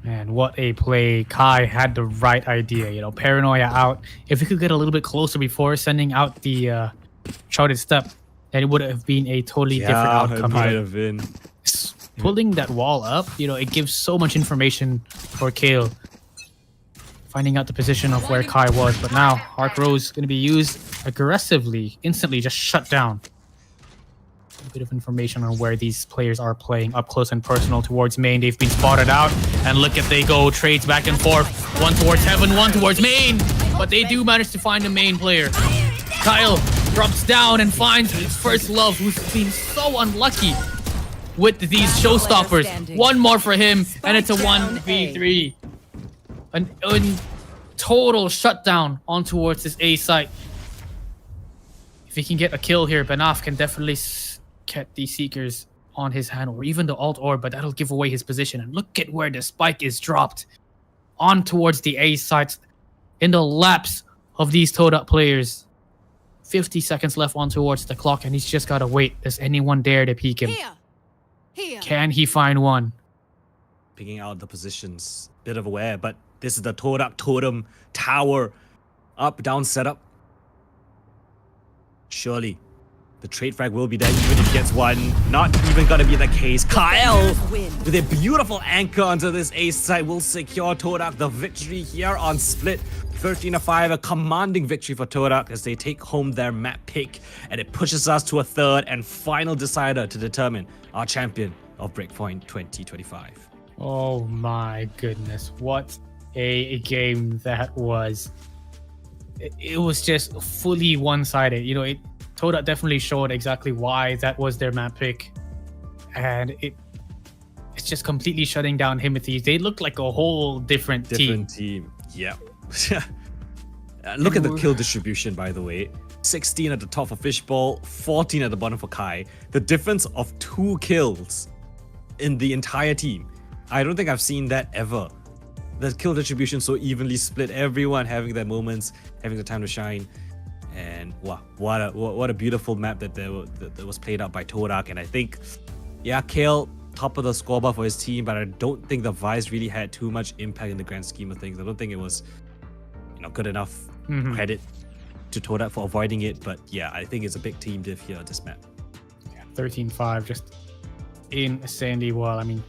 Man, what a play. Kai had the right idea, you know, paranoia out. If he could get a little bit closer before sending out the shouted step, then it would have been a totally different Yeah, it outcome. might here. have been. Pulling that wall up, you know, it gives so much information for Kale. Finding out the position of where Kai was, but now Arc Rose going to be used aggressively, instantly just shut down. A bit of information on where these players are playing up close and personal towards main. They've been spotted out, and look at they go, trades back and forth. 1 towards heaven, 1 towards main, but they do manage to find the main player. Kyle drops down and finds his first Love, who's been so unlucky with these showstoppers. standing. 1 more for him, and it's a down 1v3. An total shutdown on towards this A site. If he can get a kill here, Benaf can definitely get the Seekers on his hand, or even the alt orb, but that'll give away his position. And look at where the spike is dropped on towards the A sites in the laps of these Toad players. 50 seconds left on towards the clock, and he's just gotta wait. Does anyone dare to peek him? Here. Can he find one? Picking out the positions. Bit of aware, but this is the Todak Totem Tower. Up, down, setup. Surely the trade frag will be there even if he gets one. Not even gonna be the case. Kyle with a beautiful anchor onto this ace side will secure Todak the victory here on Split. 13-5, a commanding victory for Todak as they take home their map pick, and it pushes us to a third and final decider to determine our champion of Breakpoint 2025. Oh my goodness, what a game that was. It was just fully one-sided. You know, Toda definitely showed exactly why that was their map pick. And it's just completely shutting down Himothy. They look like a whole different team. Yeah. Look at the kill distribution, by the way. 16 at the top for Fishball, 14 at the bottom for Kai. The difference of 2 kills in the entire team. I don't think I've seen that ever. The kill distribution so evenly split, everyone having their moments, having the time to shine. And wow, what a beautiful map that was played out by Todak. And I think, yeah, Kale, top of the scoreboard for his team, but I don't think the Vice really had too much impact in the grand scheme of things. I don't think it was, good enough credit to Todak for avoiding it. But yeah, I think it's a big team diff here on this map. 13-5, just insanely well. I mean,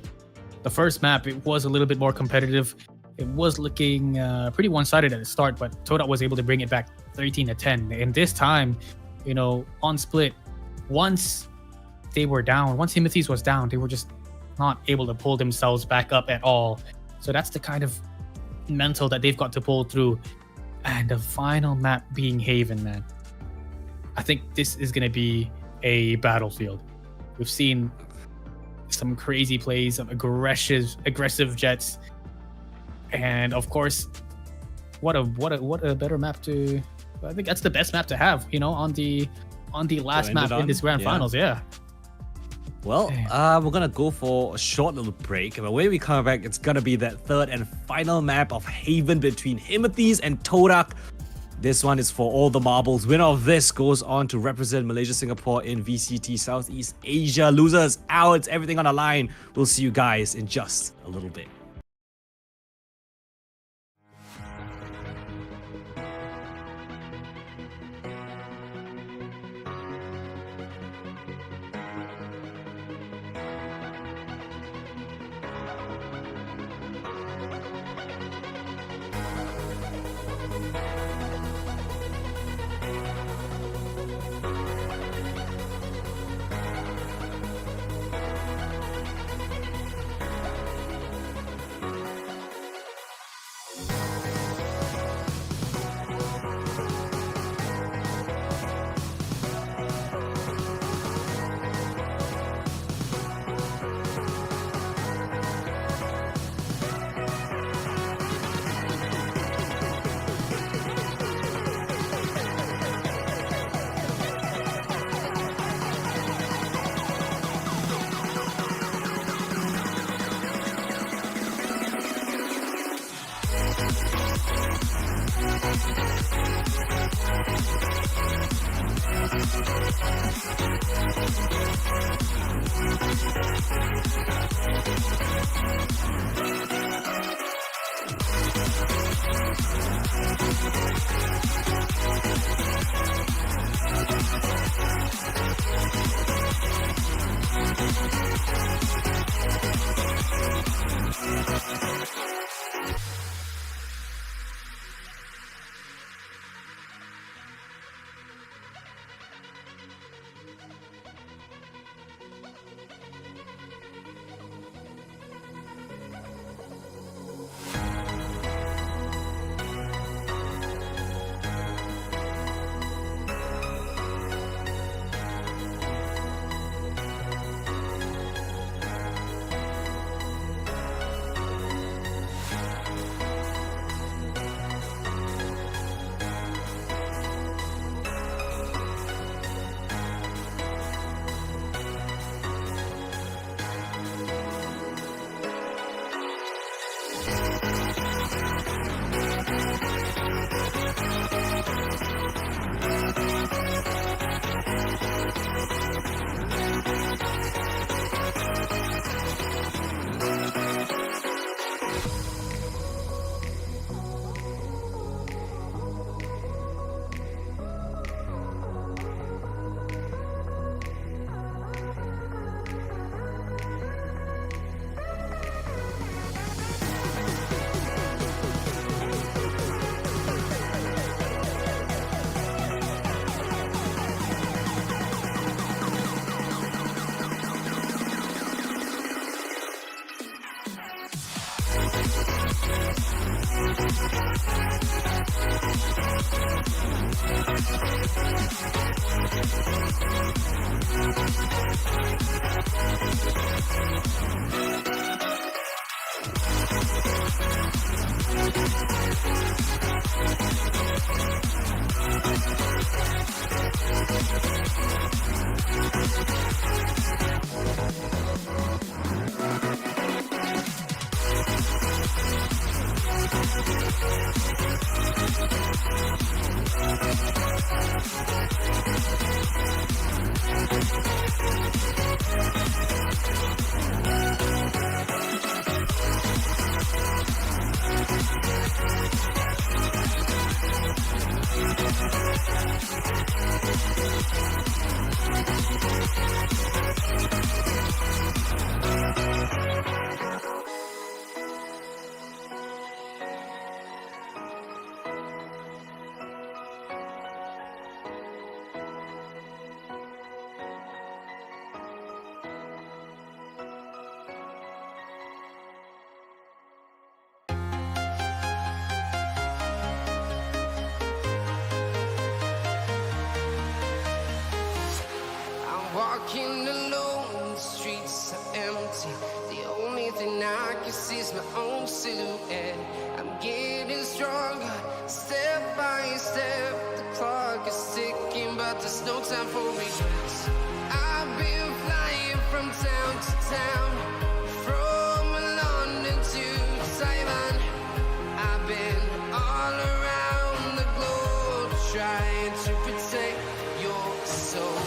the first map, it was a little bit more competitive. It was looking pretty one-sided at the start, but Todak was able to bring it back 13-10. And this time, on split, once they were down, once Himothy's was down, they were just not able to pull themselves back up at all. So that's the kind of mental that they've got to pull through. And the final map being Haven, man. I think this is going to be a battlefield. We've seen some crazy plays of aggressive Jets. And of course, what a better map to... I think that's the best map to have, on the last map in this grand finals. Yeah. Well, we're gonna go for a short little break, and when we come back, it's gonna be that third and final map of Haven between Himothy's and Todak. This one is for all the marbles. Winner of this goes on to represent Malaysia, Singapore in VCT Southeast Asia. Losers out, everything on the line. We'll see you guys in just a little bit. Walking alone, the streets are empty. The only thing I can see is my own silhouette. I'm getting stronger, step by step. The clock is ticking, but there's no time for regrets. I've been flying from town to town, from London to Taiwan. I've been all around the globe, trying to protect your soul.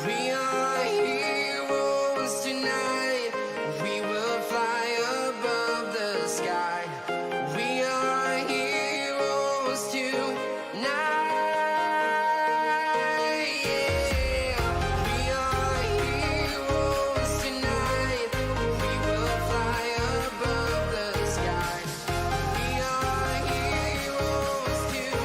We are heroes tonight. We will fly above the sky. We are heroes tonight. Yeah. We are heroes tonight. We will fly above the sky. We are heroes tonight.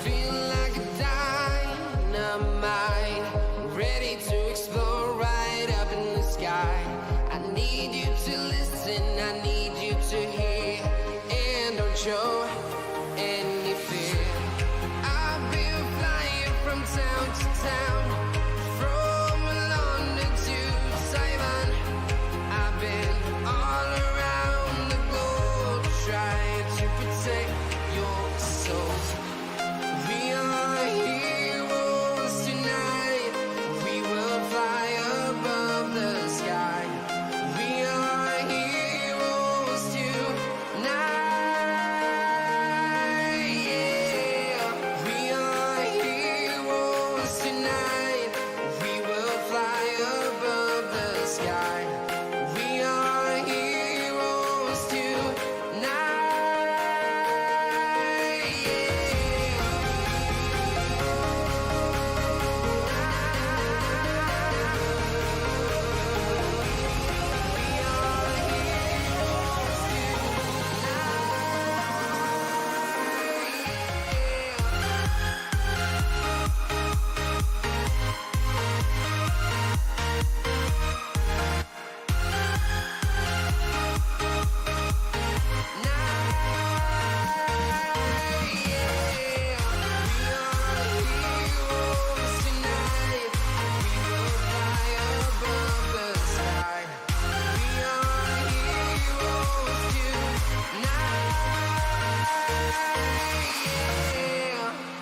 Feel like a dynamite, ready to explode right up in the sky. I need you to listen, I need you to hear, and don't show any fear. I've been flying from town to town, from London to Taiwan. I've been all around the globe, trying to protect your soul. We are heroes tonight. We will fly above the sky. We are heroes tonight. Yeah. We are heroes tonight. We will fly above the sky. We are heroes tonight.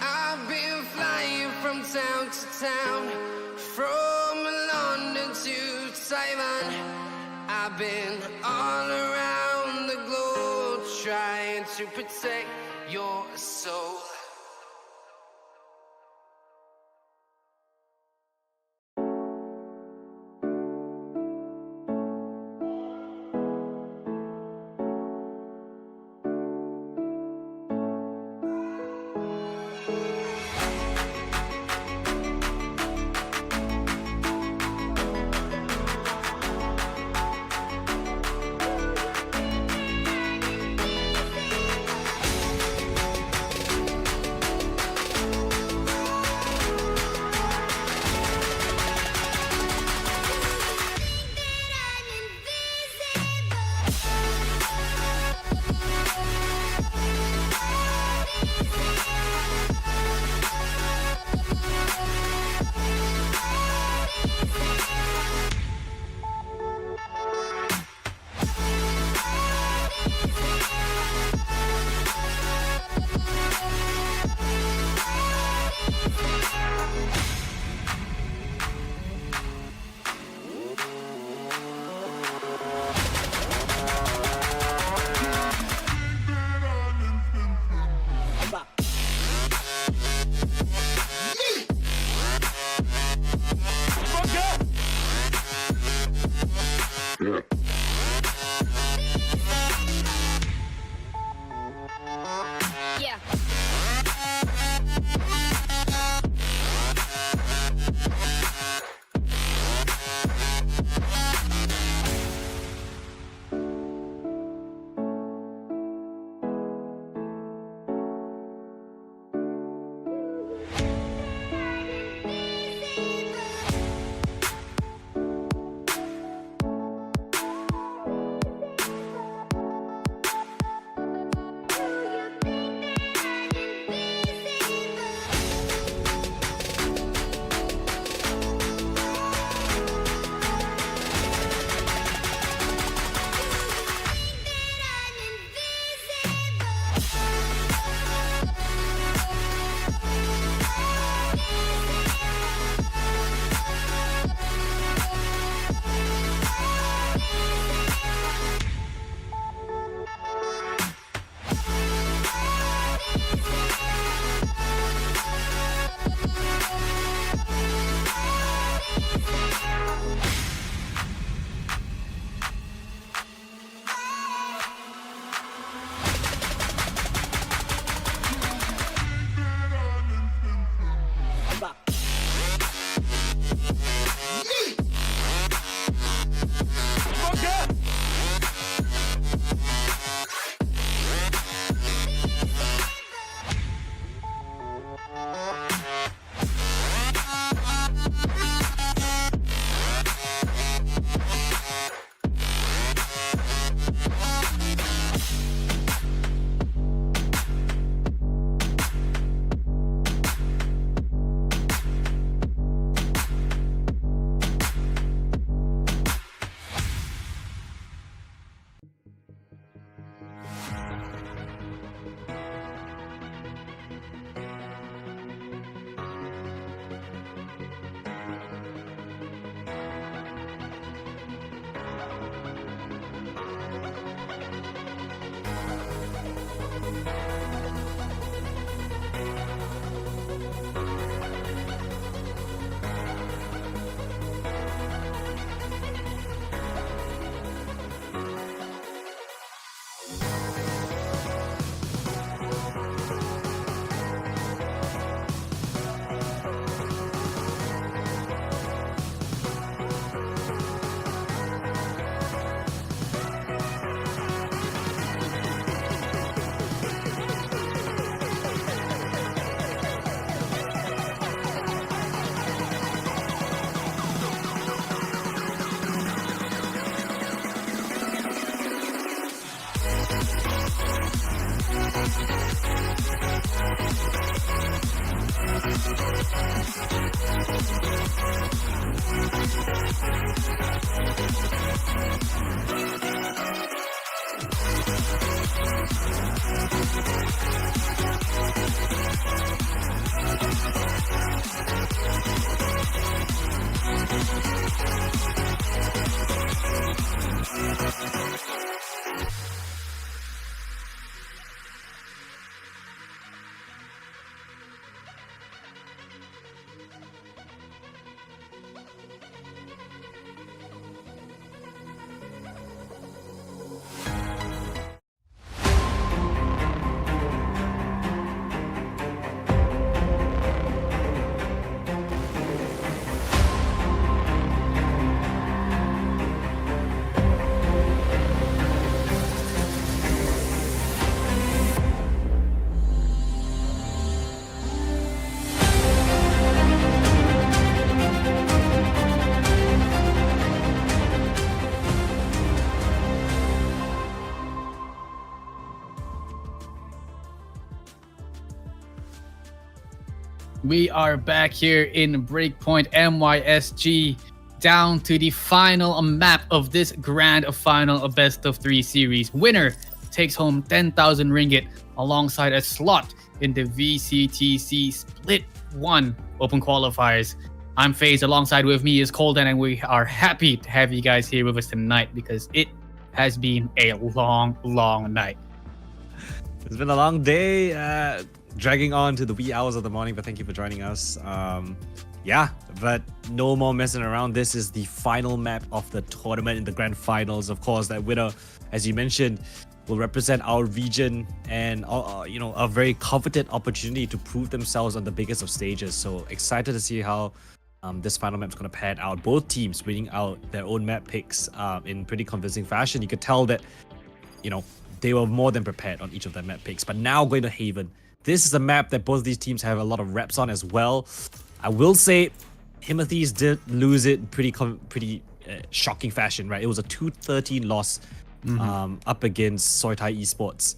I've been flying from town to town, from London to Taiwan. I've been all around the globe, trying to protect your soul. We are back here in Breakpoint MYSG, down to the final map of this grand final of best of 3 series. Winner takes home 10,000 ringgit alongside a slot in the VCTC Split 1 Open Qualifiers. I'm Feis, alongside with me is Coldan, and we are happy to have you guys here with us tonight because it has been a long night. It's been a long day, dragging on to the wee hours of the morning, but thank you for joining us. Yeah, but no more messing around. This is the final map of the tournament in the grand finals. Of course, that winner, as you mentioned, will represent our region and a very coveted opportunity to prove themselves on the biggest of stages. So excited to see how this final map is going to pan out. Both teams winning out their own map picks in pretty convincing fashion. You could tell that, they were more than prepared on each of their map picks. But now going to Haven, this is a map that both these teams have a lot of reps on as well. I will say Timothy's did lose it pretty shocking fashion, right? It was a 2-13 loss up against Soitai Esports.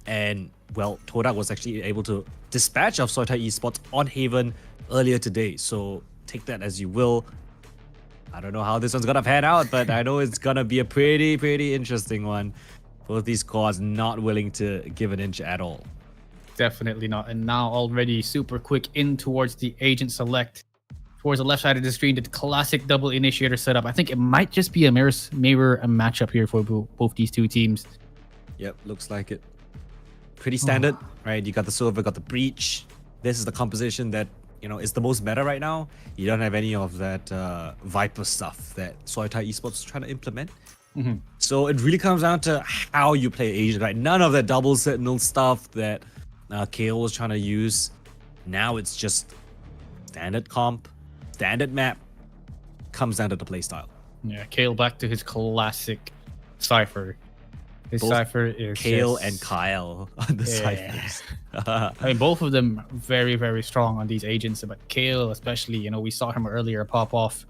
And, well, Todak was actually able to dispatch of Soitai Esports on Haven earlier today. So take that as you will. I don't know how this one's going to pan out, but I know it's going to be a pretty interesting one. Both these squads not willing to give an inch at all. Definitely not. And now already super quick in towards the agent select. Towards the left side of the screen, the classic double initiator setup. I think it might just be a mirror matchup here for both these two teams. Yep, looks like it. Pretty standard, right? You got the silver, got the breach. This is the composition that, is the most meta right now. You don't have any of that Viper stuff that Soitai Esports is trying to implement. So it really comes down to how you play agent, right? None of that double sentinel stuff that KO was trying to use. Now it's just standard comp, standard map. Comes down to the playstyle. Yeah, Kale back to his classic Cypher. His Both Cypher is Kale and Kyle on the Cyphers. I mean, both of them very strong on these agents, but Kale especially, we saw him earlier pop off.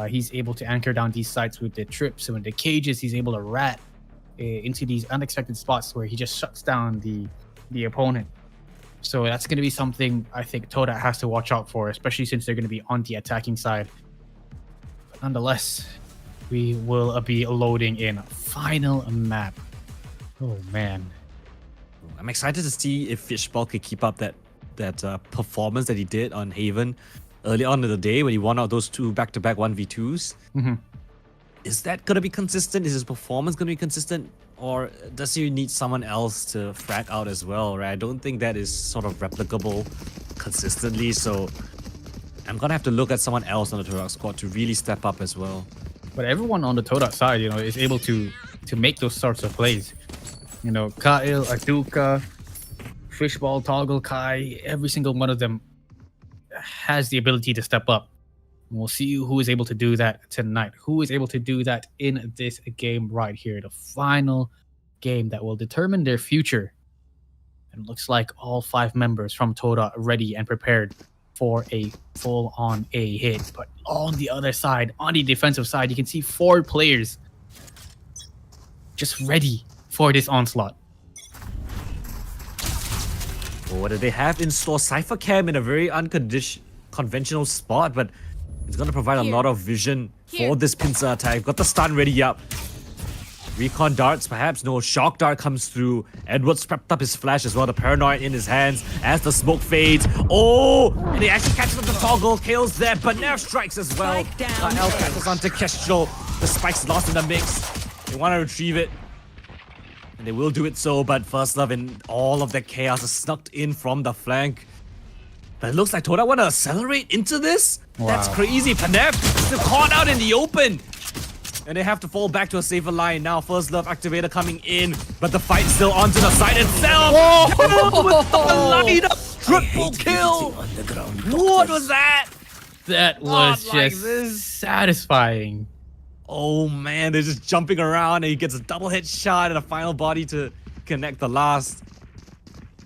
He's able to anchor down these sites with the trips and with the cages. He's able to rat into these unexpected spots where he just shuts down the opponent. So that's going to be something I think Toda has to watch out for, especially since they're going to be on the attacking side. But nonetheless, we will be loading in final map. Oh man, I'm excited to see if Fishball could keep up that performance that he did on Haven early on in the day when he won out those two back-to-back 1v2s. Is that going to be consistent? Is his performance going to be consistent? Or does he need someone else to frag out as well, right? I don't think that is sort of replicable consistently, so I'm gonna have to look at someone else on the Torak squad to really step up as well. But everyone on the Todak side, you know, is able to make those sorts of plays. You know, Kyle, Aduka, Fishball, Toggle, Kai, every single one of them has the ability to step up. And we'll see who is able to do that tonight. Who is able to do that in this game right here, the final game that will determine their future. And it looks like all 5 members from Toda ready and prepared for a full-on A hit. But on the other side, on the defensive side, you can see 4 players just ready for this onslaught. What do they have in store? Cypher Cam in a very unconventional spot, but it's going to provide a lot of vision for this pincer attack. Got the stun ready up. Recon darts, perhaps. No, shock dart comes through. Edwards prepped up his flash as well. The paranoid in his hands as the smoke fades. Oh! And he actually catches up the toggle. Kills there, but Nerf strikes as well. El catches onto Kestrel. The spike's lost in the mix. They want to retrieve it. And they will do it so, but First Love and all of the chaos is snuck in from the flank. But it looks like Toda want to accelerate into this? Wow. That's crazy. Panef still caught out in the open. And they have to fall back to a safer line now. First Love activator coming in, but the fight's still onto the side itself. Oh, with the line up, triple kill. What was that? That was just satisfying. Oh man, they're just jumping around and he gets a double hit shot and a final body to connect the last.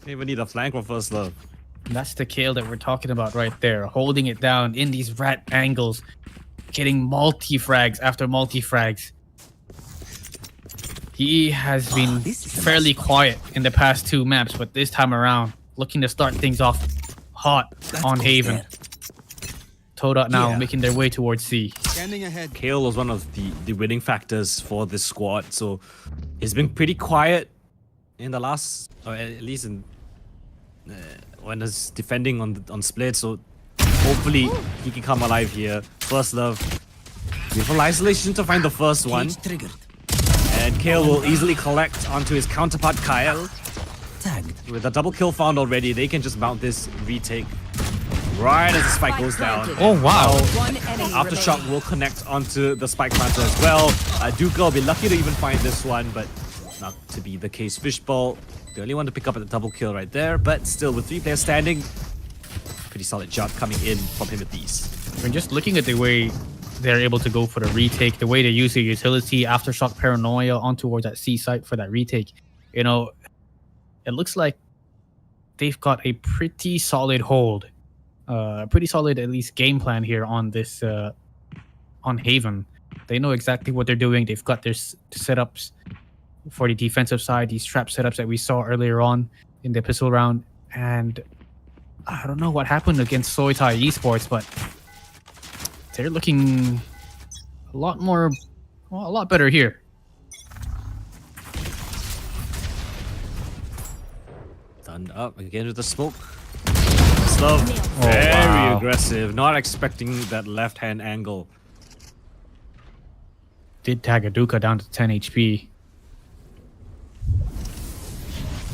They even need a flank from First Love. That's the kill that we're talking about right there. Holding it down in these rat angles. Getting multi-frags after multi-frags. He has been fairly quiet in the past 2 maps, but this time around, looking to start things off hot on Haven. Toda now making their way towards C. Standing ahead. Kale was one of the winning factors for this squad, so he's been pretty quiet in the last, or at least in when he's defending on split. So hopefully he can come alive here. First Love, beautiful isolation to find the first one, and Kale will easily collect onto his counterpart Kyle. Tagged. With a double kill found already, they can just mount this retake right as the spike goes down. Oh wow. One enemy Aftershock remaining. will connect onto the spike planter as well. Duka will be lucky to even find this one, but not to be the case. Fishball, the only one to pick up at the double kill right there, but still with 3 players standing, pretty solid job coming in from him at these. We're just looking at the way they're able to go for the retake, the way they use their utility, Aftershock Paranoia on towards that C site for that retake. You know, it looks like they've got a pretty solid hold. Pretty solid, at least, game plan here on this, on Haven. They know exactly what they're doing. They've got their setups for the defensive side, these trap setups that we saw earlier on in the pistol round. And I don't know what happened against Soy Thai Esports, but they're looking a lot more, well, a lot better here. Done up again with the smoke. Love, Oh, very wow. aggressive, not expecting that left hand angle. Did tag Aduka down to 10 HP.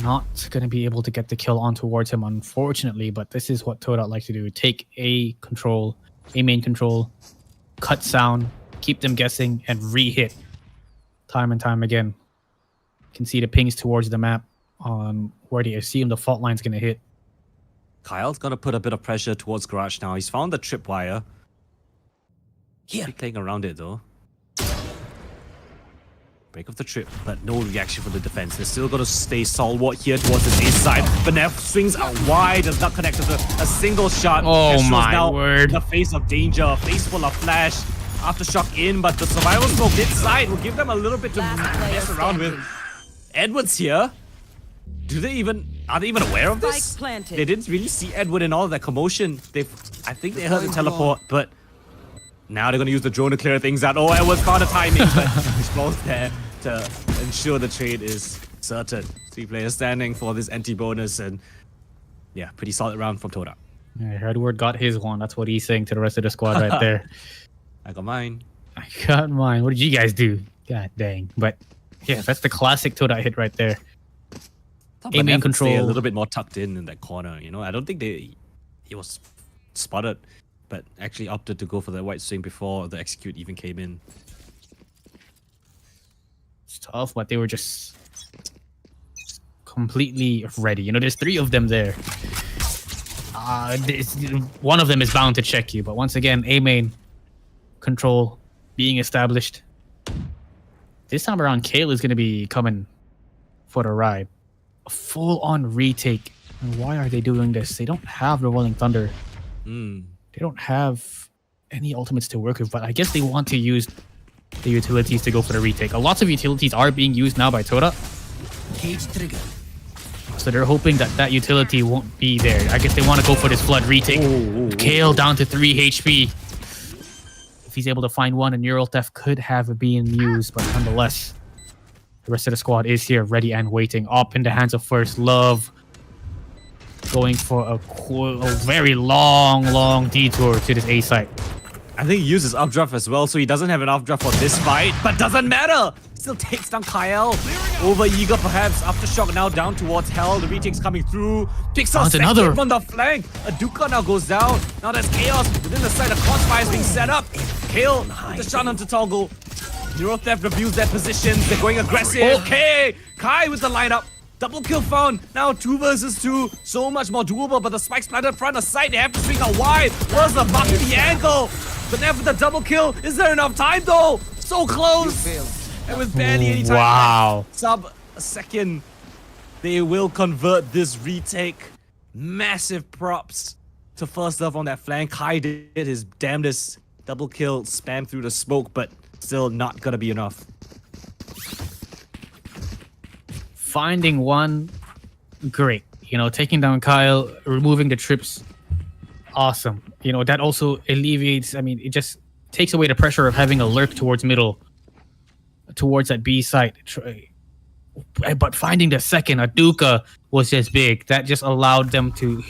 Not going to be able to get the kill on towards him, unfortunately, but this is what Toda likes to do. Take A control, A main control, cut sound, keep them guessing, and re-hit time and time again. You can see the pings towards the map on where they assume the fault line's going to hit. Kyle's gonna put a bit of pressure towards Garage now. He's found the tripwire. Here. Keep playing around it though. Break of the trip, but no reaction from the defense. They're still gonna stay stalwart here towards the A side. Benef swings out wide, does not connect with a single shot. Oh Kestrel's my now word. in the face of danger, face full of flash. Aftershock in, but the survival smoke inside will give them a little bit to Last player mess around with. standing. Edwards here. Are they even aware of this? Spike planted. They didn't really see Edward in all of that commotion. I think they heard the teleport, but now they're gonna use the drone to clear things out. Oh, Edward's found a timing, but he's both there to ensure the trade is certain. 3 players standing for this anti-bonus, and yeah, pretty solid round from Toda. Yeah, Edward got his one. That's what he's saying to the rest of the squad right there. I got mine. I got mine. What did you guys do? God dang. But Yeah, that's the classic Toda hit right there. Thought A main Banef would stay a control. little bit more tucked in that corner. You know, I don't think he was spotted, but actually opted to go for the white swing before the execute even came in. It's tough, but they were just completely ready. You know, there's 3 of them there. One of them is bound to check you, but once again, A main control being established. This time around, Kale is going to be coming for the ride. A full-on retake. And why are they doing this? They don't have the Rolling Thunder. They don't have any ultimates to work with, but I guess they want to use the utilities to go for the retake. Lots of utilities are being used now by Toda, Cage trigger. so they're hoping that that utility won't be there. I guess they want to go for this Flood retake. Kale down to 3 HP. If he's able to find one, a Neural Theft could have been used, but nonetheless, the rest of the squad is here, ready and waiting. Up in the hands of First Love. Going for a very long detour to this A site. I think he uses updraft as well, so he doesn't have an updraft for this fight, but doesn't matter! Still takes down Kyle. Over eager perhaps. Aftershock now down towards Hell. The retake's coming through. Picks up another from the flank. A Duka now goes down. Now there's chaos within the side. A crossfire is being set up. Kale, the shot onto Toggle. Neural Theft reviews their positions. They're going aggressive. Okay, Kai with the lineup. Double kill found. Now 2 versus 2. So much more doable, but the spike splattered front of sight. They have to swing out wide. Where's the buck in the angle? But now for the double kill. Is there enough time though? So close. And with barely any time. Wow. Sub a second. They will convert this retake. Massive props to First Love on that flank. Kai did his damnedest. Double kill, spam through the smoke, but still not gonna be enough. Finding one, great. You know, taking down Kyle, removing the trips, awesome. You know, that also alleviates, I mean, it just takes away the pressure of having a lurk towards middle, towards that B site. But finding the second, Aduka, was just big. That just allowed them to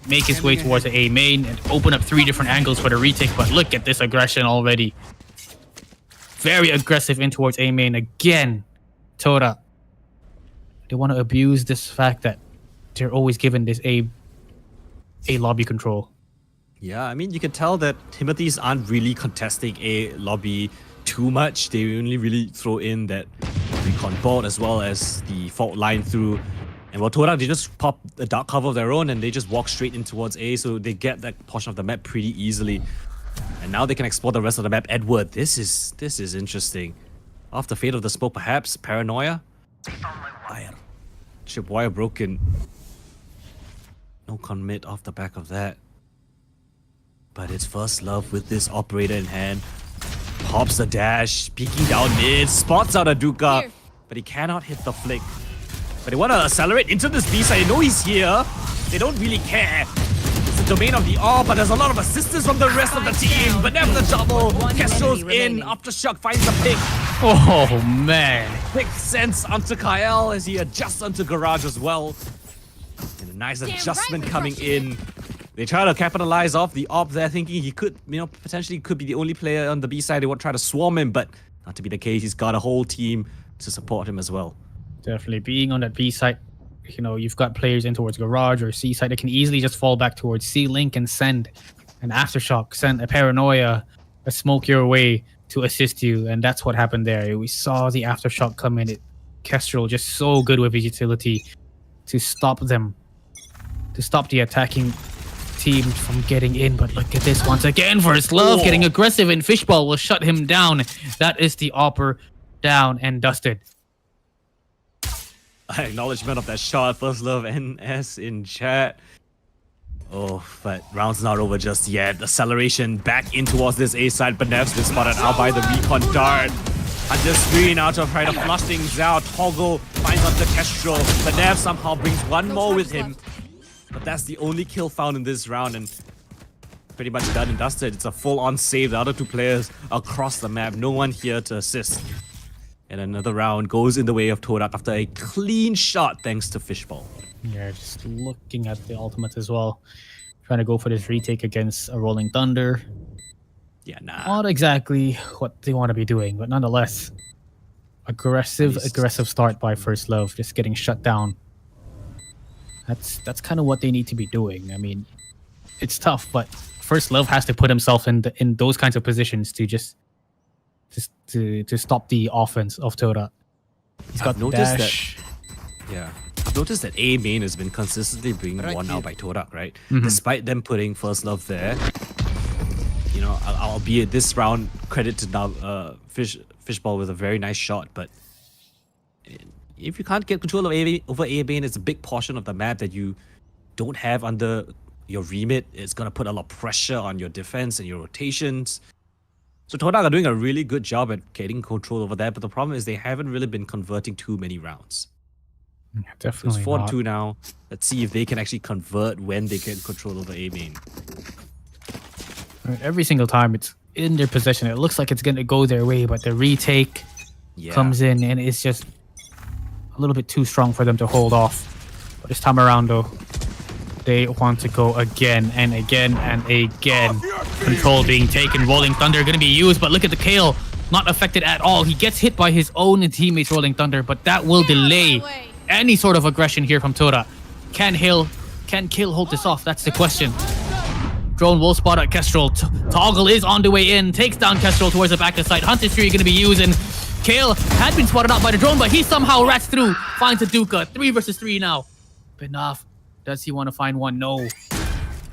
make his way towards the A main and open up 3 different angles for the retake. But look at this aggression already. Very aggressive in towards A main again. Toda. They want to abuse this fact that they're always given this A lobby control. Yeah, I mean, you can tell that Timothy's aren't really contesting A lobby too much. They only really throw in that recon board as well as the fault line through. And while Toda, they just pop a dark cover of their own and they just walk straight in towards A, so they get that portion of the map pretty easily. And now they can explore the rest of the map. Edward, this is interesting. After Fate of the Smoke, perhaps? Paranoia? Fire. Chip wire broken. No commit off the back of that. But it's First Love with this operator in hand. Pops the dash, peeking down mid, spots out a Duka, Here. but he cannot hit the flick. But they want to accelerate into this B side. They know he's here. They don't really care. It's the domain of the AWP, but there's a lot of assistance from the rest of the team. But never the double. Castro's in. Aftershock finds the pick. Oh, man. Makes sense onto Kyle as he adjusts onto Garage as well. And a nice adjustment coming in. They try to capitalize off the AWP there, thinking he could, you know, potentially could be the only player on the B side. They won't try to swarm him, but not to be the case. He's got a whole team to support him as well. Definitely. Being on that B site, you know, you've got players in towards Garage or C site that can easily just fall back towards C Link and send an Aftershock, send a Paranoia, a smoke your way to assist you. And that's what happened there. We saw the Aftershock come in. Kestrel just so good with his utility to stop them, to stop the attacking team from getting in. But look at this once again. First Love getting aggressive, and Fishball will shut him down. That is the AWPer down and dusted. Acknowledgement of that shot. First Love NS in chat. Oh, but round's not over just yet. Acceleration back in towards this A side. Benev's been spotted out by the recon dart. And the screen out to try to flush things out. Toggle finds onto Kestrel. Benev somehow brings one more with him. But that's the only kill found in this round, and pretty much done and dusted. It's a full-on save. The other 2 players across the map. No one here to assist. And another round goes in the way of Todak after a clean shot thanks to Fishball. Yeah, just looking at the ultimate as well. Trying to go for this retake against a Rolling Thunder. Yeah, nah. Not exactly what they want to be doing, but nonetheless, Aggressive start by First Love, just getting shut down. That's kind of what they need to be doing. I mean, it's tough, but First Love has to put himself in those kinds of positions to just to stop the offense of Toda. He's got noticed dash. I've noticed that A main has been consistently being won out by Todak, right? Despite them putting First Love there. You know, albeit this round, credit to now Fishball with a very nice shot, but if you can't get control of over A main, it's a big portion of the map that you don't have under your remit. It's gonna put a lot of pressure on your defense and your rotations. So Todak are doing a really good job at getting control over that, but the problem is they haven't really been converting too many rounds. Definitely It's 4-2 now. Let's see if they can actually convert when they get control over A main. Every single time it's in their possession, it looks like it's going to go their way, but the retake comes in and it's just a little bit too strong for them to hold off. But this time around, though, they want to go again and again and again. Control being taken, Rolling Thunder going to be used, but look at the Kale, not affected at all. He gets hit by his own teammates, Rolling Thunder, but that will delay any sort of aggression here from Toda. Can Kill hold this off? That's the question. Drone will spot at Kestrel. Toggle is on the way in, takes down Kestrel towards the back of the site. Hunter's Fury going to be used, and Kale had been spotted out by the drone, but he somehow rats through, finds a Duka. 3 versus 3 now. Enough. Does he want to find one? No.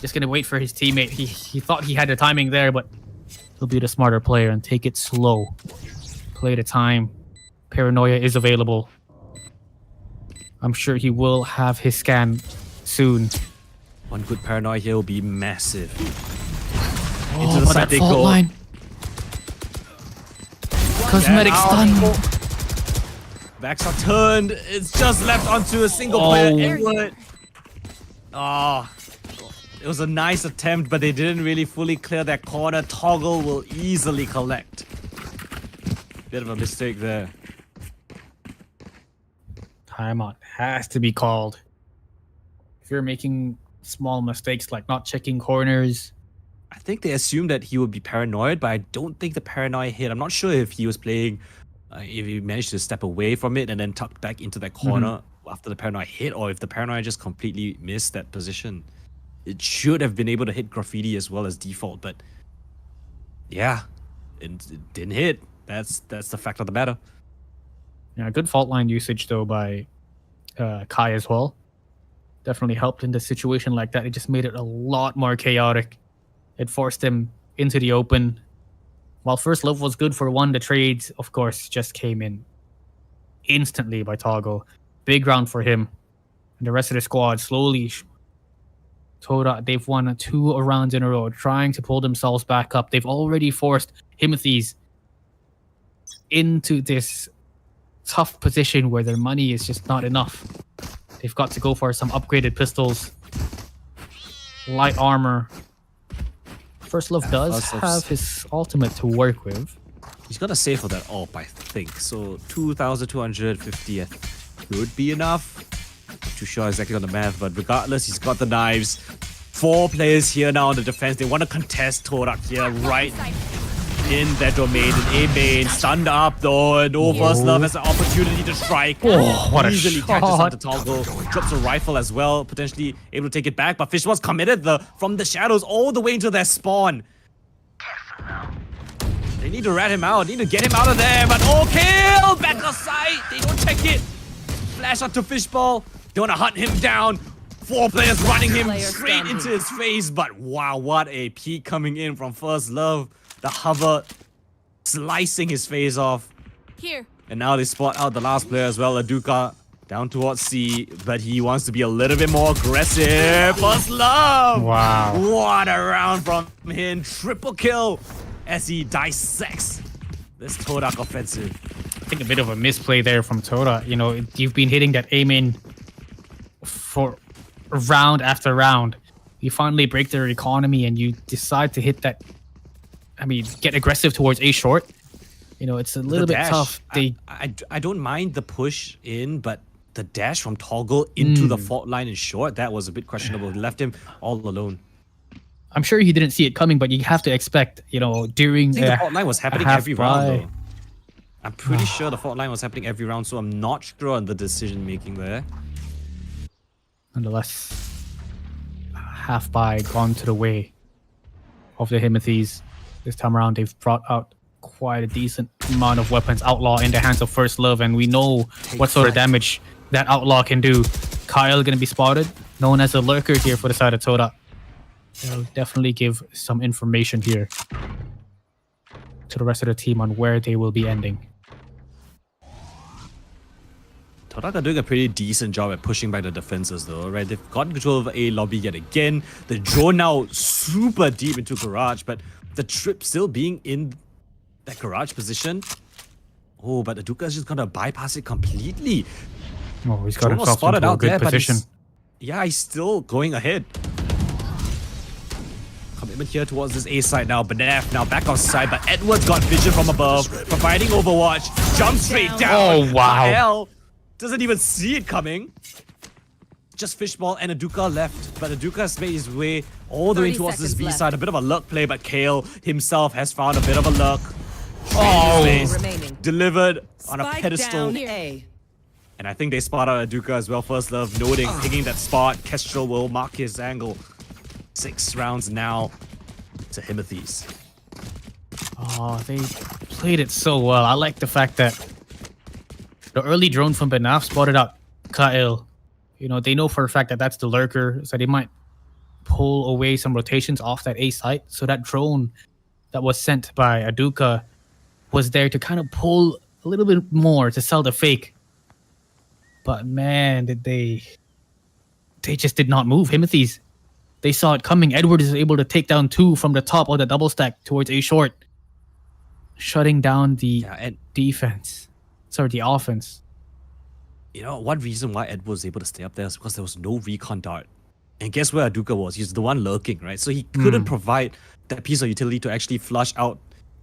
Just going to wait for his teammate. He thought he had the timing there, but he'll be the smarter player and take it slow. Play the time. Paranoia is available. I'm sure he will have his scan soon. One good Paranoia here will be massive. Oh, into the side they fault go. line. Cosmetic stun. Backs are turned. It's just left onto a single player inward. Oh, it was a nice attempt, but they didn't really fully clear that corner. Toggle will easily collect. Bit of a mistake there. Timeout has to be called. If you're making small mistakes like not checking corners. I think they assumed that he would be paranoid, but I don't think the paranoia hit. I'm not sure if he was playing, if he managed to step away from it and then tuck back into that corner after the paranoia hit, or if the paranoia just completely missed that position. It should have been able to hit Graffiti as well as default, but yeah, it didn't hit. That's the fact of the matter. Yeah, good fault line usage though by Kai as well. Definitely helped in the situation like that. It just made it a lot more chaotic. It forced him into the open. While First Love was good for one, the trades, of course, just came in instantly by Toggle. Big round for him. And the rest of the squad slowly... Toda, they've won 2 rounds in a row, trying to pull themselves back up. They've already forced Himothy's into this tough position where their money is just not enough. They've got to go for some upgraded pistols, light armor. First Love does have his ultimate to work with. He's gonna save for that AWP, I think. So 2,250 could be enough. Too sure exactly on the math, but regardless, he's got the knives. 4 players here now on the defense. They want to contest Torak here, right in their domain. And A main stunned up though, and First Love has an opportunity to strike. Oh, what a easily shot. catches onto Toggle, drops a rifle as well, potentially able to take it back. But Fish was committed from the shadows all the way into their spawn. They need to rat him out, need to get him out of there. But kill back aside. They don't check it. Flash out to Fishball. They want to hunt him down. 4 players running him straight into his face. But wow, what a peek coming in from First Love. The hover slicing his face off. Here. And now they spot out the last player as well, Aduka, down towards C. But he wants to be a little bit more aggressive. First Love! Wow. What a round from him. Triple kill as he dissects this Todak offensive. I think a bit of a misplay there from Toda. You know, you've been hitting that aim in for round after round. You finally break their economy and you decide to hit that. I mean, get aggressive towards A short. You know, it's a little bit tough. I don't mind the push in, but the dash from Toggle into the fault line in short, that was a bit questionable. It left him all alone. I'm sure he didn't see it coming, but you have to expect, you know, during I think the fault line was happening every round though. I'm pretty sure the fault line was happening every round, so I'm not sure on the decision making there. Nonetheless, half buy gone to the way of the Himothy's. This time around, they've brought out quite a decent amount of weapons. Outlaw in the hands of First Love, and we know what sort of damage that Outlaw can do. Kyle gonna be spotted, known as a lurker here for the side of Toda. They'll definitely give some information here to the rest of the team on where they will be ending. Todak are doing a pretty decent job at pushing back the defenses though, right? They've gotten control of A lobby yet again. The drone now super deep into garage, but the trip still being in that garage position. Oh, but Aduka's just gonna bypass it completely. Oh, he's got Drone was himself spotted into a out good there, but position. he's still going ahead. Commitment here towards this A side now. Banaf now back outside, but Edward's got vision from above, providing overwatch. Jumps straight down. Oh, wow. Hell, doesn't even see it coming. Just fishball and Aduka left, but Aduka's made his way all the way 30 towards this seconds B left. side. A bit of a luck play, but Kale himself has found a bit of a luck. Oh, Remaining. Delivered on a Spike pedestal. down A. And I think they spot out Aduka as well. First Love noting, picking that spot. Kestrel will mark his angle. 6 rounds now to Himothy's. oh, they played it so well. I like the fact that the early drone from Benaf spotted out Kyle. You know, they know for a fact that that's the lurker, so they might pull away some rotations off that A site. So that drone that was sent by Aduka was there to kind of pull a little bit more to sell the fake. But man, did they just did not move. Himothy's, they saw it coming. Edward is able to take down 2 from the top of the double stack towards A short, shutting down the And defense. Sorry, the offense. you know, one reason why Ed was able to stay up there is because there was no recon dart. And guess where Aduka was? He's the one lurking, right? So he couldn't provide that piece of utility to actually flush out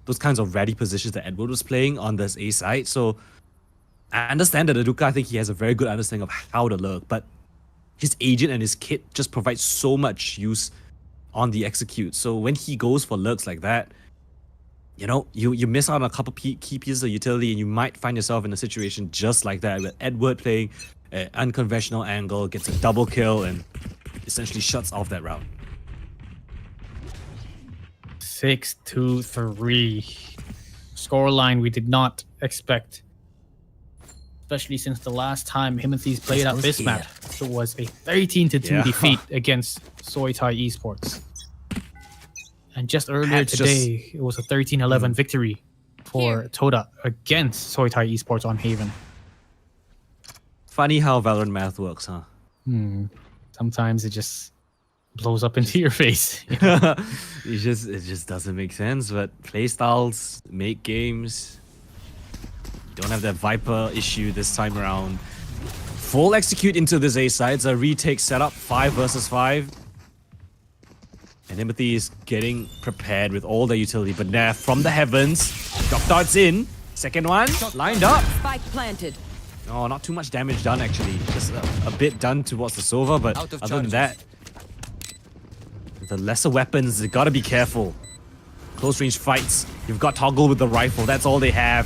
those kinds of ready positions that Edward was playing on this A side. So I understand that Aduka, I think he has a very good understanding of how to lurk, but his agent and his kit just provide so much use on the execute. So when he goes for lurks like that, you know, you miss out on a couple key pieces of utility, and you might find yourself in a situation just like that, with Edward playing an unconventional angle, gets a double kill, and essentially shuts off that round. 6-2-3. Scoreline we did not expect, especially since the last time Himothy's played out this map. It was a 13-2 Yeah. defeat against Soitai Esports. And just earlier That's today, it was a 13-11 victory for Toda against Soitai Esports on Haven. Funny how Valorant math works, huh? Sometimes it just blows up into your face. it just doesn't make sense. But playstyles make games. Don't have that Viper issue this time around. Full execute into this A side. It's a retake setup, 5 versus 5. And Timothy is getting prepared with all the utility. But now from the heavens, drop darts in. Second one lined up. Spike planted. Oh, not too much damage done actually. Just a bit done towards the Sova, but Out of other than charges. that, the lesser weapons, you gotta be careful. Close range fights, you've got toggle with the rifle. That's all they have.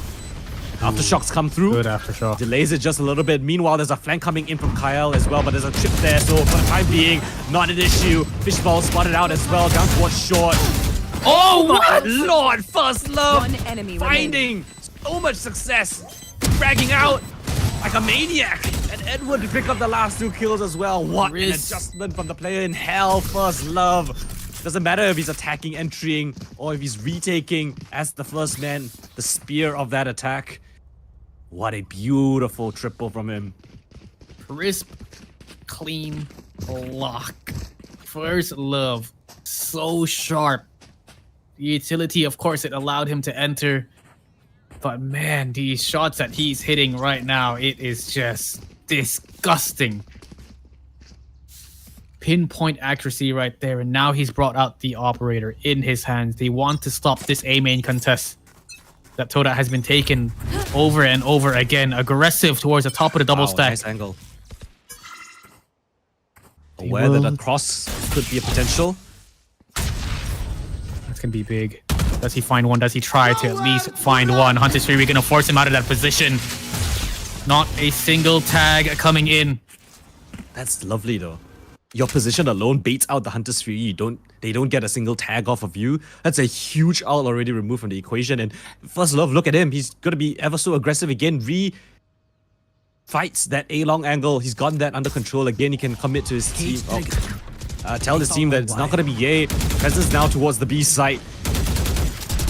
Aftershocks come through. Good aftershock. Delays it just a little bit. Meanwhile, there's a flank coming in from Kyle as well, but there's a trip there, so for the time being, not an issue. Fishball spotted out as well, down towards short. Oh my lord, First Love! One enemy Finding so much success, dragging out like a maniac. And Edward to pick up the last 2 kills as well. What an Riz. adjustment from the player in hell. First Love. Doesn't matter if he's attacking, entering, or if he's retaking as the first man, the spear of that attack. What a beautiful triple from him. Crisp, clean block. First Love, so sharp. The utility, of course, it allowed him to enter. But man, these shots that he's hitting right now, it is just disgusting. Pinpoint accuracy right there. And now he's brought out the operator in his hands. They want to stop this A main contest that Toda has been taken over and over again. Aggressive towards the top of the double Wow, stack. nice angle. They Aware that will- a cross could be a potential. That's gonna be big. Does he find one? Does he try to at least find one? Hunter's Fury gonna force him out of that position. Not a single tag coming in. That's lovely though. Your position alone baits out the Hunter's Fury. They don't get a single tag off of you. That's a huge ult already removed from the equation. And First Love, look at him. He's gonna be ever so aggressive again. Fights that A-long angle. He's gotten that under control. Again, he can commit to his team. Tell his team that it's not gonna be yay. Presence now towards the B site.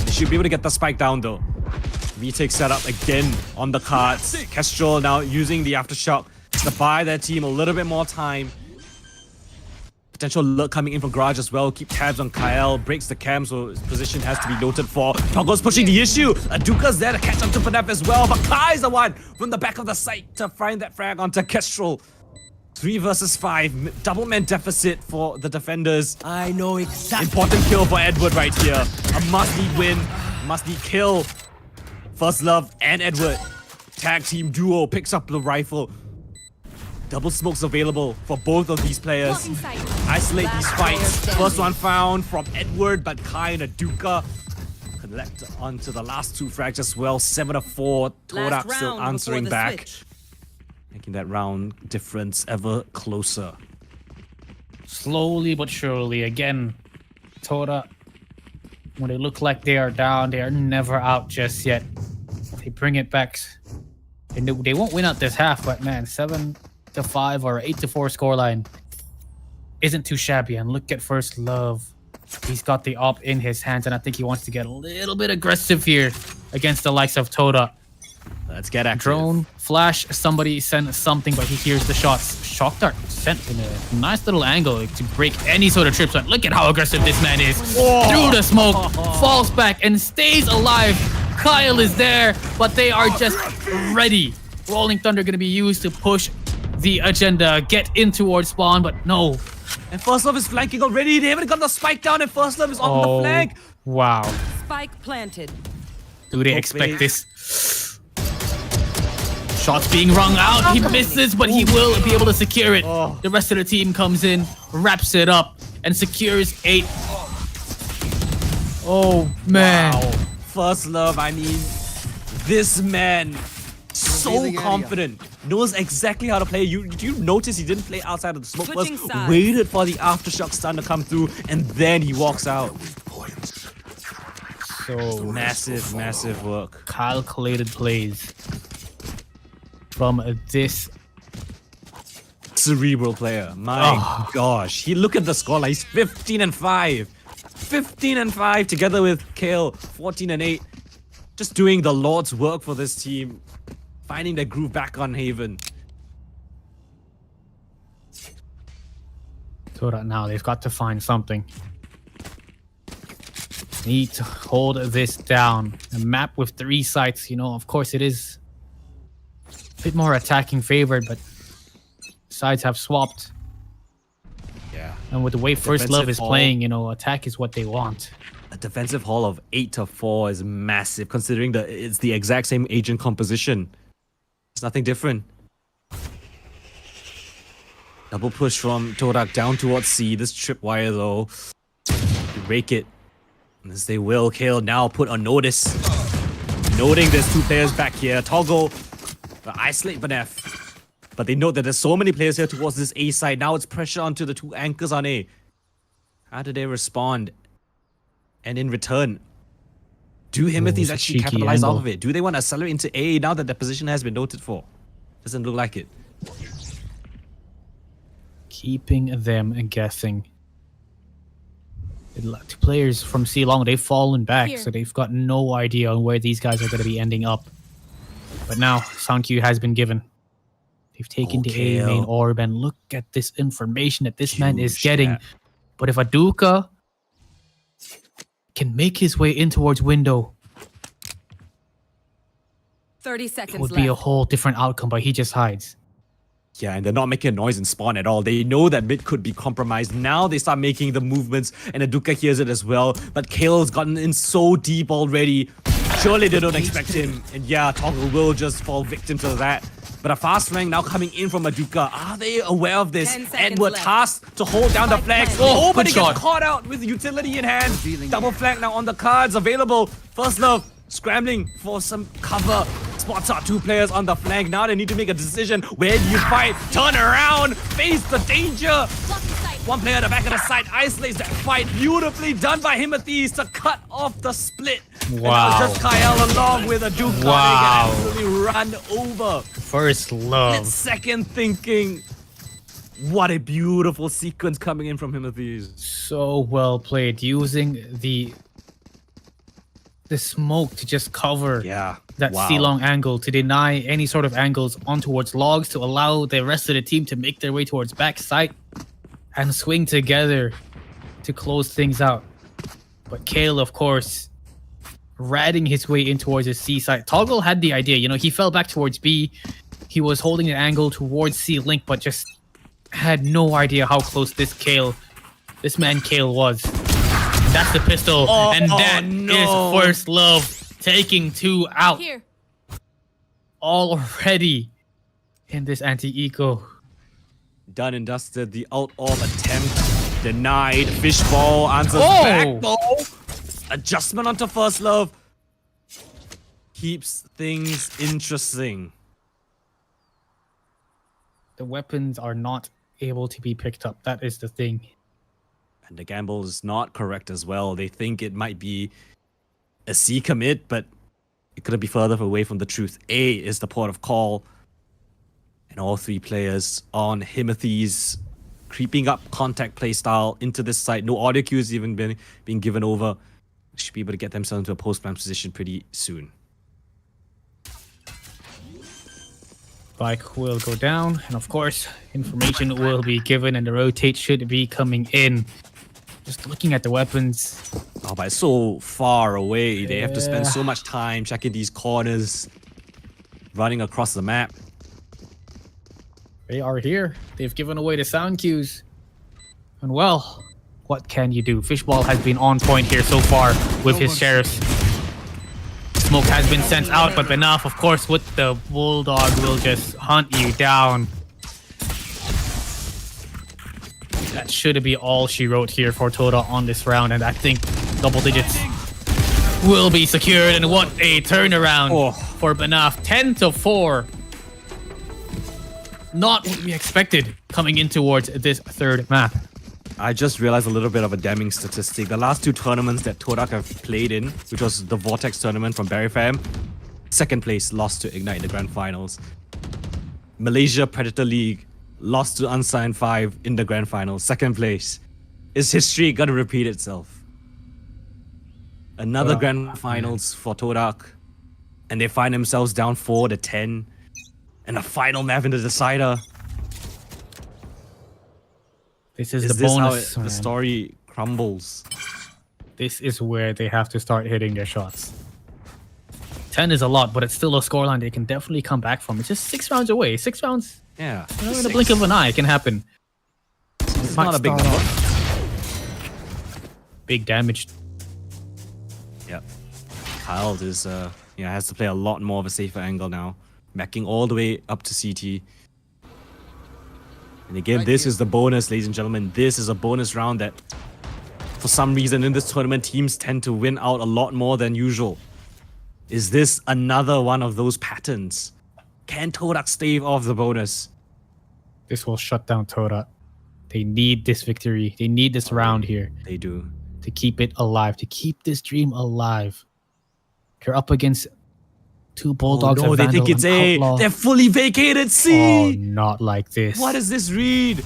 They should be able to get the spike down though. Retake setup again on the cards. Kestrel now using the Aftershock to buy their team a little bit more time. Potential lurk coming in from Garage as well. Keep tabs on Kyle. Breaks the cam, so his position has to be noted for. Toggo's pushing the issue. Aduka's there to catch up to Panef as well. But Kai's the one from the back of the site to find that frag onto Kestrel. 3 versus 5. Double man deficit for the defenders. I know exactly. Important kill for Edward right here. A must-need win. Must-need kill. First Love and Edward. Tag team duo picks up the rifle. Double smokes available for both of these players. Isolate these fights. First one found from Edward, but Kai and Aduka collect onto the last 2 frags as well. 7 of 4. Todak still answering back. Making that round difference ever closer. Slowly but surely, again, Toda, when they look like they are down, they are never out just yet. They bring it back. And they won't win out this half, but man, 7-5 or 8-4 scoreline isn't too shabby. And look at First Love. He's got the op in his hands, and I think he wants to get a little bit aggressive here against the likes of Toda. Let's get active. Drone, flash, somebody send something, but he hears the shots. Shock dart sent in a nice little angle to break any sort of trip. But look at how aggressive this man is. Through the smoke, falls back and stays alive. Kyle is there, but they are just ready. Rolling Thunder going to be used to push the agenda, get in towards spawn, but no. And First Love is flanking already. They haven't got the spike down, and First Love is on the flank. Wow. Spike planted. Do they expect this? Shots being rung out. He misses, but he will be able to secure it. The rest of the team comes in, wraps it up, and secures 8. Oh, man. Wow. First Love, I mean, this man, so confident, knows exactly how to play. You notice he didn't play outside of the smoke Switching first, sides. waited for the Aftershock stun to come through, and then he walks out. So Massive, massive work. calculated plays from this. Cerebral player. My gosh. Look at the scoreline. He's 15-5. 15-5 together with Kale, 14-8. Just doing the Lord's work for this team. Finding their groove back on Haven. So that now they've got to find something. Need to hold this down. A map with 3 sites, you know, of course it is a bit more attacking favored, but sides have swapped. Yeah. And with the way First Love is Defensive playing, you know, attack is what they want. A defensive haul of 8-4 is massive, considering that it's the exact same agent composition. It's nothing different. Double push from Todak down towards C. This tripwire though, rake it. As they will, Kale now put on notice. Noting there's 2 players back here. Toggle, isolate Banef. But they note that there's so many players here towards this A side. Now it's pressure onto the 2 anchors on A. How do they respond? And in return, do Himothy's a actually cheeky capitalize angle. off of it? Do they want to accelerate into A now that their position has been noted for? Doesn't look like it. Keeping them guessing. Two players from C Long, they've fallen back, Here. so they've got no idea on where these guys are going to be ending up. But now, sound cue has been given. They've taken the A main orb, and look at this information that this man is Huge getting. gap. But if Aduka can make his way in towards window, 30 it seconds would left. be a whole different outcome, but he just hides. Yeah, and they're not making a noise in spawn at all. They know that mid could be compromised. Now they start making the movements, and Aduka hears it as well. But Kale's gotten in so deep already. Surely they don't expect him. And yeah, Toggle will just fall victim to that. But a fast rank now coming in from Maduka. Are they aware of this? 10 seconds Edward left. tasked to hold down the flags. Oh, but good he gets shot. caught out with utility in hand. Double flag now on the cards available. First Love scrambling for some cover. Spots out 2 players on the flank. Now they need to make a decision. Where do you fight? Turn around. Face the danger. One player at the back of the side isolates that fight. Beautifully done by Himothes to cut off the split. And Wow. now just Kyle along with a Duke Wow. absolutely run over. First love. Second thinking. What a beautiful sequence coming in from Himothes. So well played, using the smoke to just cover Yeah. that wow. C-long angle, to deny any sort of angles on towards logs, to allow the rest of the team to make their way towards backside and swing together to close things out. But Kale, of course, ratting his way in towards the C side. Toggle had the idea, you know, he fell back towards B. He was holding the angle towards C Link, but just had no idea how close this man Kale was. That's the pistol, and that no. is First Love taking 2 out Here. already in this anti-eco. Done and dusted. The out-of attempt denied. Fishball answers Oh! back though. Adjustment onto First Love. Keeps things interesting. The weapons are not able to be picked up. That is the thing. And the gamble is not correct as well. They think it might be a C commit, but it couldn't be further away from the truth. A is the port of call. And all 3 players on Himothes, creeping up contact playstyle into this site. No audio cues even being given over. Should be able to get themselves into a post-plan position pretty soon. Bike will go down, and of course, information will be given, and the rotate should be coming in. Just looking at the weapons. Oh, but it's so far away. They have to spend Yeah. so much time checking these corners, running across the map. They are here. They've given away the sound cues. And well, what can you do? Fishball has been on point here so far with his sheriffs. Smoke has been sent out, but enough, of course, with the Bulldog will just hunt you down. That should be all she wrote here for Toda on this round, and I think double digits will be secured. And what a turnaround for Banaf. 10-4. Not what we expected coming in towards this third map. I just realized a little bit of a damning statistic. The last 2 tournaments that Todak have played in, which was the Vortex tournament from Berryfam, second place lost to Ignite in the grand finals. Malaysia Predator League lost to Unsigned 5 in the grand finals, second place. Is history gonna repeat itself? Another grand finals for Todak, and they find themselves down 4-10, and a final map in the decider. This is Is the this bonus. how the man. story crumbles? This is where they have to start hitting their shots. 10 is a lot, but it's still a scoreline they can definitely come back from. It's just 6 rounds away. 6 rounds, Yeah. you know, in the blink of an eye, it can happen. It's not a big start number. off. Big damage. Yeah. Kyle is has to play a lot more of a safer angle now. Backing all the way up to CT. And again, this is the bonus, ladies and gentlemen. This is a bonus round that, for some reason in this tournament, teams tend to win out a lot more than usual. Is this another one of those patterns? Can Todak stave off the bonus? This will shut down Toda. They need this victory. They need this round here They do. to keep it alive, to keep this dream alive. You're up against 2 Bulldogs. No, a they think Vandal, it's an A. Outlaw. They're fully vacated Oh, C. not like this. What is this read?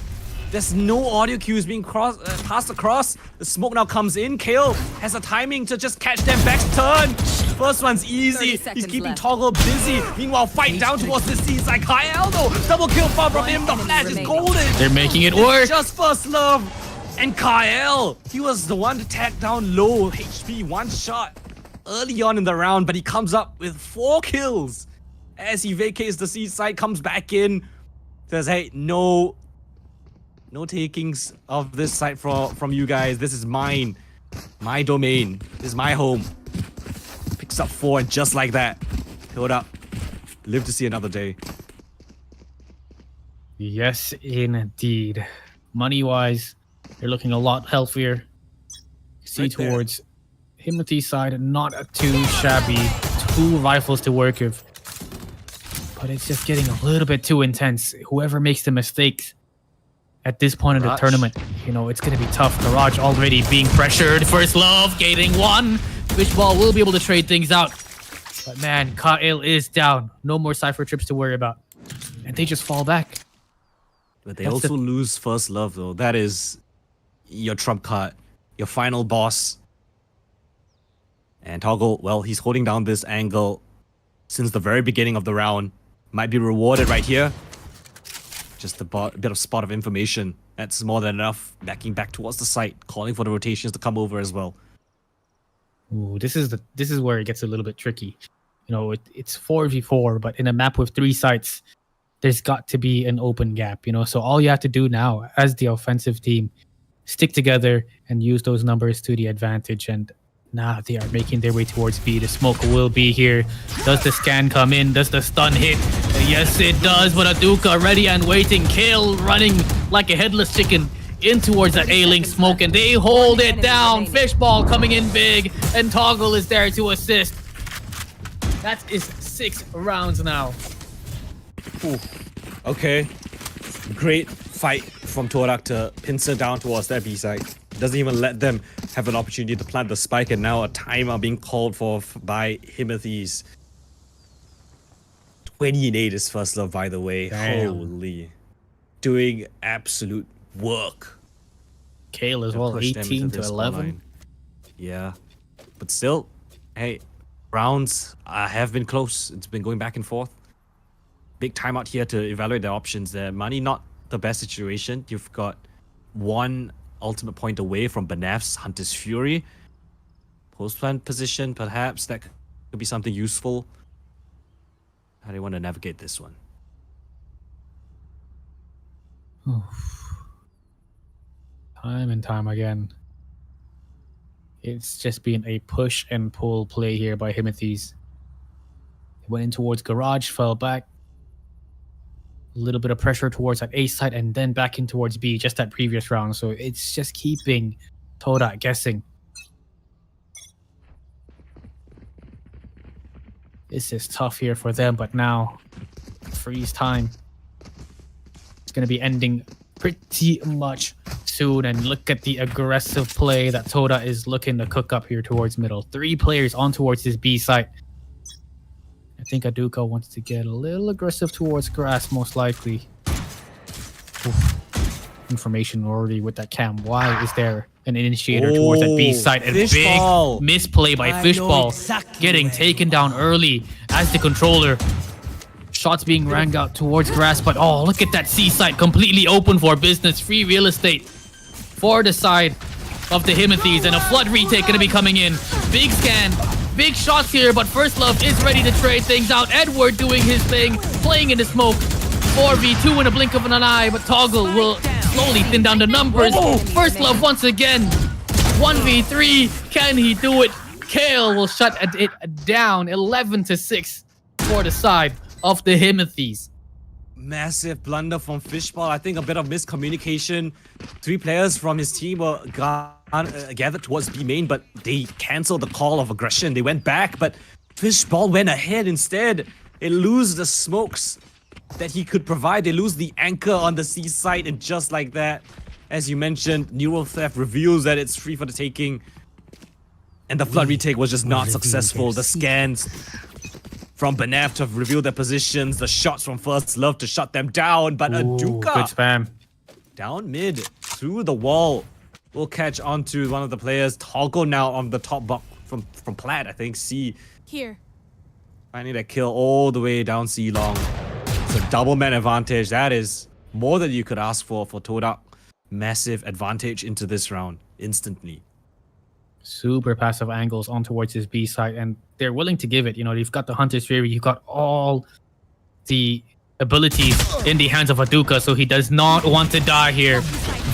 There's no audio cues being passed across. The smoke now comes in. Kale has a timing to just catch them back turn. First one's 30 easy. He's seconds keeping left. Toggle busy. Meanwhile, fight down towards the C side. Kyle though, double kill far from him. The enemy flash is remaining. golden. They're making it It's work. just First Love. And Kyle, he was the one to tag down low HP, 1 shot early on in the round, but he comes up with 4 kills. As he vacates the C side, comes back in, says, hey, no takings of this site from you guys. This is mine. My domain. This is my home. Picks picks up 4, and just like that, Todak live to see another day. Yes, indeed. Money-wise, they're looking a lot healthier. See Right there. towards Himothy's side, not too shabby. 2 rifles to work with. But it's just getting a little bit too intense. Whoever makes the mistakes at this point of the Garage. tournament, you know, it's going to be tough. Garage already being pressured. First love, gating 1. Fishball will be able to trade things out. But man, Kyle is down. No more Cypher trips to worry about. And they just fall back. But they That's also the- lose first love, though. That is your trump card, your final boss. And Toggle, well, he's holding down this angle since the very beginning of the round. Might be rewarded right here. Just a bit of spot of information. That's more than enough. Backing back towards the site, calling for the rotations to come over as well. Ooh, this is where it gets a little bit tricky. You know, it's 4v4, but in a map with 3 sites, there's got to be an open gap, you know? So all you have to do now as the offensive team, stick together and use those numbers to the advantage. And now they are making their way towards B. The smoke will be here. Does the scan come in? Does the stun hit? Yes, it does. But Aduka ready and waiting. Kale running like a headless chicken in towards that A-Link smoke, and they hold it down. Fishball coming in big, and Toggle is there to assist. That is 6 rounds now. Ooh. Okay. Great fight from Todak to pincer down towards that B side. Doesn't even let them have an opportunity to plant the spike, and now a timeout being called for by Himothy's. 28 is first love, by the way. Damn. Holy. Doing absolute work. Kale as to well, push them 18 into to this 11. scoreline. Yeah. But still, hey, rounds have been close. It's been going back and forth. Big timeout here to evaluate their options there. Money, not the best situation. You've got 1 ultimate point away from Banaf's Hunter's Fury. Post-plant position, perhaps. That could be something useful. How do you want to navigate this one? Time and time again. It's just been a push and pull play here by Himothy's. Went in towards Garage, fell back. A little bit of pressure towards that A side and then back in towards B, just that previous round. So it's just keeping Todak guessing. This is tough here for them, but now freeze time. It's going to be ending pretty much soon. And look at the aggressive play that Toda is looking to cook up here towards middle. 3 players on towards this B site. I think Aduka wants to get a little aggressive towards grass, most likely. Oof. Information already with that cam. Why is there an initiator towards that B site? And Fishball. big misplay by I know Fishball, exactly getting where taken down early as the controller. Shots being rang out towards grass, but oh, look at that C site completely open for business. Free real estate for the side of the Himothy's, and a flood retake gonna be coming in. Big scan, big shots here, but First Love is ready to trade things out. Edward doing his thing, playing in the smoke. 4v2 in a blink of an eye, but Toggle will slowly thin down the numbers. First Love once again. 1v3, can he do it? Kale will shut it down. 11-6 for the side of the Himothy's. Massive blunder from Fishball. I think a bit of miscommunication. 3 players from his team were gathered towards B main, but they canceled the call of aggression. They went back, but Fishball went ahead instead. They lose the smokes that he could provide. They lose the anchor on the C site, and just like that, as you mentioned, Neural Theft reveals that it's free for the taking. And the flood retake was just not successful. The scans from Banaf to reveal their positions, the shots from First Love to shut them down, but Ooh, Aduka good spam. down mid through the wall will catch onto one of the players. Toggle now on the top buck from Plaid, I think. C Here. finding that kill all the way down C long. It's a double man advantage. That is more than you could ask for Todak. Massive advantage into this round instantly. Super passive angles on towards his B side, and they're willing to give it. You know, you've got the Hunter's Fury, you've got all the abilities in the hands of Aduka, so he does not want to die here.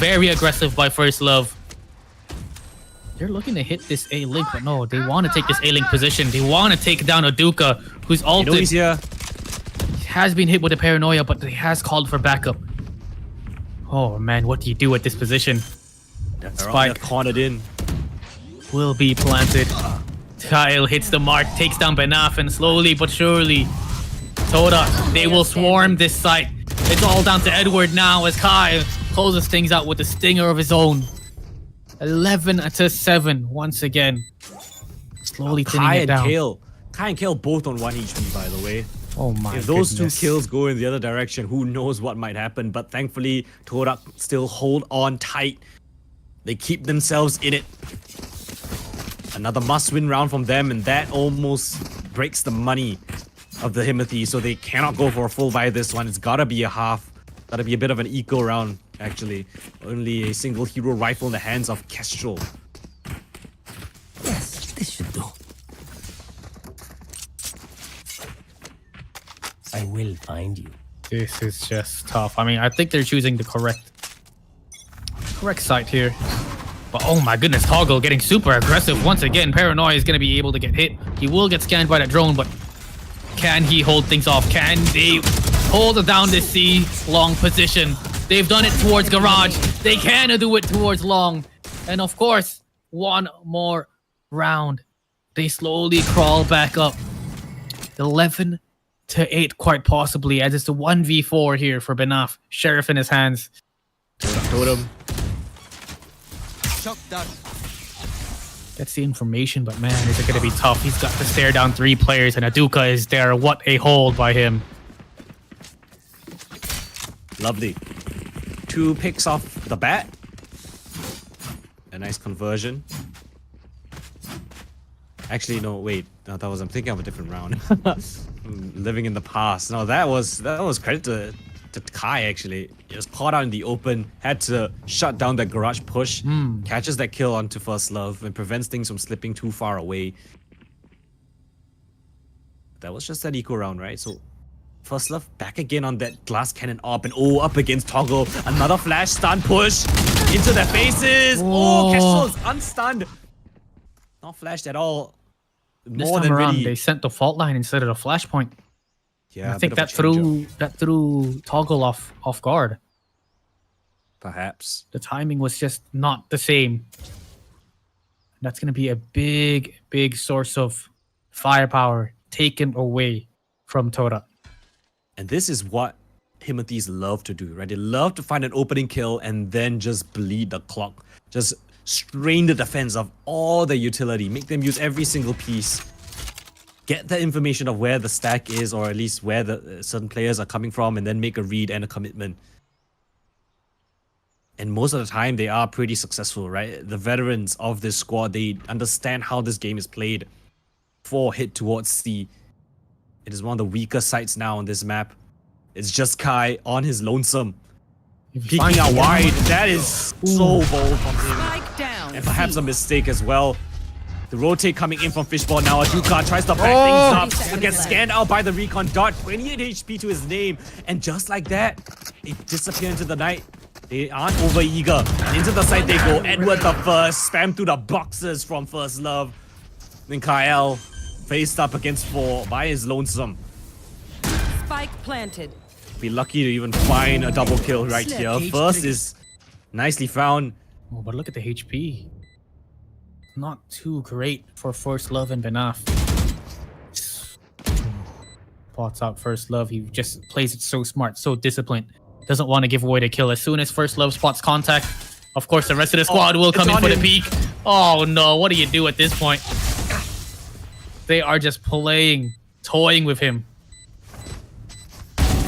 Very aggressive by First Love. They're looking to hit this A-Link, but no, they want to take this A-Link position. They want to take down Aduka, who's You know ulted. he's here. He has been hit with a paranoia, but he has called for backup. Oh man, what do you do at this position? That They're spike cornered in. will be planted. Kyle hits the mark, takes down Benaf, and slowly but surely, Toda, they will swarm this site. It's all down to Edward now as Kyle closes things out with a stinger of his own. 11-7 once again. Slowly thinning Kai it and down. Kale. Kai and Kale both on 1 HP, by the way. Oh my If those goodness. two kills go in the other direction, who knows what might happen. But thankfully, Torak still hold on tight. They keep themselves in it. Another must-win round from them, and that almost breaks the money of the Himothy. So they cannot go for a full buy this one. It's gotta be a half. Gotta be a bit of an eco round, actually. Only a single hero rifle in the hands of Kestrel. Yes, this should do. I will find you. This is just tough. I mean, I think they're choosing the correct site here. But oh my goodness, Toggle getting super aggressive once again. Paranoia is going to be able to get hit. He will get scanned by that drone, but can he hold things off? Can they hold down this C long position? They've done it towards Garage. They can do it towards Long. And of course, one more round. They slowly crawl back up. 11-8 quite possibly, as it's a 1v4 here for Benaf. Sheriff in his hands. Totem. Shock dart. That's the information, but man, is it going to be tough. He's got to stare down 3 players, and Aduka is there. What a hold by him. Lovely. 2 picks off the bat. A nice conversion. Actually, no, wait. No, I'm thinking of a different round. Living in the past. No, that was credit to Kai, actually. He was caught out in the open, had to shut down that garage push, catches that kill onto First Love, and prevents things from slipping too far away. That was just that eco round, right? So First Love back again on that glass cannon up, and up against Toggle. Another flash stun push into their faces. Kestrel's unstunned. Not flashed at all. This More time than around, really. they sent the fault line instead of the flashpoint. Yeah, I think a bit that of a change up, threw Toggle off guard. perhaps. The timing was just not the same. That's going to be a big source of firepower taken away from Toda. And this is what Himothys love to do, right? They love to find an opening kill and then just bleed the clock. Just strain the defense of all the utility. Make them use every single piece. Get the information of where the stack is, or at least where the certain players are coming from, and then make a read and a commitment. And most of the time, they are pretty successful, right? The veterans of this squad, they understand how this game is played. 4 hit towards C. It is one of the weaker sites now on this map. It's just Kai on his lonesome. Peeking out wide. That is so bold from him. Spike down. And perhaps a mistake as well. The rotate coming in from Fishball now. Aduka tries to back things up. Gets scanned out by the recon dart. 28 HP to his name. And just like that, they disappear into the night. They aren't over eager. And into the site they go. Edward the first. Spam through the boxes from First Love. Then Kyle faced up against 4 by his lonesome. Spike planted. Be lucky to even find a double kill right Slap here. H First trigger. is nicely found. Oh, but look at the HP. Not too great for First Love and Benaf. Pots out First Love. He just plays it so smart, so disciplined. Doesn't want to give away the kill. As soon as First Love spots contact, of course the rest of the squad will come in on for the him. peek. Oh no, what do you do at this point? They are just toying with him.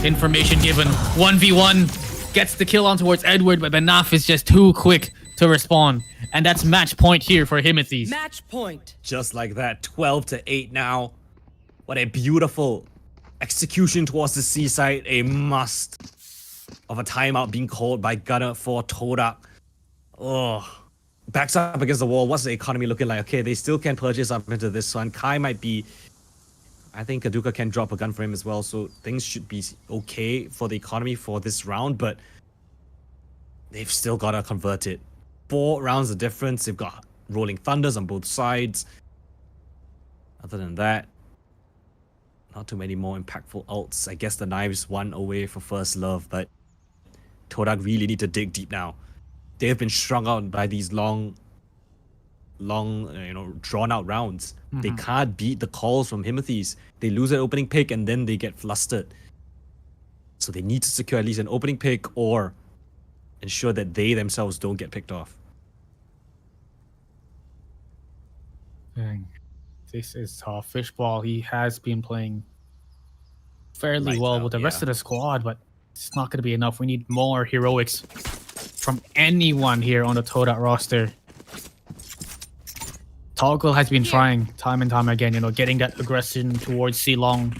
Information given. 1v1. Gets the kill on towards Edward, but Benaf is just too quick to respond. And that's match point here for Himothys. Match point. Just like that, 12-8 now. What a beautiful execution towards the seaside. A must of a timeout being called by Gunner for Todak. Oh, backs up against the wall. What's the economy looking like? Okay, they still can purchase up into this one. Kai might be... I think Aduka can drop a gun for him as well, so things should be okay for the economy for this round, but they've still got to convert it. 4 rounds of difference. They've got rolling thunders on both sides. Other than that, not too many more impactful ults. I guess the knives one away for first love, but Todak really need to dig deep now. They have been strung out by these long, drawn out rounds. They can't beat the calls from Himothy's. They lose an opening pick and then they get flustered. So they need to secure at least an opening pick or ensure that they themselves don't get picked off. Dang. This is tough. Fishball, he has been playing fairly well with the rest of the squad, but it's not going to be enough. We need more heroics from anyone here on the Todak roster. Toggle has been trying time and time again, getting that aggression towards Silong.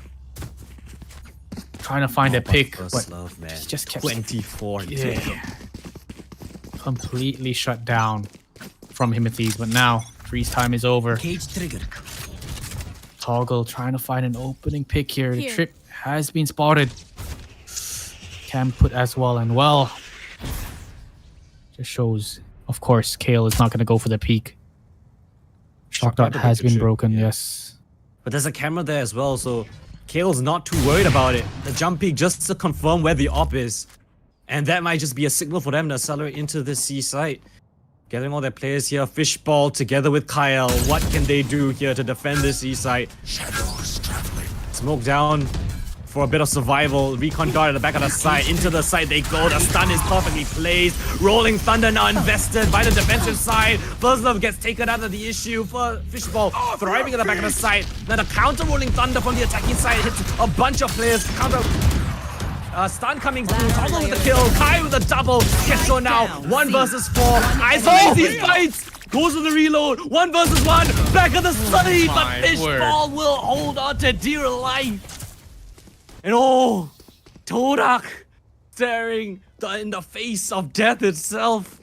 Trying to find a pick, but love, man. he just kept 24. Completely shut down from Himothy's, but now freeze time is over. Cage triggered. Toggle trying to find an opening pick here. The trip has been spotted. Cam put as well, and just shows, of course, Kale is not going to go for the peak. Shock dot has been broken, yes. But there's a camera there as well, so Kale's not too worried about it. The jump peak just to confirm where the op is. And that might just be a signal for them to accelerate into the C site. Gathering all their players here. Fishball together with Kyle. What can they do here to defend this C site? Smoke down for a bit of survival. Recon dart at the back of the site. Into the site they go. The stun is perfectly placed. Rolling Thunder now invested by the defensive side. First Love gets taken out of the issue for Fishball. Thriving at the back of the site. Now the counter Rolling Thunder from the attacking side hits a bunch of players. Counter stun coming through. Toggle with the kill. Kai with the double. Kesto now. 1 versus 4. Isolates these fights. Goes with the reload. 1 versus 1. Back of the side. But Fishball will hold on to dear life. And Todak staring in the face of death itself.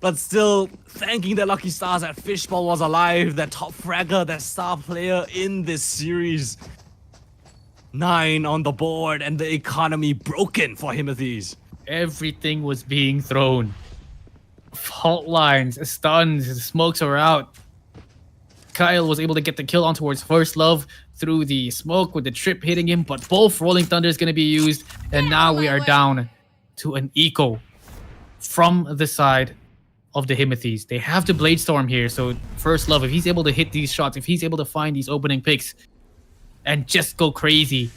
But still thanking their lucky stars that Fishball was alive. Their top fragger, their star player in this series. 9 on the board and the economy broken for Himothy's. Everything was being thrown. Fault lines, stuns, smokes are out. Kyle was able to get the kill on towards First Love through the smoke with the trip hitting him, but both Rolling Thunder is going to be used. And now we are down to an eco from the side of the Himothy's. They have to Blade Storm here, so First Love, if he's able to hit these shots, if he's able to find these opening picks and just go crazy,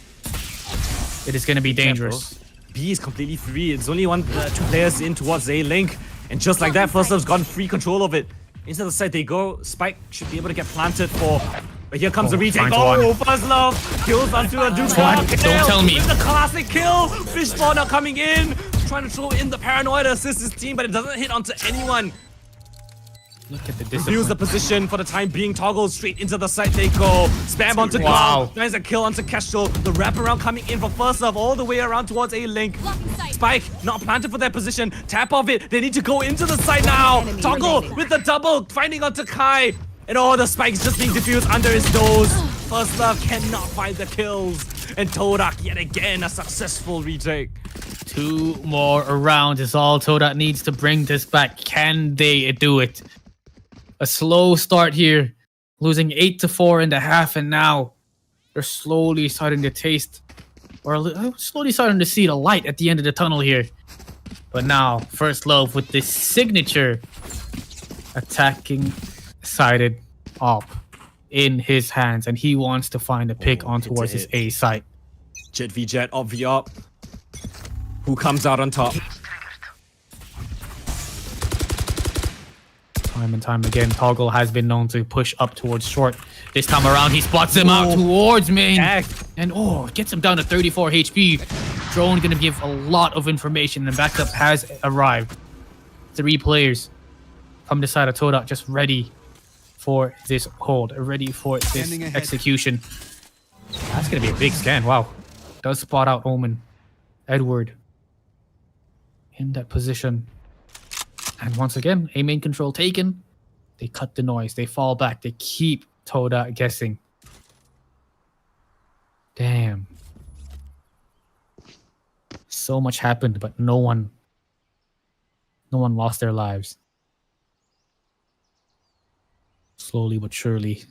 it is going to be dangerous. B is completely free. It's only 2 players in towards A link. And just like that, First Love's gotten free control of it. Into the side they go. Spike should be able to get planted for... But here comes the retake. First Love kills onto a Duke. Don't tell me. With the classic kill. Fishball now coming in. Trying to throw in the paranoia to assist his team, but it doesn't hit onto anyone. Look at the Reviews discipline. the position for the time being. Toggle straight into the site they go. Spam onto Carl. Finds a kill onto Kestrel. The wraparound coming in for First Love all the way around towards A link. Spike not planted for their position. Tap of it. They need to go into the site now. Toggle with the double. Finding onto Kai. And the spikes just being diffused under his nose. First Love cannot find the kills. And Todak yet again a successful retake. 2 more rounds is all Todak needs to bring this back. Can they do it? A slow start here, losing 8-4 in the half, and now they're slowly starting to taste, or slowly starting to see the light at the end of the tunnel here. But now, First Love with this signature attacking sided op in his hands, and he wants to find a pick on towards his A site. Jet v Jet, op v op. Who comes out on top? Time and time again, Toggle has been known to push up towards short. This time around, he spots him out towards main. And gets him down to 34 HP. Drone gonna give a lot of information, and backup has arrived. 3 players from the side of Todak just ready for this hold, ready for this execution. That's gonna be a big scan. Wow. Does spot out Omen. Edward in that position. And once again, A main control taken. They cut the noise. They fall back. They keep Todak guessing. Damn. So much happened, but no one lost their lives. slowly but surely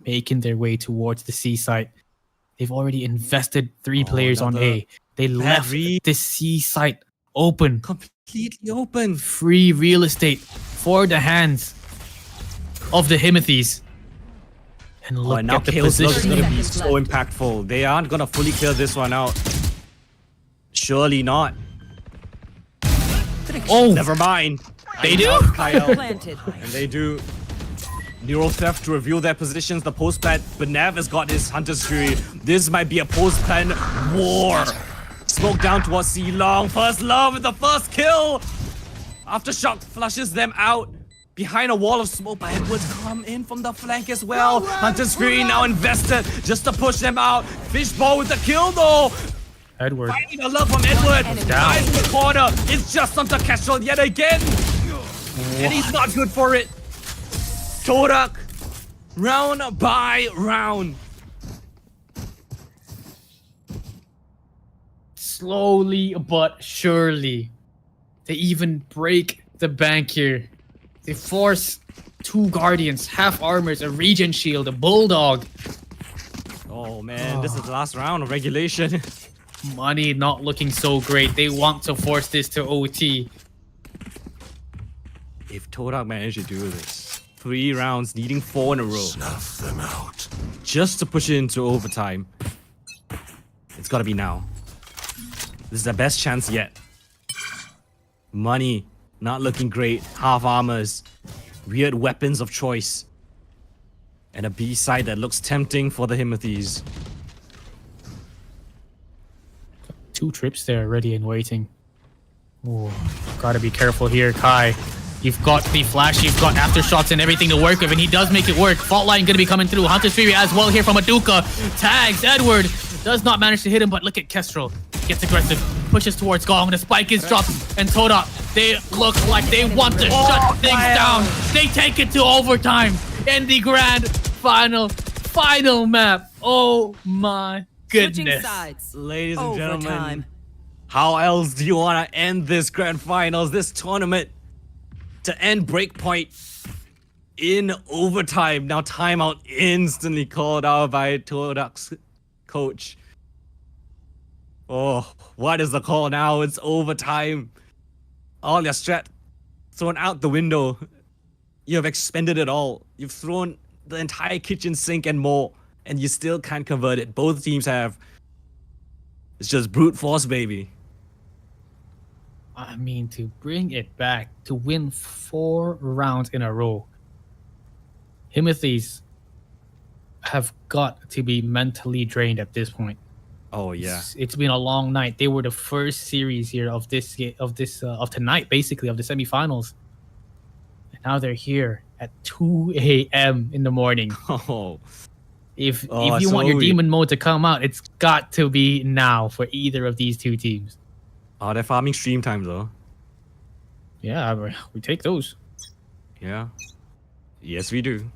making their way towards the C site. They've already invested 3 players on A. They left the C site open. Completely open. Free real estate for the hands of the Himothy's. And look And now at the Kale's look is position. going to be so impactful. They aren't going to fully clear this one out. Surely not. Oh, Never mind. they do? Kyle. Planted. And they do. Neural Theft to reveal their positions. The post-plant. Benev has got his Hunter's Fury. This might be a post-plant war. Smoke down towards C Long. First Love with the first kill. Aftershock flushes them out. Behind a wall of smoke, but Edwards come in from the flank as well. Hunter's Fury now invested just to push them out. Fishbowl with the kill though. Edward. Finding a love from Edward. Down. Guys in the corner. It's just under Casual yet again. And he's not good for it. Torak, round by round. Slowly but surely, they even break the bank here. They force 2 Guardians, half armors, a regen shield, a Bulldog. Oh man, this is the last round of regulation. Money not looking so great. They want to force this to OT. If Torak managed to do this, 3 rounds, needing 4 in a row. Snuff them out. Just to push it into overtime. It's gotta be now. This is the best chance yet. Money, not looking great. Half armors. Weird weapons of choice. And a B side that looks tempting for the Himothy's. 2 trips there ready and waiting. Oh, gotta be careful here, Kai. You've got the flash, you've got aftershots and everything to work with, and he does make it work. Fault line gonna be coming through. Hunter's Fury as well here from Aduka. Tags Edward. Does not manage to hit him, but look at Kestrel. Gets aggressive, pushes towards Gong. The spike is dropped, and Toda, they look like they want to shut things down. They take it to overtime in the grand final map. Oh my Switching goodness. sides. Ladies and gentlemen, Overtime. how else do you want to end this grand finals, this tournament? To end Breakpoint in overtime. Now timeout instantly called out by Todak's coach. Oh, what is the call now? It's overtime. All your strat thrown out the window. You have expended it all. You've thrown the entire kitchen sink and more, and you still can't convert it. Both teams have. It's just brute force, baby. I mean, to bring it back, to win 4 rounds in a row, Himothy's have got to be mentally drained at this point. Oh yeah. It's been a long night. They were the first series here of tonight, basically, of the semifinals. And now they're here at 2 a.m. in the morning. Oh. If you want your demon mode to come out, it's got to be now for either of these 2 teams. Oh, they're farming stream time though. Yeah, we take those. Yeah. Yes, we do.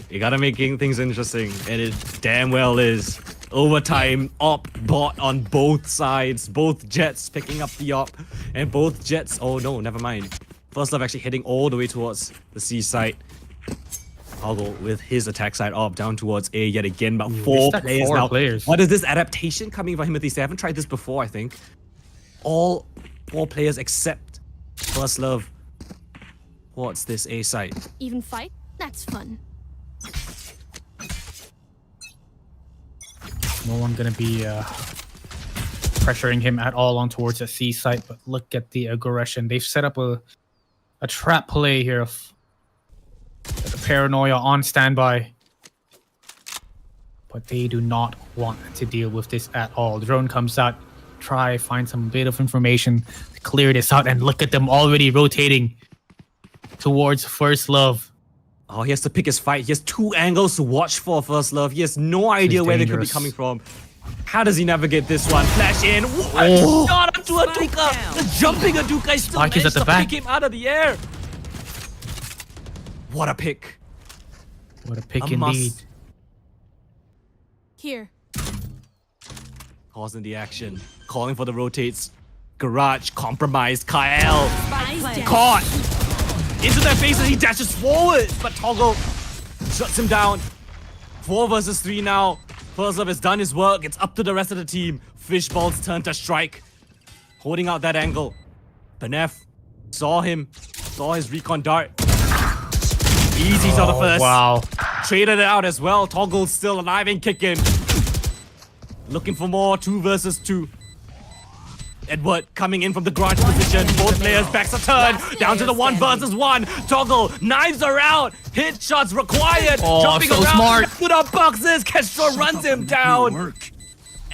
You gotta make things interesting, and it damn well is. Overtime, op, bot on both sides. Both jets picking up the op, and both jets. Oh no, never mind. First Love actually heading all the way towards the C site. Hoggle with his attack side op down towards A yet again, but 4 stuck players 4 now. players. What is this adaptation coming from Himothy? They haven't tried this before, I think. All 4 players except First Love. What's this A site? Even fight? That's fun. No one gonna be pressuring him at all on towards the C site, but look at the aggression. They've set up a trap play here of the paranoia on standby. But they do not want to deal with this at all. The drone comes out, find some bit of information to clear this out, and look at them already rotating towards First Love. Oh, he has to pick his fight. He has 2 angles to watch for First Love. He has no idea where they could be dangerous. coming from. How does he navigate this one? Flash in. What? Oh. Shot onto Spike Aduka. down. The jumping Aduka is still Spike is managed at the to back. pick him out of the air. What a pick. What a pick A must. indeed. Here. Causing the action. Calling for the rotates. Garage compromised. Kyle Eyes down. caught. Into their faces, he dashes forward. But Toggle Shuts him down. 4 versus 3 now. First Love has done his work. It's up to the rest of the team. Fishball's turn to strike. Holding out that angle. Benef saw him. Saw his recon dart. Easy's on the first. Wow. Traded it out as well. Toggle's still alive and kicking. Looking for more. 2 versus 2. Edward coming in from the garage position. Both players backs a turn. Down to the 1 versus 1. Toggle. Knives are out. Hit shots required. Jumping so around. smart. Put up boxes. Kestrel runs him down.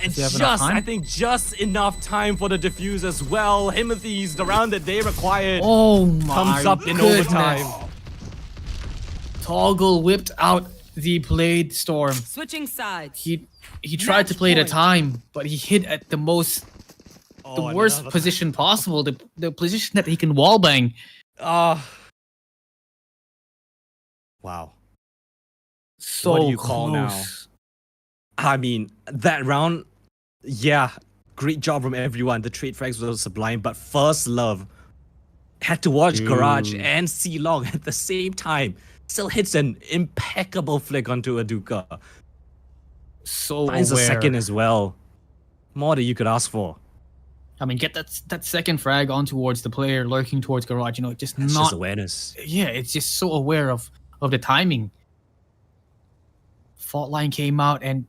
And he have enough time? I think just enough time for the defuse as well. Himothy's, the round that they required, Oh my comes up in goodness. overtime. Toggle whipped out the Blade Storm. Switching sides. He tried to play the time, but he hit at the worst position possible, the position that he can wallbang. Wow. So What do you call now? close. I mean, that round, yeah, great job from everyone. The trade frags were sublime, but First Love had to watch Garage and C-Long at the same time. Still hits an impeccable flick onto Aduka. So Finds a aware. second as well. More than you could ask for. I mean, get that second frag on towards the player lurking towards Garage. You know, It's not. just awareness. Yeah, it's just so aware of the timing. Fault line came out and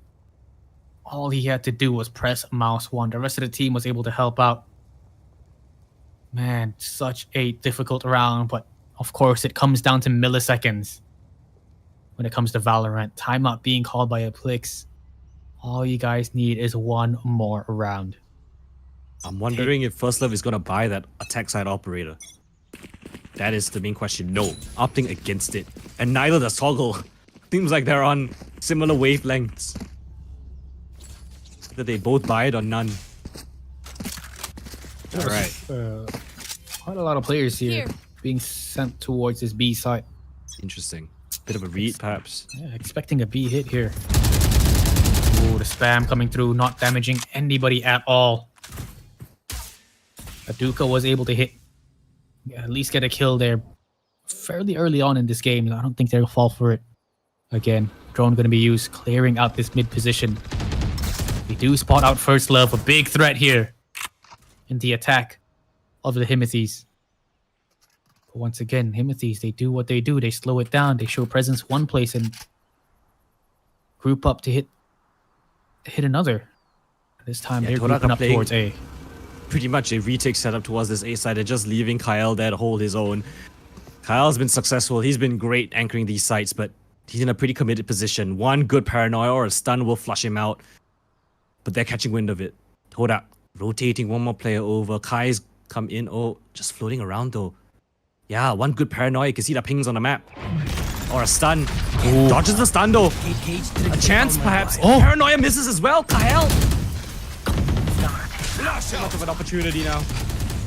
all he had to do was press mouse 1. The rest of the team was able to help out. Man, such a difficult round, but of course it comes down to milliseconds when it comes to Valorant. Timeout being called by a Plix. All you guys need is 1 more round. I'm wondering if First Love is going to buy that attack side operator. That is the main question. No, opting against it. And neither does Toggle. Seems like they're on similar wavelengths. That they both buy it or none. Alright. Quite a lot of players here Here. being sent towards this B side. Interesting. Bit of a read, perhaps. Yeah, expecting a B hit here. Oh, the spam coming through, not damaging anybody at all. Aduka was able to hit, at least get a kill there fairly early on in this game. I don't think they'll fall for it. Again, drone going to be used, clearing out this mid position. We do spot out First Love, a big threat here in the attack of the Himothy's. But once again, Himothy's, they do what they do. They slow it down. They show presence one place and group up to hit another. This time they're Toraka grouping up playing towards A. Pretty much a retake setup towards this A side. They're just leaving Kyle there to hold his own. Kyle's been successful. He's been great anchoring these sites, but he's in a pretty committed position. One good paranoia or a stun will flush him out. But they're catching wind of it. Todak rotating one more player over. Kai's come in. Oh, just floating around though. Yeah, one good paranoia. You can see the pings on the map. Or a stun. Dodges the stun though. A chance perhaps. Oh. Paranoia misses as well. Kyle. Not much of an opportunity now.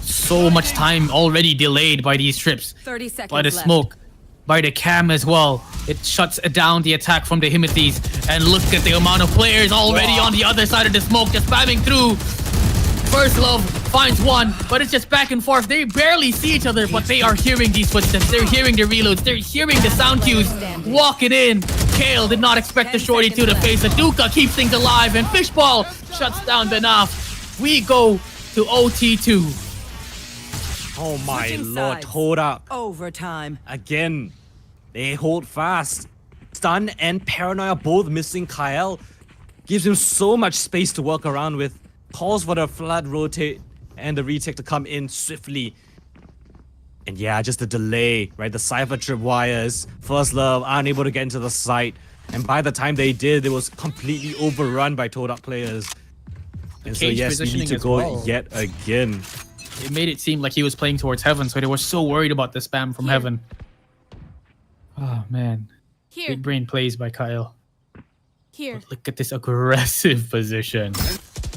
So much time already delayed by these trips. 30 seconds By the left. smoke. By the cam as well. It shuts down the attack from the Himothy's. And look at the amount of players already on the other side of the smoke, just spamming through. First Love finds one, but it's just back and forth. They barely see each other, but they are hearing these footsteps. They're hearing the reloads. They're hearing the sound cues. Walking in. Kale did not expect the shorty to the face. Aduka keeps things alive, and Fishball shuts down Benaf. We go to OT2. Oh my Switching lord, sides. Todak. Overtime. Again, they hold fast. Stun and Paranoia both missing Kyle. Gives him so much space to work around with. Calls for the flood rotate and the retake to come in swiftly. And yeah, just the delay, right? The Cypher trip wires. First Love unable to get into the site. And by the time they did, it was completely overrun by Todak players. And so Cage yes, we need positioning to as go well. yet again. It made it seem like he was playing towards Heaven, so they were so worried about the spam from Here. Heaven. Oh man. Here. Big brain plays by Kyle. Here. Look at this aggressive position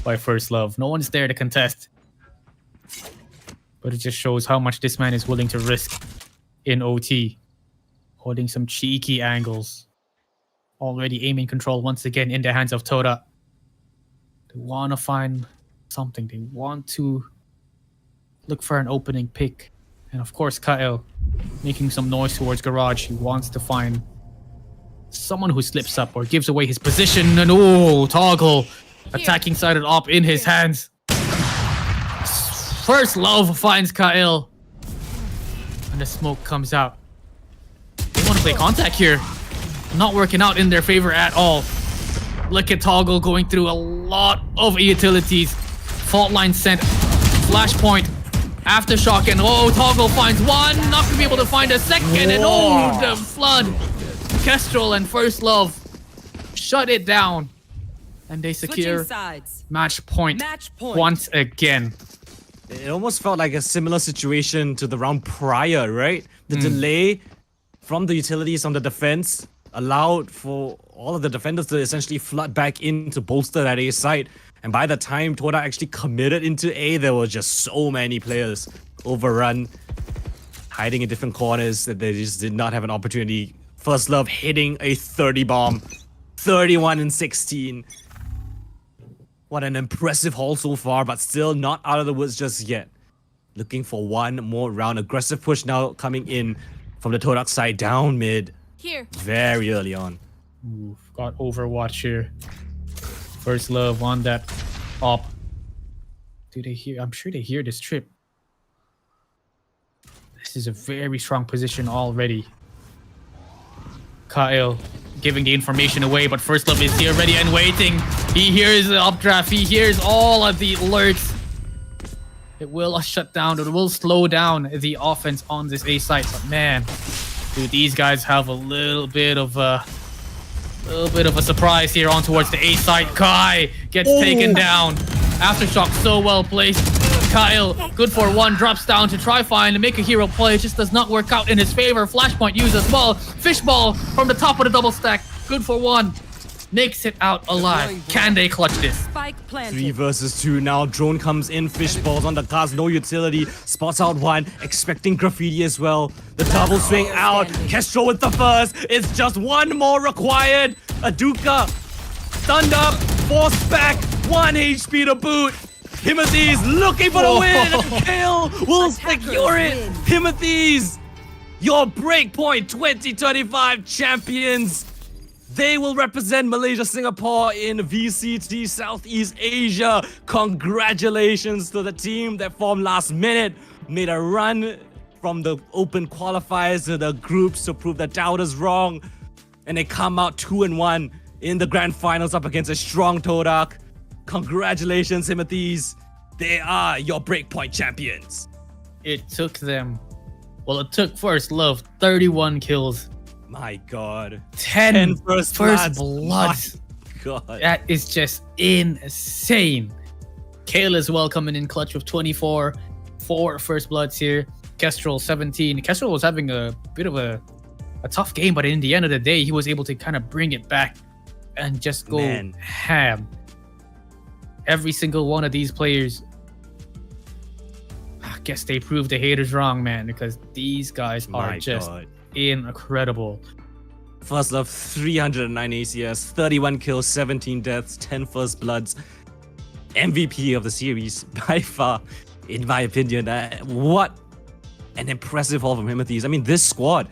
by First Love. No one's there to contest. But it just shows how much this man is willing to risk in OT. Holding some cheeky angles. Already aiming control once again in the hands of Toda. They want to find something. They want to look for an opening pick. And of course, Kyle making some noise towards Garage. He wants to find someone who slips up or gives away his position. And oh, Toggle attacking sided op in his hands. First love finds Kyle. And the smoke comes out. They want to play contact here. Not working out in their favor at all. Look at Toggle going through a lot of utilities. Fault line sent. Flashpoint. Aftershock. And oh, Toggle finds one. Not going to be able to find a second. And oh, the flood. Kestrel and First Love shut it down. And they secure match point once again. It almost felt like a similar situation to the round prior, right? The delay from the utilities on the defense allowed for all of the defenders to essentially flood back in to bolster that A side. And by the time Toda actually committed into A, there were just so many players overrun, hiding in different corners that they just did not have an opportunity. First Love hitting a 30 bomb, 31 and 16. What an impressive haul so far, but still not out of the woods just yet. Looking for one more round. Aggressive push now coming in from the Todak side down mid. Here. Very early on. Ooh, got Overwatch here. First Love on that op. Do they hear? I'm sure they hear this trip. This is a very strong position already. Kyle giving the information away, but First Love is here ready and waiting. He hears the updraft. He hears all of the alerts. It will shut down. It will slow down the offense on this A site. But man, dude, these guys have a little bit of a surprise here on towards the A site. Kai gets taken down. Aftershock so well placed. Kyle, good for one, drops down to try find and make a hero play. It just does not work out in his favor. Flashpoint used as well. Fishball from the top of the double stack. Good for one. Makes it out alive. Can they clutch this? Spike planted. 3 versus 2 now. Drone comes in. Fishballs on the cars. No utility. Spots out one. Expecting graffiti as well. The double swing out. Kestrel with the first. It's just one more required. Aduka stunned up. Forced back. 1 HP to boot. Timothy's looking for the win. And the kill will secure it. Timothy's, your Breakpoint 2025 champions. They will represent Malaysia, Singapore in VCT Southeast Asia. Congratulations to the team that formed last minute. Made a run from the open qualifiers to the groups to prove the doubters wrong. And they come out 2-1 in the grand finals up against a strong Todak. Congratulations, Timothy's. They are your Breakpoint champions. It took them, well, it took First Love 31 kills. My God. 10 first bloods. My God. That is just insane. Kale as well coming in clutch with 24. 4 first bloods here. Kestrel 17. Kestrel was having a bit of a tough game, but in the end of the day, he was able to kind of bring it back and just go ham. Every single one of these players, I guess they proved the haters wrong, man, because these guys are just incredible. First Love, 309 ACS, 31 kills, 17 deaths, 10 first bloods. MVP of the series by far, in my opinion. What an impressive haul from Timothy's. I mean, this squad,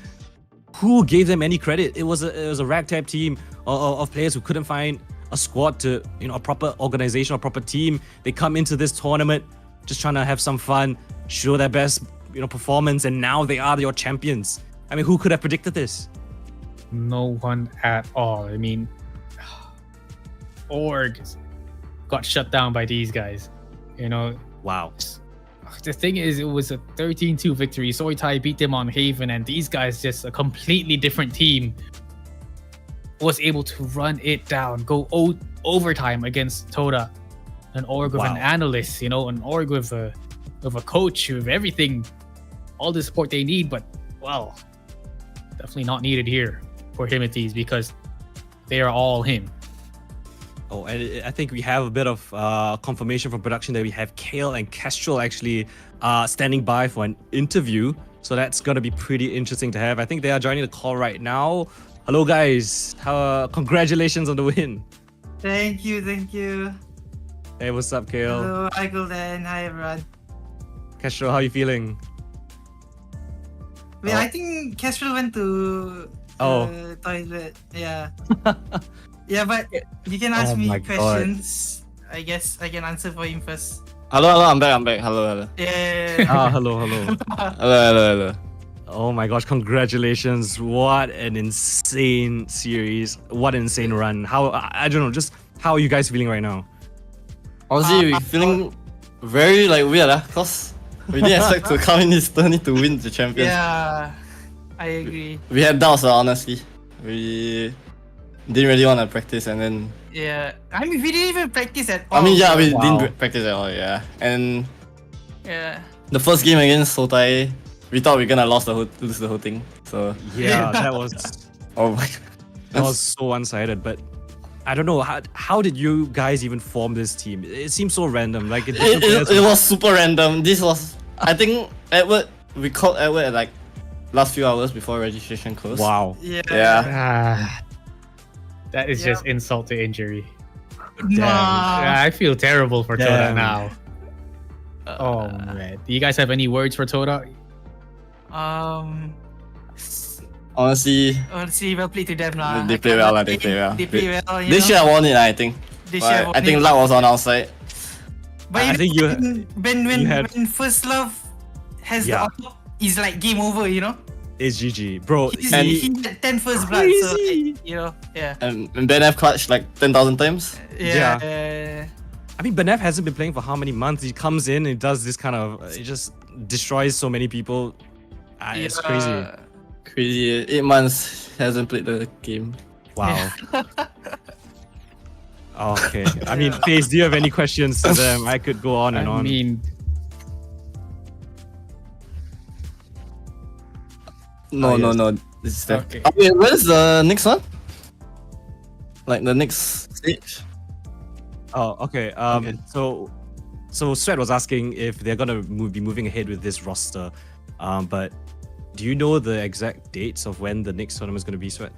who gave them any credit? It was a ragtag team of players who couldn't find a squad to, a proper organization, a proper team. They come into this tournament just trying to have some fun, show their best, performance, and now they are your champions. I mean, who could have predicted this? No one at all. I mean, Org got shut down by these guys. Wow. The thing is, it was a 13-2 victory. Soitai beat them on Haven, and these guys, just a completely different team, was able to run it down, go overtime against Toda. An Org with an analyst, an Org with a coach, with everything, all the support they need, but, well, definitely not needed here for Timothy's because they are all him. Oh, and I think we have a bit of confirmation from production that we have Kale and Kestrel actually standing by for an interview. So that's going to be pretty interesting to have. I think they are joining the call right now. Hello, guys. Congratulations on the win. Thank you. Hey, what's up, Kale? Hello, hi Coldan. Hi everyone. Kestrel, how are you feeling? Well, I think Kestrel went to Oh. Toilet. Yeah. Yeah, but you can ask Oh me my God. questions. I guess I can answer for him first. Hello, I'm back. Hello. Yeah. Hello. Hello. Oh my gosh, congratulations. What an insane series. What an insane run. How, I don't know, just how are you guys feeling right now? Honestly, we're feeling very like weird, cause we didn't expect to come in this tourney to win the champions. Yeah. I agree. We had doubts, honestly. We didn't really want to practice, and then Yeah. I mean, we didn't even practice at all. I mean, yeah, we Wow. didn't practice at all, yeah. And Yeah. the first game against Sotai, we thought we were gonna lose the whole thing. So Yeah, that was oh my, that was so one-sided, but I don't know, how did you guys even form this team? It seems so random. Like it was super random. This was, I think we called Edward at like last few hours before registration closed. wow. Yeah. Ah, that is Yep. just insult to injury. Nah. Yeah, I feel terrible for Toda Damn. now. Oh man, do you guys have any words for Toda? Honestly, Honestly, well played to them lah. they play well, they play well. They play well. They should have won it, I think. They should have But I think luck was on our side. But I think when first love has Yeah. the up, it's like game over. You know. It's GG. Bro, He had 10 first blood. So Crazy. you know. Yeah. And Ben F clutched like 10,000 times. Yeah. I mean, Benev hasn't been playing for how many months? He comes in and does this kind of, it just destroys so many people. It's crazy. Crazy. 8 months hasn't played the game. Wow. Okay. I mean, Feis, do you have any questions to them? I could go on and I on. mean, No, yes. no. This is Okay. Oh, wait, where's the next one? Like the next stage? Oh, okay. Okay. So Sweat was asking if they're gonna be moving ahead with this roster. But do you know the exact dates of when the next tournament is gonna be, Sweat?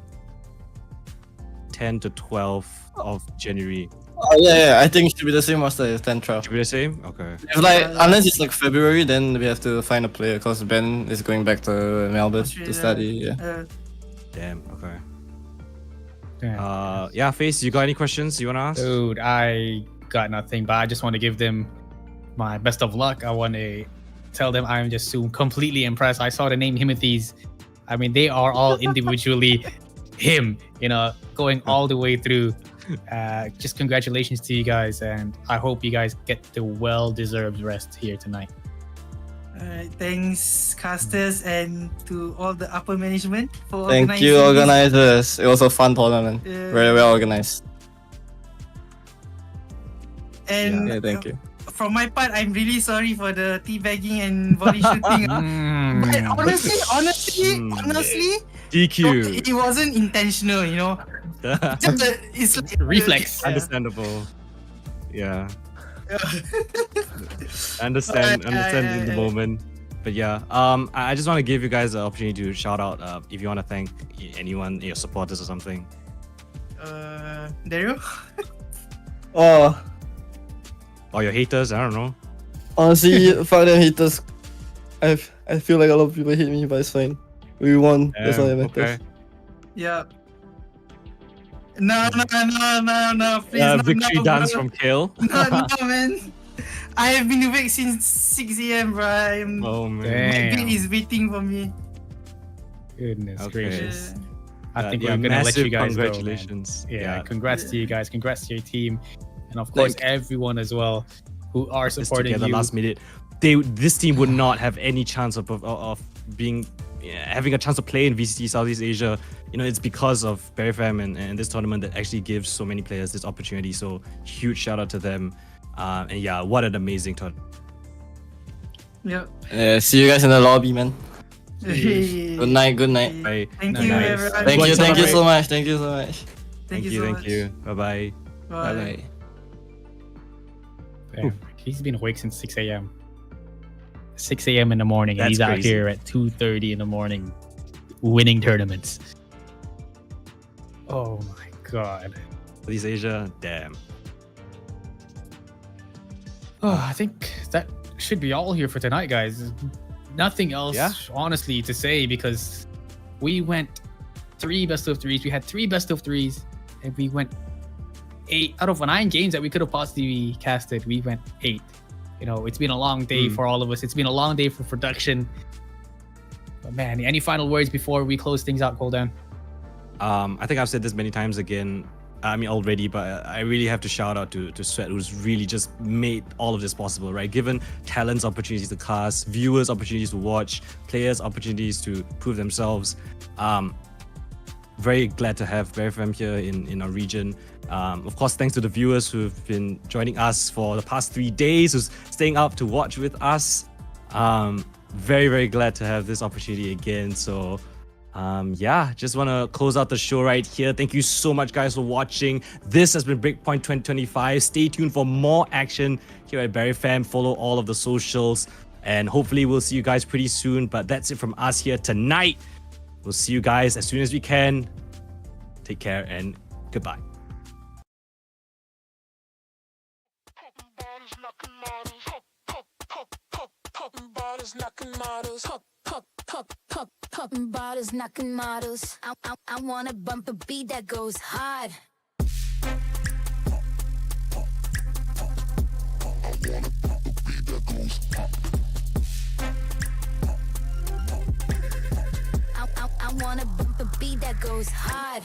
10 to 12 of January. Oh, yeah. I think it should be the same roster as 10 12. Should be the same? Okay. If like, unless it's like February, then we have to find a player because Ben is going back to Melbourne to study. Yeah. Damn. Okay. yeah. Yeah, Feis, you got any questions you wanna ask? Dude, I got nothing, but I just want to give them my best of luck. I want to tell them I'm just so completely impressed. I saw the name Himothy's. I mean, they are all individually him, going all the way through. Just congratulations to you guys, and I hope you guys get the well-deserved rest here tonight. Alright, thanks casters and to all the upper management for Thank you, organizing this. organizers. It was a fun tournament. Yeah. Very well organized. And Yeah, thank you. from my part, I'm really sorry for the teabagging and body shooting. But honestly, DQ. it wasn't intentional, It's like Reflex. Yeah. Understandable. Yeah. Understand in the moment. But yeah, I just want to give you guys the opportunity to shout out if you want to thank anyone, your supporters or something. Dario? Oh, Or your haters, I don't know. honestly, fuck them haters. I feel like a lot of people hate me, but it's fine. We won. That's all that matters. Okay. Yeah. No, please. Victory dance bro. from Kill. No, man. I have been awake since 6 a.m., bro. Oh man. Damn. My bed is waiting for me. Goodness Okay. gracious. Yeah. I think yeah, we're gonna let massive you guys congratulations. go, man. Yeah, congrats to you guys. Congrats to your team, and of course everyone as well who are This supporting together you. last minute. This team would not have any chance of being having a chance to play in VCT Southeast Asia. It's because of Berryfam and this tournament that actually gives so many players this opportunity. So huge shout out to them. And yeah, what an amazing tournament. Yep. Yeah, see you guys in the lobby, man. Hey. Good night. Bye. Thank you, Nice. everyone. Thank you celebrate. so much. Thank you so much. Thank you so much. Bye bye. Bye bye. Damn, he's been awake since 6 a.m. 6 a.m. in the morning, and That's he's out crazy. here at 2:30 in the morning, winning tournaments. Oh my god! Southeast Asia, damn. Oh, I think that should be all here for tonight, guys. Nothing else, Yeah? honestly, to say because we went 3 best of 3s. We had 3 best of 3s, and we went 8 out of 9 games that we could have possibly casted. We went 8. You know, it's been a long day for all of us. It's been a long day for production. But man, any final words before we close things out, Coldan? I think I've said this many times already, but I really have to shout out to Sweat, who's really just made all of this possible, right? Given talents opportunities to cast, viewers opportunities to watch, players opportunities to prove themselves. Very glad to have Berryfam here in our region. Of course, thanks to the viewers who've been joining us for the past 3 days, who's staying up to watch with us. Very, very glad to have this opportunity again. So just want to close out the show right here. Thank you so much, guys, for watching. This has been Breakpoint 2025. Stay tuned for more action here at Berryfam. Follow all of the socials, and hopefully we'll see you guys pretty soon. But that's it from us here tonight. We'll see you guys as soon as we can. Take care and goodbye. Popping bottles, knocking models. I wanna bump a beat that goes hard. I wanna bump a beat that goes hard.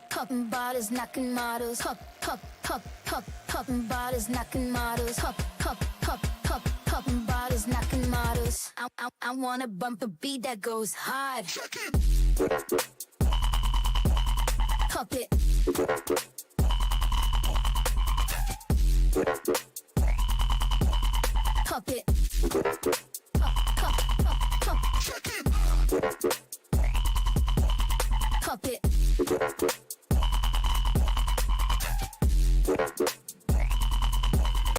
Popping bottles, knocking models. Popping bottles, knocking models. Popping bottles, knocking models. I wanna bump a beat that goes hard. Pop it. Pop it. Pop it.